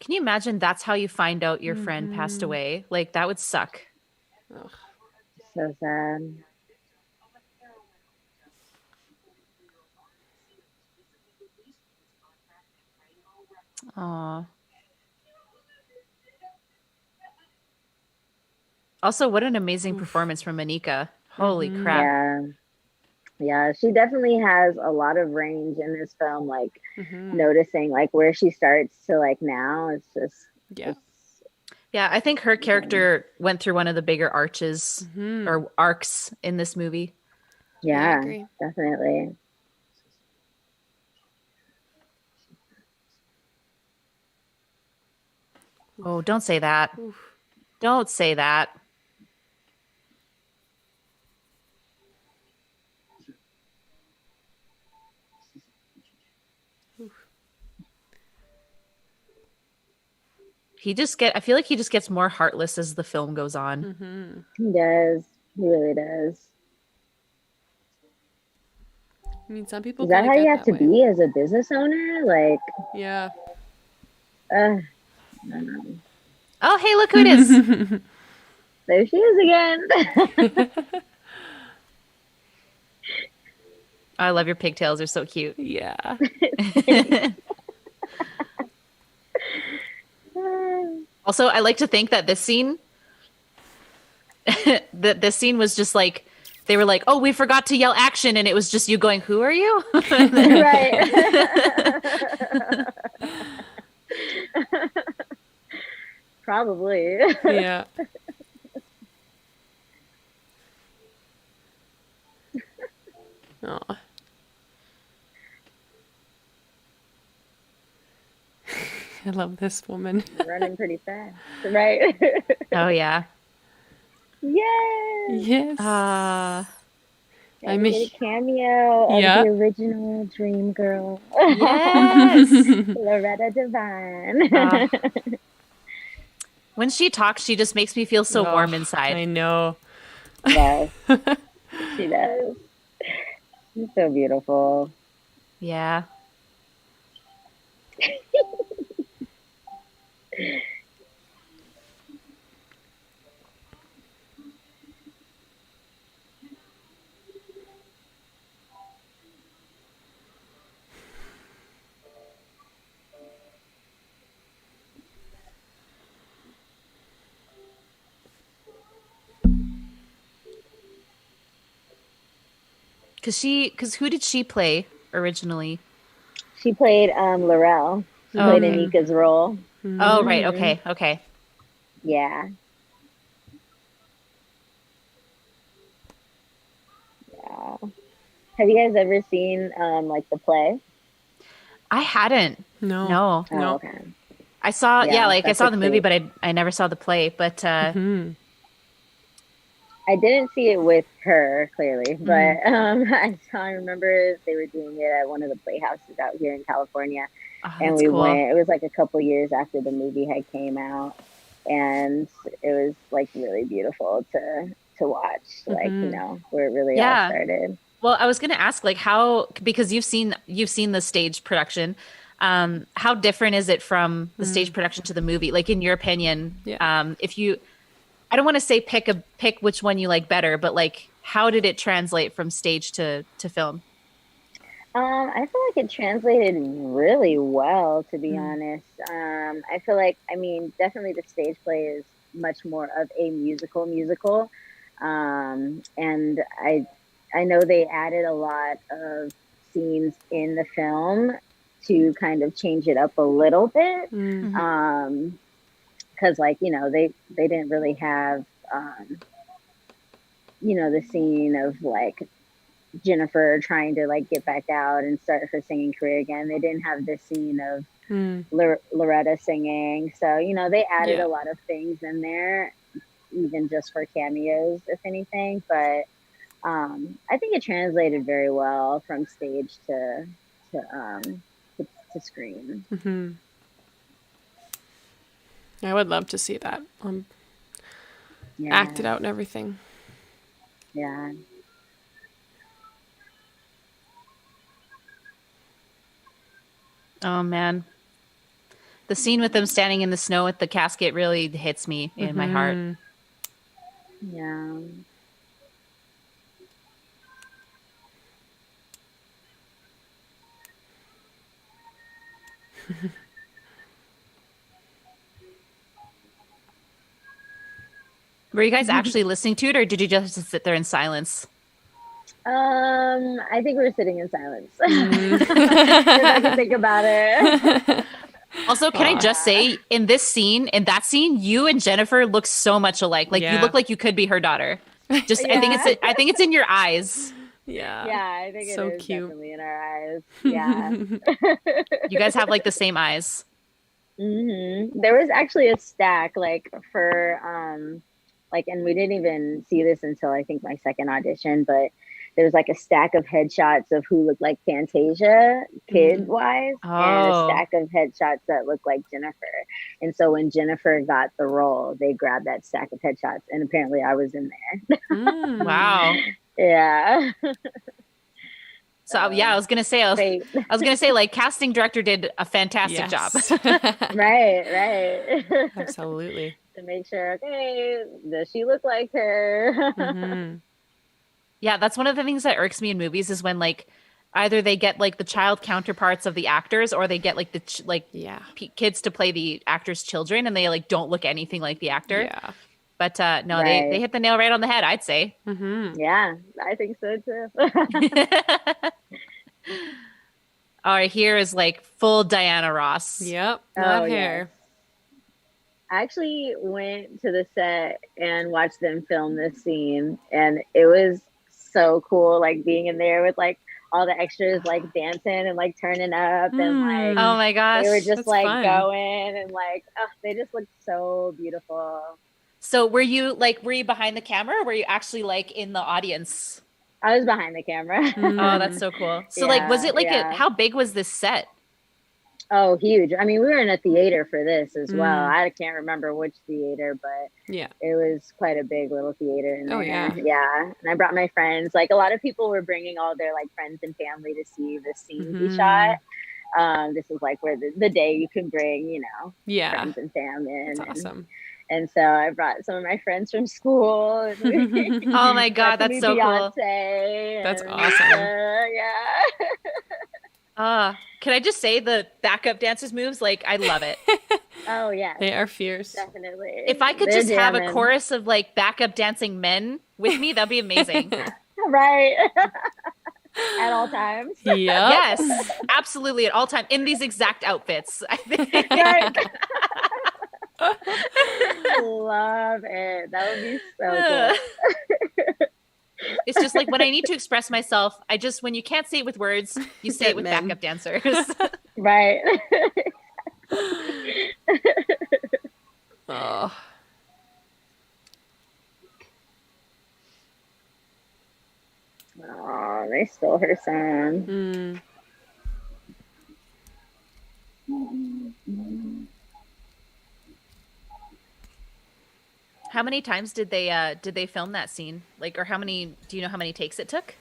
Can you imagine that's how you find out your friend passed away? Like that would suck. Ugh. So sad. Aw. Also, what an amazing performance from Monica. Holy crap. Yeah. Yeah, she definitely has a lot of range in this film, like noticing like where she starts to like now. It's just Yeah. Yeah, I think her character went through one of the bigger arches or arcs in this movie. Yeah, I yeah, agree. definitely. Oh, don't say that. Don't say that. I feel like he just gets more heartless as the film goes on. He does. He really does. I mean, some people Is that kinda how you get have to that way. be as a business owner? Like, Yeah. I don't know. Oh, hey, look who it is. There she is again. I love your pigtails. They're so cute. Yeah. Also, I like to think that this scene was just like they were like, "Oh, we forgot to yell action," and it was just you going, "Who are you?" Right. Probably. Yeah. Aw. I love this woman. Running pretty fast. Right. Oh yeah. Yay! Yes. Uh I'm We get a cameo of Yeah. the original Dream Girl. yes. Loretta Devine. When she talks, she just makes me feel so warm inside. I know. Yes, she does. She's so beautiful. Yeah. Because who did she play originally? She played Laurel. She played Anika's role. Oh, right. Okay. Yeah. Yeah. Have you guys ever seen like the play? I hadn't. No. Oh, okay. I saw, I saw the movie, treat. but I never saw the play. But I didn't see it with her, clearly, but I remember they were doing it at one of the playhouses out here in California. And we went, it was like a couple years after the movie had came out. And it was like really beautiful to watch, like, you know, where it really all started. Well, I was going to ask, like, how, because you've seen the stage production, how different is it from the stage production to the movie? Like, in your opinion, if you, I don't want to say pick which one you like better, but like, how did it translate from stage to film? I feel like it translated really well, to be honest. I feel like, I mean, definitely the stage play is much more of a musical. And I know they added a lot of scenes in the film to kind of change it up a little bit. Because like, you know, they didn't really have, you know, the scene of like Jennifer trying to like get back out and start her singing career again. They didn't have this scene of Loretta singing. So, you know, they added a lot of things in there, even just for cameos, if anything. But I think it translated very well from stage to screen. I would love to see that acted out and everything. Yeah. Oh man, the scene with them standing in the snow with the casket really hits me in my heart. Yeah. Were you guys actually listening to it, or did you just sit there in silence? I think we were sitting in silence. If I can think about it. Also, can I just say, in that scene, you and Jennifer look so much alike. Like you look like you could be her daughter. Just, I think it's in your eyes. Yeah. Yeah, I think so it is cute. definitely in our eyes. Yeah. You guys have like the same eyes. There was actually a stack like for like, and we didn't even see this until I think my second audition, but there was like a stack of headshots of who looked like Fantasia kid wise, and a stack of headshots that looked like Jennifer. And so when Jennifer got the role, they grabbed that stack of headshots, and apparently I was in there. Wow. Yeah. So yeah, I was gonna say, like, casting director did a fantastic job. Right. Absolutely. To make sure, okay, does she look like her? Yeah, that's one of the things that irks me in movies is when like either they get like the child counterparts of the actors, or they get like the kids to play the actors' children, and they like don't look anything like the actor. Yeah. But no, they hit the nail right on the head, I'd say. Yeah, I think so too. All right, here is like full Diana Ross. Yep, not hair. Yes. I actually went to the set and watched them film this scene, and it was so cool, like being in there with like all the extras like dancing and like turning up and like, oh my gosh, they were just like fun. going and like, they just looked so beautiful. So were you behind the camera, or were you actually like in the audience? I was behind the camera. Oh, that's so cool. So like, was it like how big was this set? Oh, huge. I mean, we were in a theater for this as well. I can't remember which theater, but it was quite a big little theater in there. Yeah. And I brought my friends. Like, a lot of people were bringing all their like friends and family to see the scene we shot. This is like where the day you can bring, you know, friends and family. That's awesome. And so I brought some of my friends from school. Oh my God, that's so cool. That's awesome. Can I just say the backup dancers moves? Like, I love it. Oh yeah, they are fierce. Definitely. If I could just have a chorus of like backup dancing men with me, that'd be amazing. Right. at all times. Yep. Yes, absolutely, at all time in these exact outfits. I think. Right. Love it. That would be so cool. It's just like when I need to express myself, when you can't say it with words, you say it with Men. backup dancers. Right. Oh. Oh, they stole her song. How many times did they film that scene? Like, or do you know how many takes it took?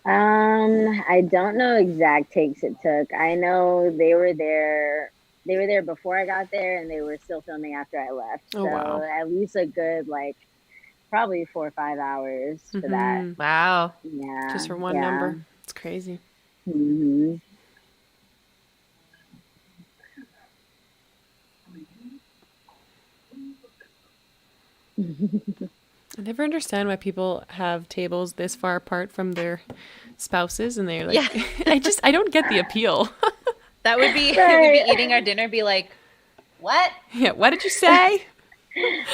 I don't know exact takes it took. I know they were there before I got there, and they were still filming after I left. Oh, so wow. at least a good probably 4 or 5 hours for that. Wow. Yeah. Just for one number. It's crazy. Mm-hmm. I never understand why people have tables this far apart from their spouses, and they're like, I don't get the appeal. That would be, Right. we'd be eating our dinner, be like, what? Yeah, what did you say?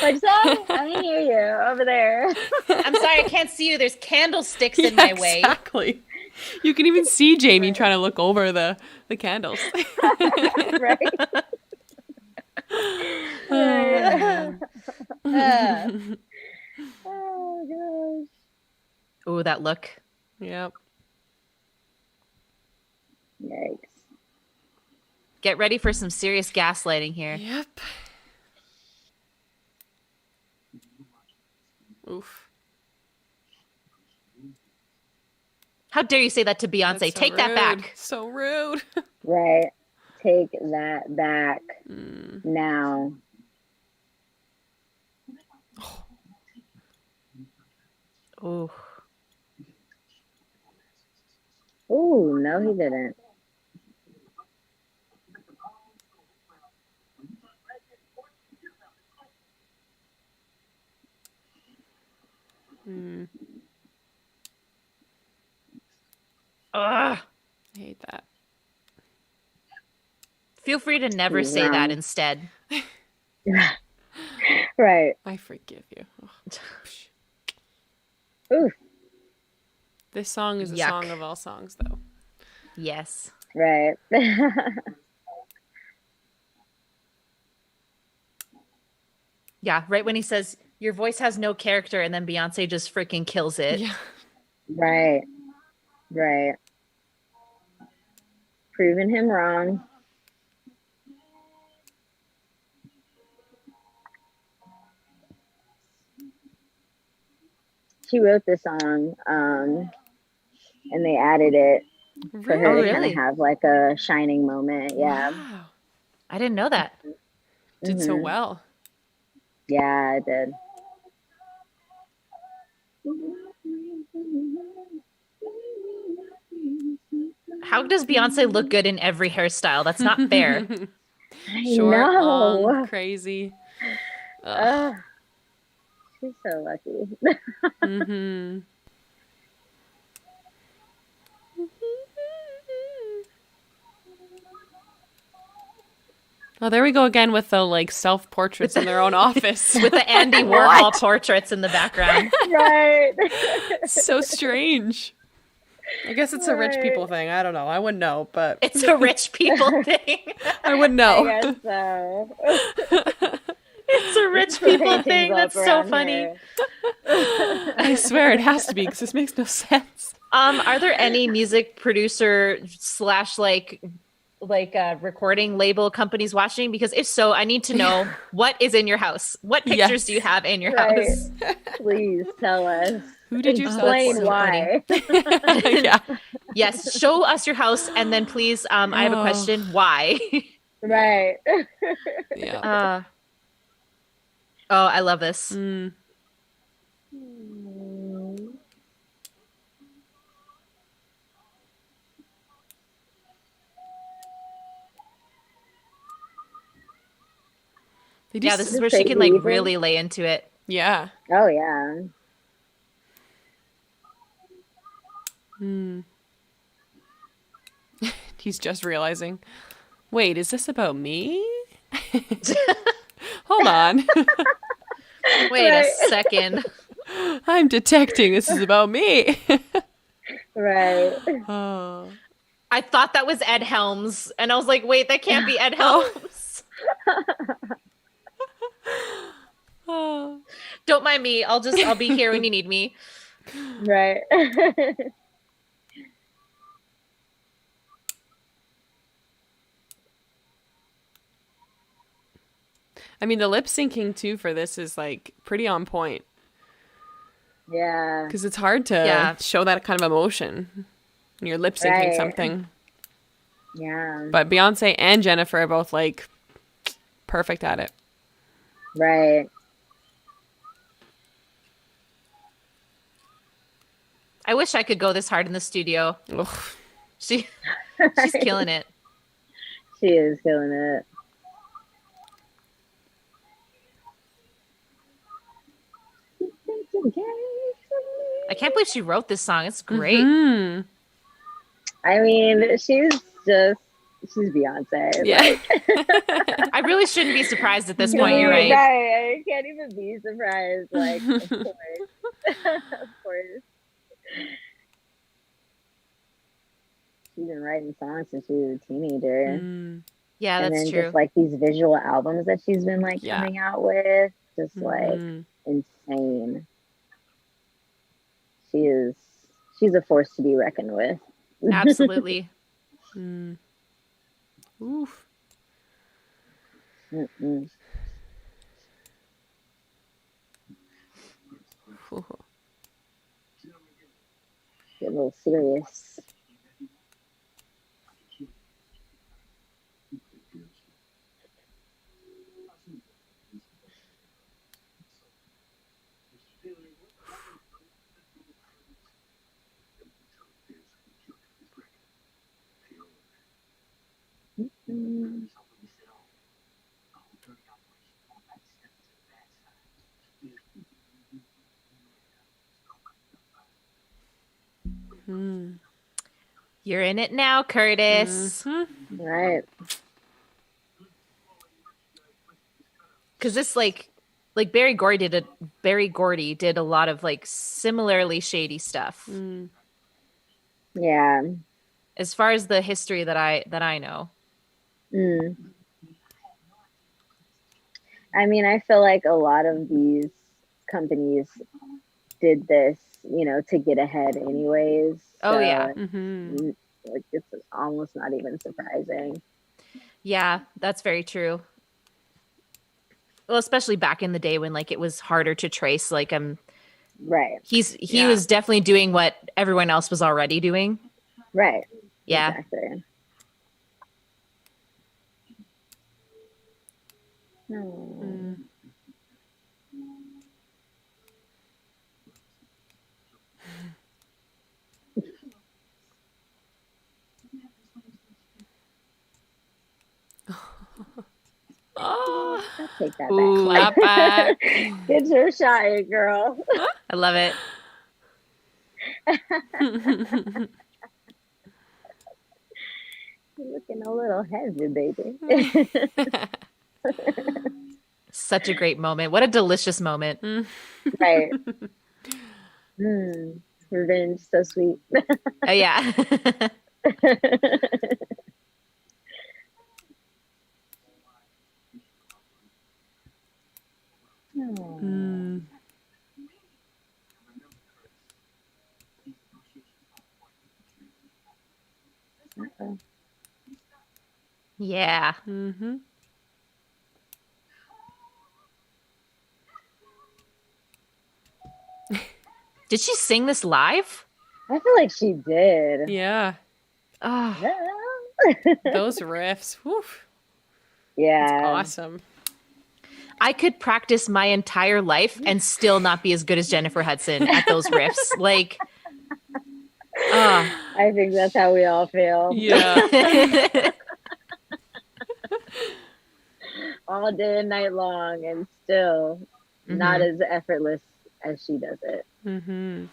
What'd you say? I didn't hear you over there. I'm sorry, I can't see you. There's candlesticks in my way. Exactly. You can even see Jamie trying to look over the candles. Right. Right. Oh gosh. Oh, that look. Yep. Yikes. Get ready for some serious gaslighting here. Yep. Oof. How dare you say that to Beyonce? That's so Take that rude. back. So rude. Right. Take that back now. Oh. Ooh, no, he didn't. Ugh. I hate that. Feel free to never say that instead. Right. I forgive you. Oh. Oof. This song is a Yuck. song of all songs, though. Yes. Right. Yeah, right when he says, your voice has no character, and then Beyonce just freaking kills it. Yeah. Right. Right. Proving him wrong. She wrote the song, and they added it for her to kind of have like a shining moment. Yeah. Wow. I didn't know that. Did so well. Yeah, I did. How does Beyonce look good in every hairstyle? That's not fair. Short, No. long, crazy. She's so lucky. Mm-hmm. Oh, there we go again with the like self-portraits in their own office. With the Andy Warhol portraits in the background. Right. So strange. I guess it's a rich people thing. I don't know. I wouldn't know, but It's a rich people thing. I wouldn't know. I guess so. It's a rich people Paintings thing. up That's so around funny. here. I swear it has to be because this makes no sense. Are there any music producer / recording label companies watching? Because if so, I need to know what is in your house. What pictures do you have in your house? Please tell us. Who did you sell it Explain for? why. Yeah. Yes, show us your house, and then please, I have a question. Why? Right. Yeah. Oh, I love this. Mm. Yeah, this is where she can like really lay into it. Yeah. Oh yeah. He's just realizing, wait, is this about me? Hold on. Wait a second. I'm detecting this is about me. Right. Oh. I thought that was Ed Helms, and I was like, wait, that can't be Ed Helms. Oh. Don't mind me. I'll be here when you need me. Right. I mean, the lip syncing too for this is like pretty on point. Yeah. Because it's hard to show that kind of emotion when you're lip syncing something. Yeah. But Beyonce and Jennifer are both like perfect at it. Right. I wish I could go this hard in the studio. Ugh. She's killing it. She is killing it. I can't believe she wrote this song. It's great. Mm-hmm. I mean, she's Beyonce. Yeah. Like, I really shouldn't be surprised at this point. You're right. Right. I can't even be surprised. Like, of course. Of course. She's been writing songs since she was a teenager. Mm. Yeah, and that's then true. just like these visual albums that she's been like coming out with, just like insane. She's a force to be reckoned with. Absolutely. Mm. Oof. Mm-mm. Get a little serious. Mm-mm. Mm. You're in it now, Curtis. Mm-hmm. Right. Because this like Berry Gordy did a lot of like similarly shady stuff. Mm. Yeah. As far as the history that I know. Mm. I mean, I feel like a lot of these companies did this, to get ahead anyways. Oh, yeah. Mm-hmm. Like, it's almost not even surprising. Yeah, that's very true. Well, especially back in the day when like it was harder to trace. Like Right. He was definitely doing what everyone else was already doing. Right. Yeah. Exactly. No. Mm. I'll take that Ooh, back. back. Get your shot, girl. I love it. You're looking a little heavy, baby. Such a great moment. What a delicious moment. Right. Revenge, so sweet. Oh, yeah. Mm. Uh-oh. Yeah. Mm-hmm. Did she sing this live? I feel like she did. Yeah. Oh, Those riffs. Whew. Yeah. It's awesome. I could practice my entire life and still not be as good as Jennifer Hudson at those riffs. Like, I think that's how we all feel. Yeah. All day and night long, and still not as effortless as she does it. Mm-hmm.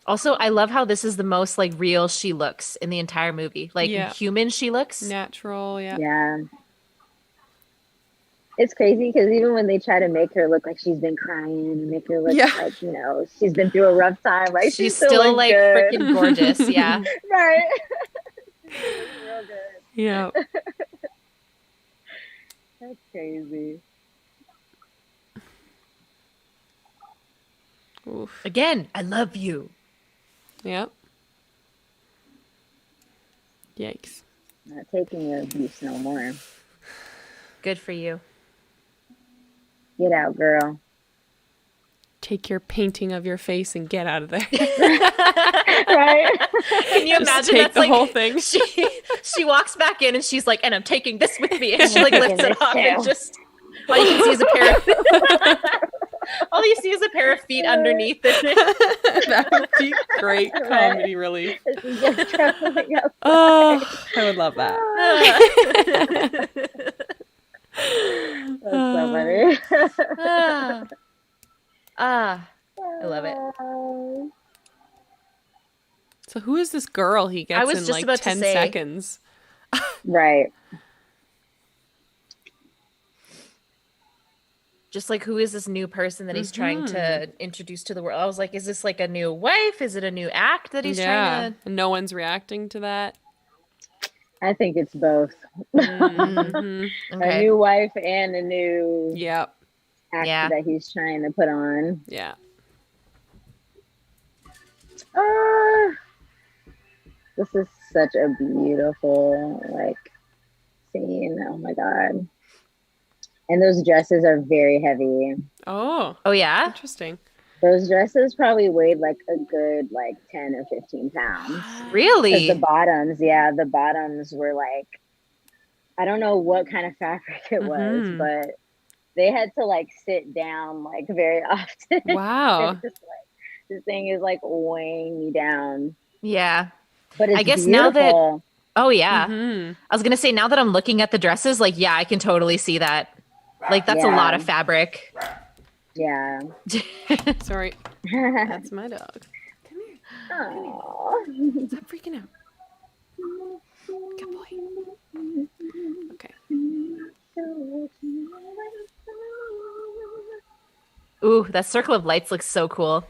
Also, I love how this is the most like real she looks in the entire movie. Like human she looks. Natural, yeah. Yeah. It's crazy because even when they try to make her look like she's been crying and make her look like, you know, she's been through a rough time, like she's still like freaking gorgeous. Yeah. Right. Real good. Yeah. That's crazy. Oof. Again, I love you. Yep. Yikes. Not taking your abuse no more. Good for you. Get out, girl. Take your painting of your face and get out of there. Right? Can you imagine take that's the like whole thing? She walks back in and she's like, and I'm taking this with me. And she like lifts it off and just all you can see is a pair of all you see is a pair of feet underneath it. That would be great comedy relief. Oh, I would love that. That's so funny. I love it. So who is this girl he gets in just like about 10 to say, seconds? Right. Just like, who is this new person that he's trying to introduce to the world? I was like, is this like a new wife? Is it a new act that he's trying to... And no one's reacting to that? I think it's both. Okay. A new wife and a new act that he's trying to put on. Yeah. This is such a beautiful like scene. Oh my God. And those dresses are very heavy. Oh yeah? Interesting. Those dresses probably weighed like a good like 10 or 15 pounds. Really? The bottoms were like, I don't know what kind of fabric it was, but they had to like sit down like very often. Wow. Just, like, this thing is like weighing me down. Yeah. But it's I guess beautiful. now that... Oh, yeah. I was going to say, now that I'm looking at the dresses, like, yeah, I can totally see that. Like, that's a lot of fabric. Yeah. Sorry. That's my dog. Come here. Aww. Stop freaking out. Good boy. Okay. Ooh, that circle of lights looks so cool.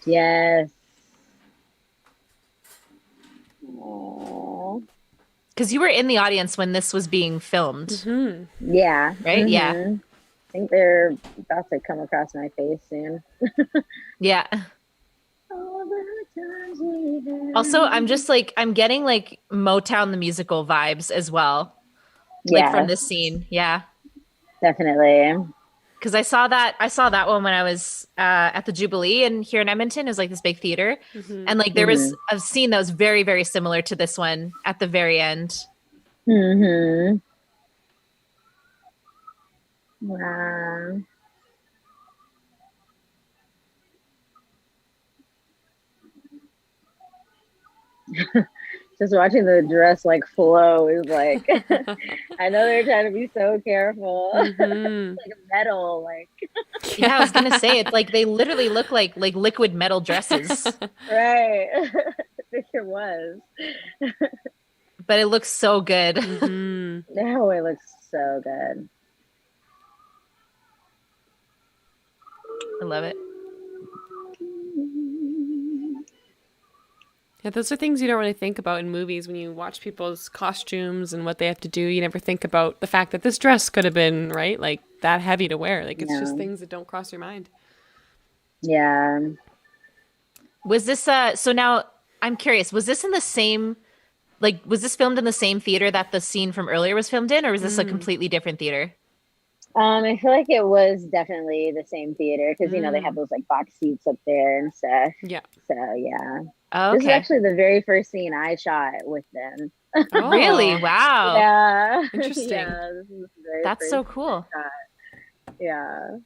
Yes. Aww. Because you were in the audience when this was being filmed. Yeah. Right? Yeah. I think they're about to come across my face soon. Yeah. Also, I'm just like, I'm getting like Motown the musical vibes as well. Like from this scene. Yeah. Definitely. Because I saw that one when I was at the Jubilee and here in Edmonton. It was like this big theater. And like there was a scene that was very, very similar to this one at the very end. Wow. Just watching the dress like flow is like, I know they're trying to be so careful. It's like metal, like. Yeah, I was gonna say it's like they literally look like liquid metal dresses. Right. I think it was. But it looks so good. No, it looks so good. I love it. Yeah, those are things you don't really think about in movies when you watch people's costumes and what they have to do. You never think about the fact that this dress could have been, right, like that heavy to wear. Like it's just things that don't cross your mind. Yeah. Was this so now I'm curious, was this in the same, like, was this filmed in the same theater that the scene from earlier was filmed in, or was this a completely different theater? I feel like it was definitely the same theater because, you know, they have those like box seats up there and stuff. Yeah. So, yeah. Oh, okay. This is actually the very first scene I shot with them. Oh. Really? Wow. Yeah. Interesting. Yeah, this is the very That's first so scene cool. I shot. Yeah.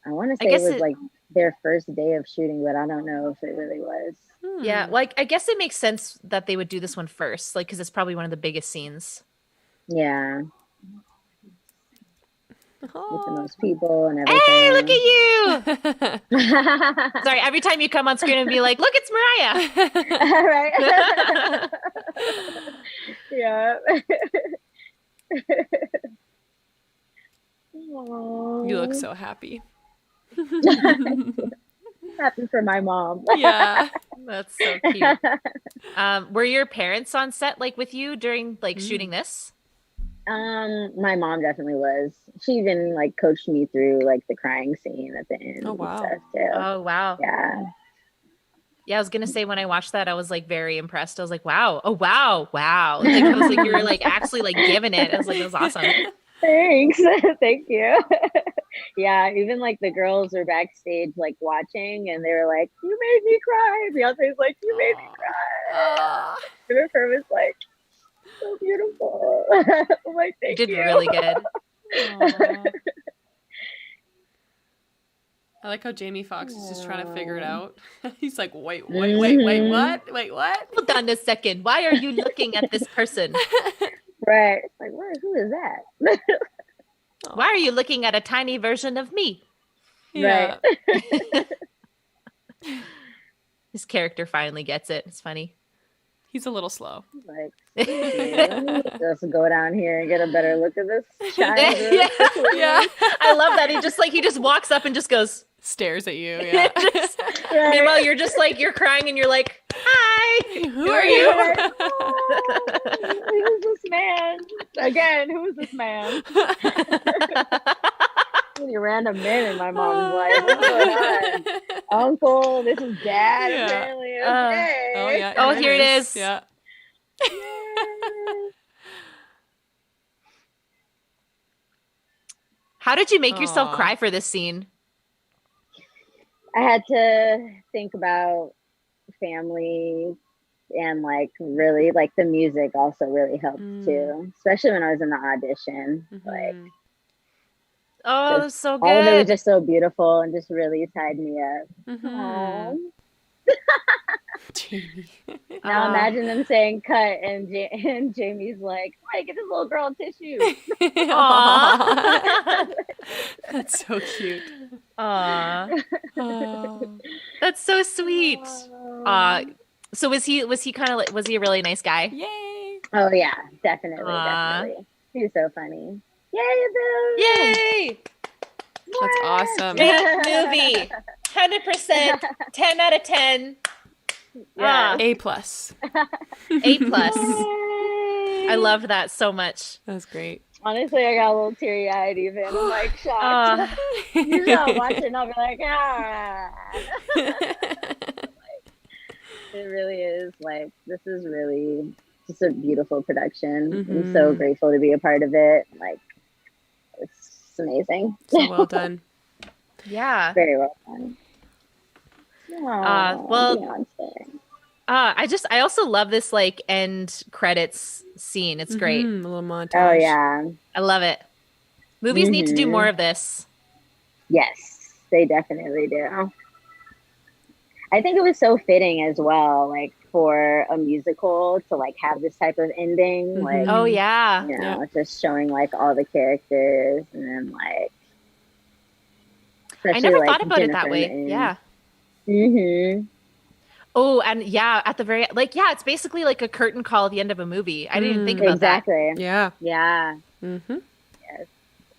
I want to say it was like their first day of shooting, but I don't know if it really was. Yeah. Like, I guess it makes sense that they would do this one first, like, because it's probably one of the biggest scenes. Yeah. with the Oh. most people and Hey, look everything. at you. Sorry, every time you come on screen and be like, look, it's Mariah. Right? Yeah. You look so happy. Happy for my mom. Yeah. That's so cute. Were your parents on set like with you during like shooting this? My mom definitely was. She even like coached me through like the crying scene at the end Oh, wow. and stuff too. Oh, wow. Yeah. Yeah, I was gonna say when I watched that, I was like very impressed. I was like, wow, oh wow, wow. Like I was like, you were like actually like giving it. I was like, that was awesome. Thanks. Thank you. Yeah, even like the girls were backstage like watching and they were like, you made me cry. Beyonce's like, you made me cry. Jennifer was like, so beautiful. I'm like, You thank did you. really good. Aw. I like how Jamie Foxx is just trying to figure it out. He's like, wait, what? Wait, what? Hold on a second. Why are you looking at this person? Right. Like, who is that? Why are you looking at a tiny version of me? Yeah. His character finally gets it. It's funny. He's a little slow. Like, just go down here and get a better look at this child. Yeah. I love that. He just walks up and just goes, Stares at you. Yeah. Right. meanwhile, you're just like, you're crying and you're like, hi, Who are you? Like, oh, who's this man? Again, who is this man? Really random men in my mom's life. What's going on? Uncle, this is dad. Yeah. Apparently. Okay. Oh, yeah. Oh, here it is. Yeah. How did you make yourself Aw. cry for this scene? I had to think about family and like really like the music also really helped too, especially when I was in the audition. Like Oh, that's so all of it was good. just so beautiful and just really tied me up. Mhm. Aw. Jamie. Now imagine them saying cut and and Jamie's like, "Why get this little girl tissue?" Aw. That's so cute. Aw. Oh. That's so sweet. So was he kind of like, was he a really nice guy? Yay. Oh yeah, definitely, Aw. definitely. He's so funny. Yay, Bill! Yay! That's awesome. Great movie. 100%. 10 out of 10. Yeah. A plus. A plus. Yay. I loved that so much. That was great. Honestly, I got a little teary-eyed even. I'm like shocked. Usually I'll watch it and I'll be like, ah. It really is like, this is really just a beautiful production. I'm so grateful to be a part of it. Like, it's amazing. So well done. Yeah. Very well done. Well, Beyonce. I also love this like end credits scene. It's great. A little montage. Oh yeah. I love it. Movies need to do more of this. Yes, they definitely do. I think it was so fitting as well, like for a musical to like have this type of ending. Like, Oh yeah. you know, just showing like all the characters and then like. I never like, thought about it that Jennifer way. and- Yeah. Mm-hmm. Oh, and yeah, at the very like, yeah, it's basically like a curtain call at the end of a movie. I didn't even think about that. Exactly. Yeah. Yeah. Mm-hmm. Yes.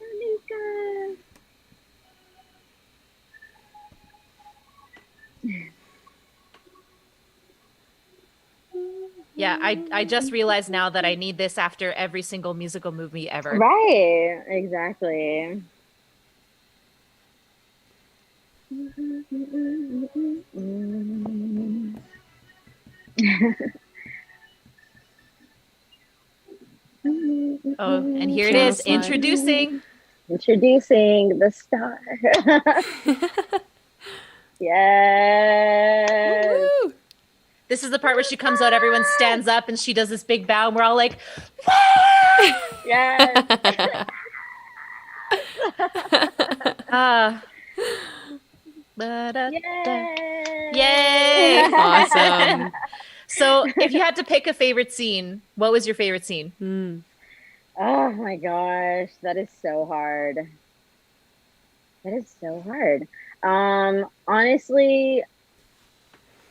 Anika. Yeah, I just realized now that I need this after every single musical movie ever. Right. Exactly. Oh, and here it Channel is, slide. Introducing the star. Yes. Woo! This is the part where she comes out, everyone stands up, and she does this big bow, and we're all like, Yes. ba-da-da. Yay. Yay! Awesome. So, if you had to pick a favorite scene, what was your favorite scene? Oh my gosh, that is so hard. That is so hard. Honestly,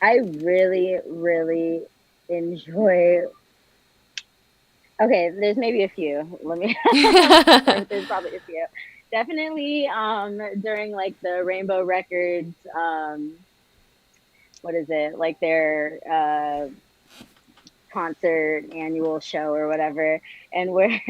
I really, really enjoy. Okay, there's maybe a few. Let me. There's probably a few. Definitely, during like the Rainbow Records, what is it? Like their concert annual show or whatever, and where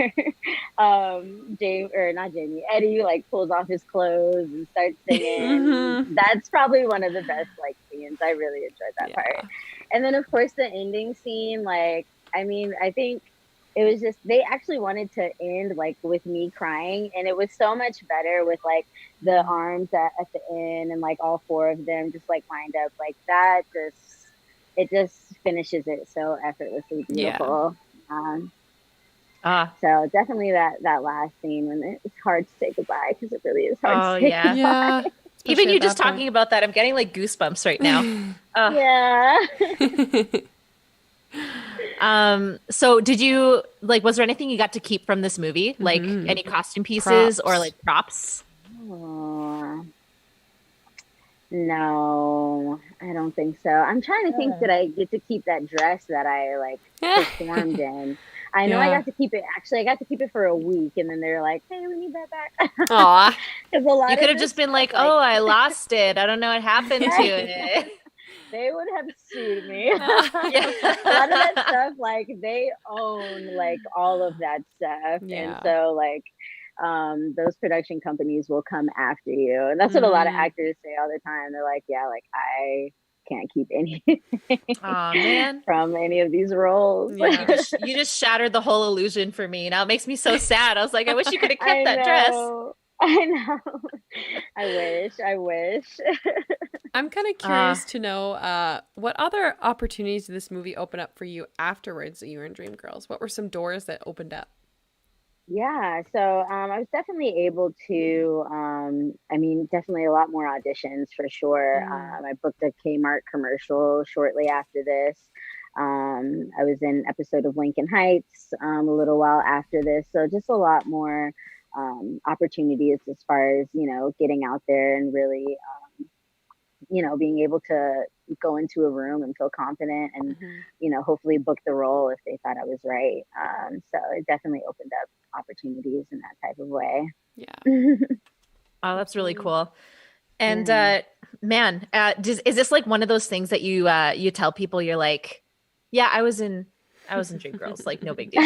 Jamie, or not Jamie, Eddie like pulls off his clothes and starts singing. That's probably one of the best like scenes. I really enjoyed that part. And then of course the ending scene, like, I mean, I think it was just, they actually wanted to end like with me crying, and it was so much better with like the arms at the end and like all four of them just like lined up like that. It just finishes it so effortlessly beautiful. So definitely that last scene when it's hard to say goodbye, because it really is hard to say goodbye. Yeah. Even you just talking about that, I'm getting like goosebumps right now. Yeah. So did you like, was there anything you got to keep from this movie? Like any costume pieces or like props? No, I don't think so. I'm trying to think, did I get to keep that dress that I like performed in? I know I got to keep it. Actually, I got to keep it for a week, and then they're like, "Hey, we need that back." Aw. Because a lot You of could have this just been stuff, like, "Oh, I lost it. I don't know what happened to it." they would have sued me. A lot of that stuff, like they own like all of that stuff, and so like those production companies will come after you, and that's what a lot of actors say all the time. They're like, "Yeah, like I can't keep anything man. from any of these roles." You just shattered the whole illusion for me. Now it makes me so sad. I was like, I wish you could have kept that dress. I know. I wish. I'm kind of curious to know what other opportunities did this movie open up for you afterwards that you were in Dreamgirls? What were some doors that opened up? Yeah, so I was definitely able to, I mean, definitely a lot more auditions for sure. I booked a Kmart commercial shortly after this. I was in an episode of Lincoln Heights a little while after this. So just a lot more opportunities as far as, getting out there and really, being able to go into a room and feel confident and, hopefully book the role if they thought I was right. So it definitely opened up opportunities in that type of way. Yeah. Oh, that's really cool. And man, is this like one of those things that you tell people? You're like, yeah, I was in Dreamgirls, like no big deal.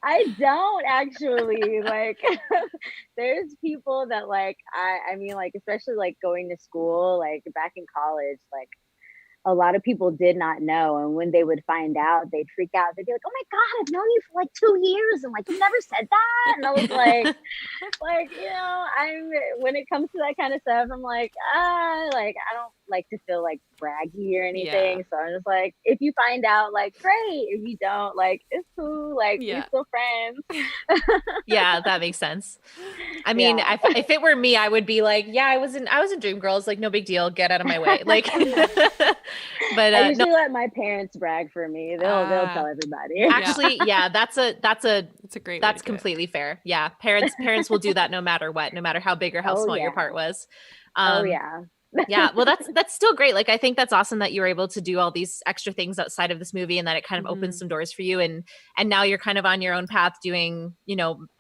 I don't actually like. There's people that like I mean like, especially like going to school, like back in college, like a lot of people did not know, and when they would find out, they'd freak out. They'd be like, "Oh my god, I've known you for like 2 years, and like you never said that." And I was like, when it comes to that kind of stuff, I'm like, like I don't like to feel like braggy or anything. So I'm just like, if you find out, like great. If you don't, like it's cool. Like we're still friends. Yeah, that makes sense. I mean, if it were me, I would be like, yeah, I was in Dreamgirls, like no big deal, get out of my way, like. But I usually let my parents brag for me. They'll tell everybody. Actually, that's completely fair. Yeah, parents will do that no matter what, no matter how big or how small your part was. Yeah, well, that's still great. Like, I think that's awesome that you were able to do all these extra things outside of this movie, and that it kind of opens some doors for you. And now you're kind of on your own path doing,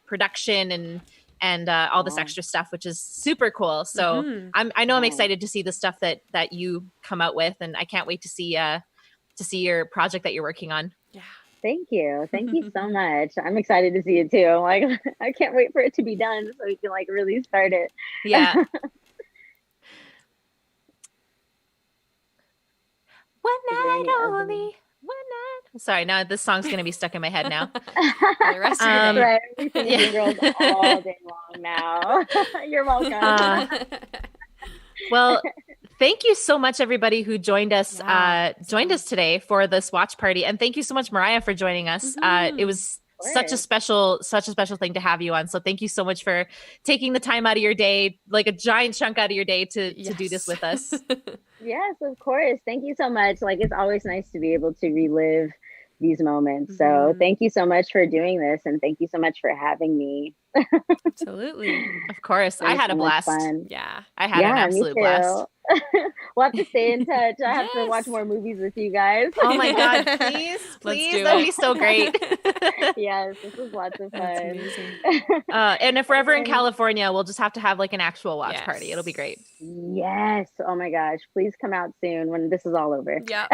production and all this extra stuff, which is super cool. So I'm excited to see the stuff that you come out with, and I can't wait to see your project that you're working on. Yeah. Thank you so much. I'm excited to see it too. Like, I can't wait for it to be done so we can like really start it. Yeah. One night only. Sorry, now this song's gonna be stuck in my head now. The rest of the day. Right, we're singing Girls all day long now. You're welcome. Well, thank you so much, everybody who joined us today for this watch party, and thank you so much, Mariah, for joining us. It was such a special thing to have you on. So thank you so much for taking the time out of your day, like a giant chunk out of your day to do this with us. Yes, of course. Thank you so much. Like, it's always nice to be able to relive these moments. So thank you so much for doing this, and thank you so much for having me. Absolutely. Of course. It I was had so a much blast. fun. Yeah. I had an Yeah, me absolute blast. too. We'll have to stay in touch. I have to Yes. watch more movies with you guys. Oh my God, please, Let's please. do That would it. be so great. Yes, this was lots of That's fun. amazing. And if we're ever in And- California, we'll just have to have like an actual watch Yes. party. It'll be great. Yes. Oh my gosh. Please come out soon when this is all over. Yeah.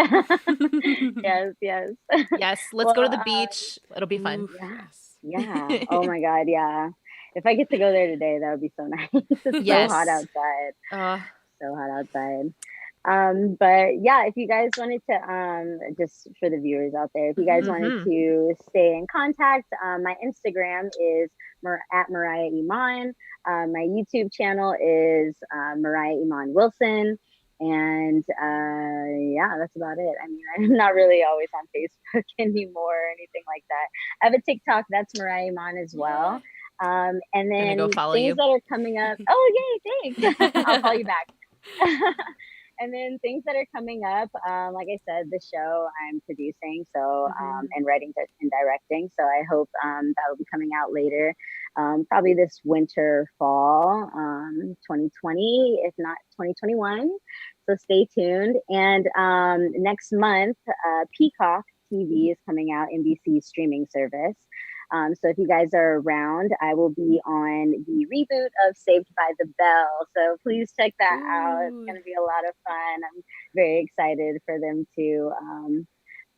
Yes, yes. Yes, let's go to the Well, beach. It'll be fun. Oof, Yeah. yes. Yeah. Oh my God. Yeah. If I get to go there today, that would be so nice. It's Yes. so hot outside. Uh, So hot outside. But yeah, if you guys wanted to, just for the viewers out there, if you guys wanted to stay in contact, my Instagram is at Mariah Iman. My YouTube channel is Mariah Iman Wilson. And yeah, that's about it. I mean, I'm not really always on Facebook anymore or anything like that. I have a TikTok, that's Mariah Iman as well. And then go follow things you. that are coming up. Oh, yay, thanks. I'll call you back. And then things that are coming up, like I said, the show I'm producing, so and writing and directing. So I hope that will be coming out later, probably this winter, fall, 2020, if not 2021. So stay tuned. And next month, Peacock TV is coming out, NBC's streaming service. So if you guys are around, I will be on the reboot of Saved by the Bell. So please check that out. It's going to be a lot of fun. I'm very excited for them to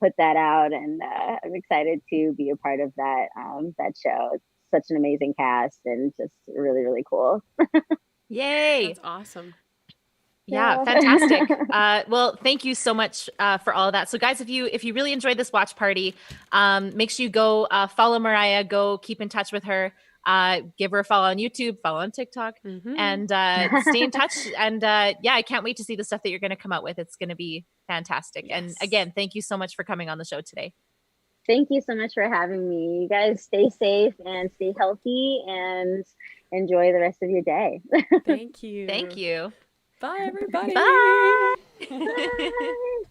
put that out, and I'm excited to be a part of that that show. It's such an amazing cast and just really, really cool. Yay. That's awesome. Yeah, fantastic. Well, thank you so much for all of that. So guys, if you really enjoyed this watch party, make sure you go follow Mariah, go keep in touch with her, give her a follow on YouTube, follow on TikTok, and stay in touch. And yeah, I can't wait to see the stuff that you're going to come out with. It's going to be fantastic. Yes. And again, thank you so much for coming on the show today. Thank you so much for having me. You guys stay safe and stay healthy and enjoy the rest of your day. Thank you. Thank you. Bye, everybody. Bye. Bye.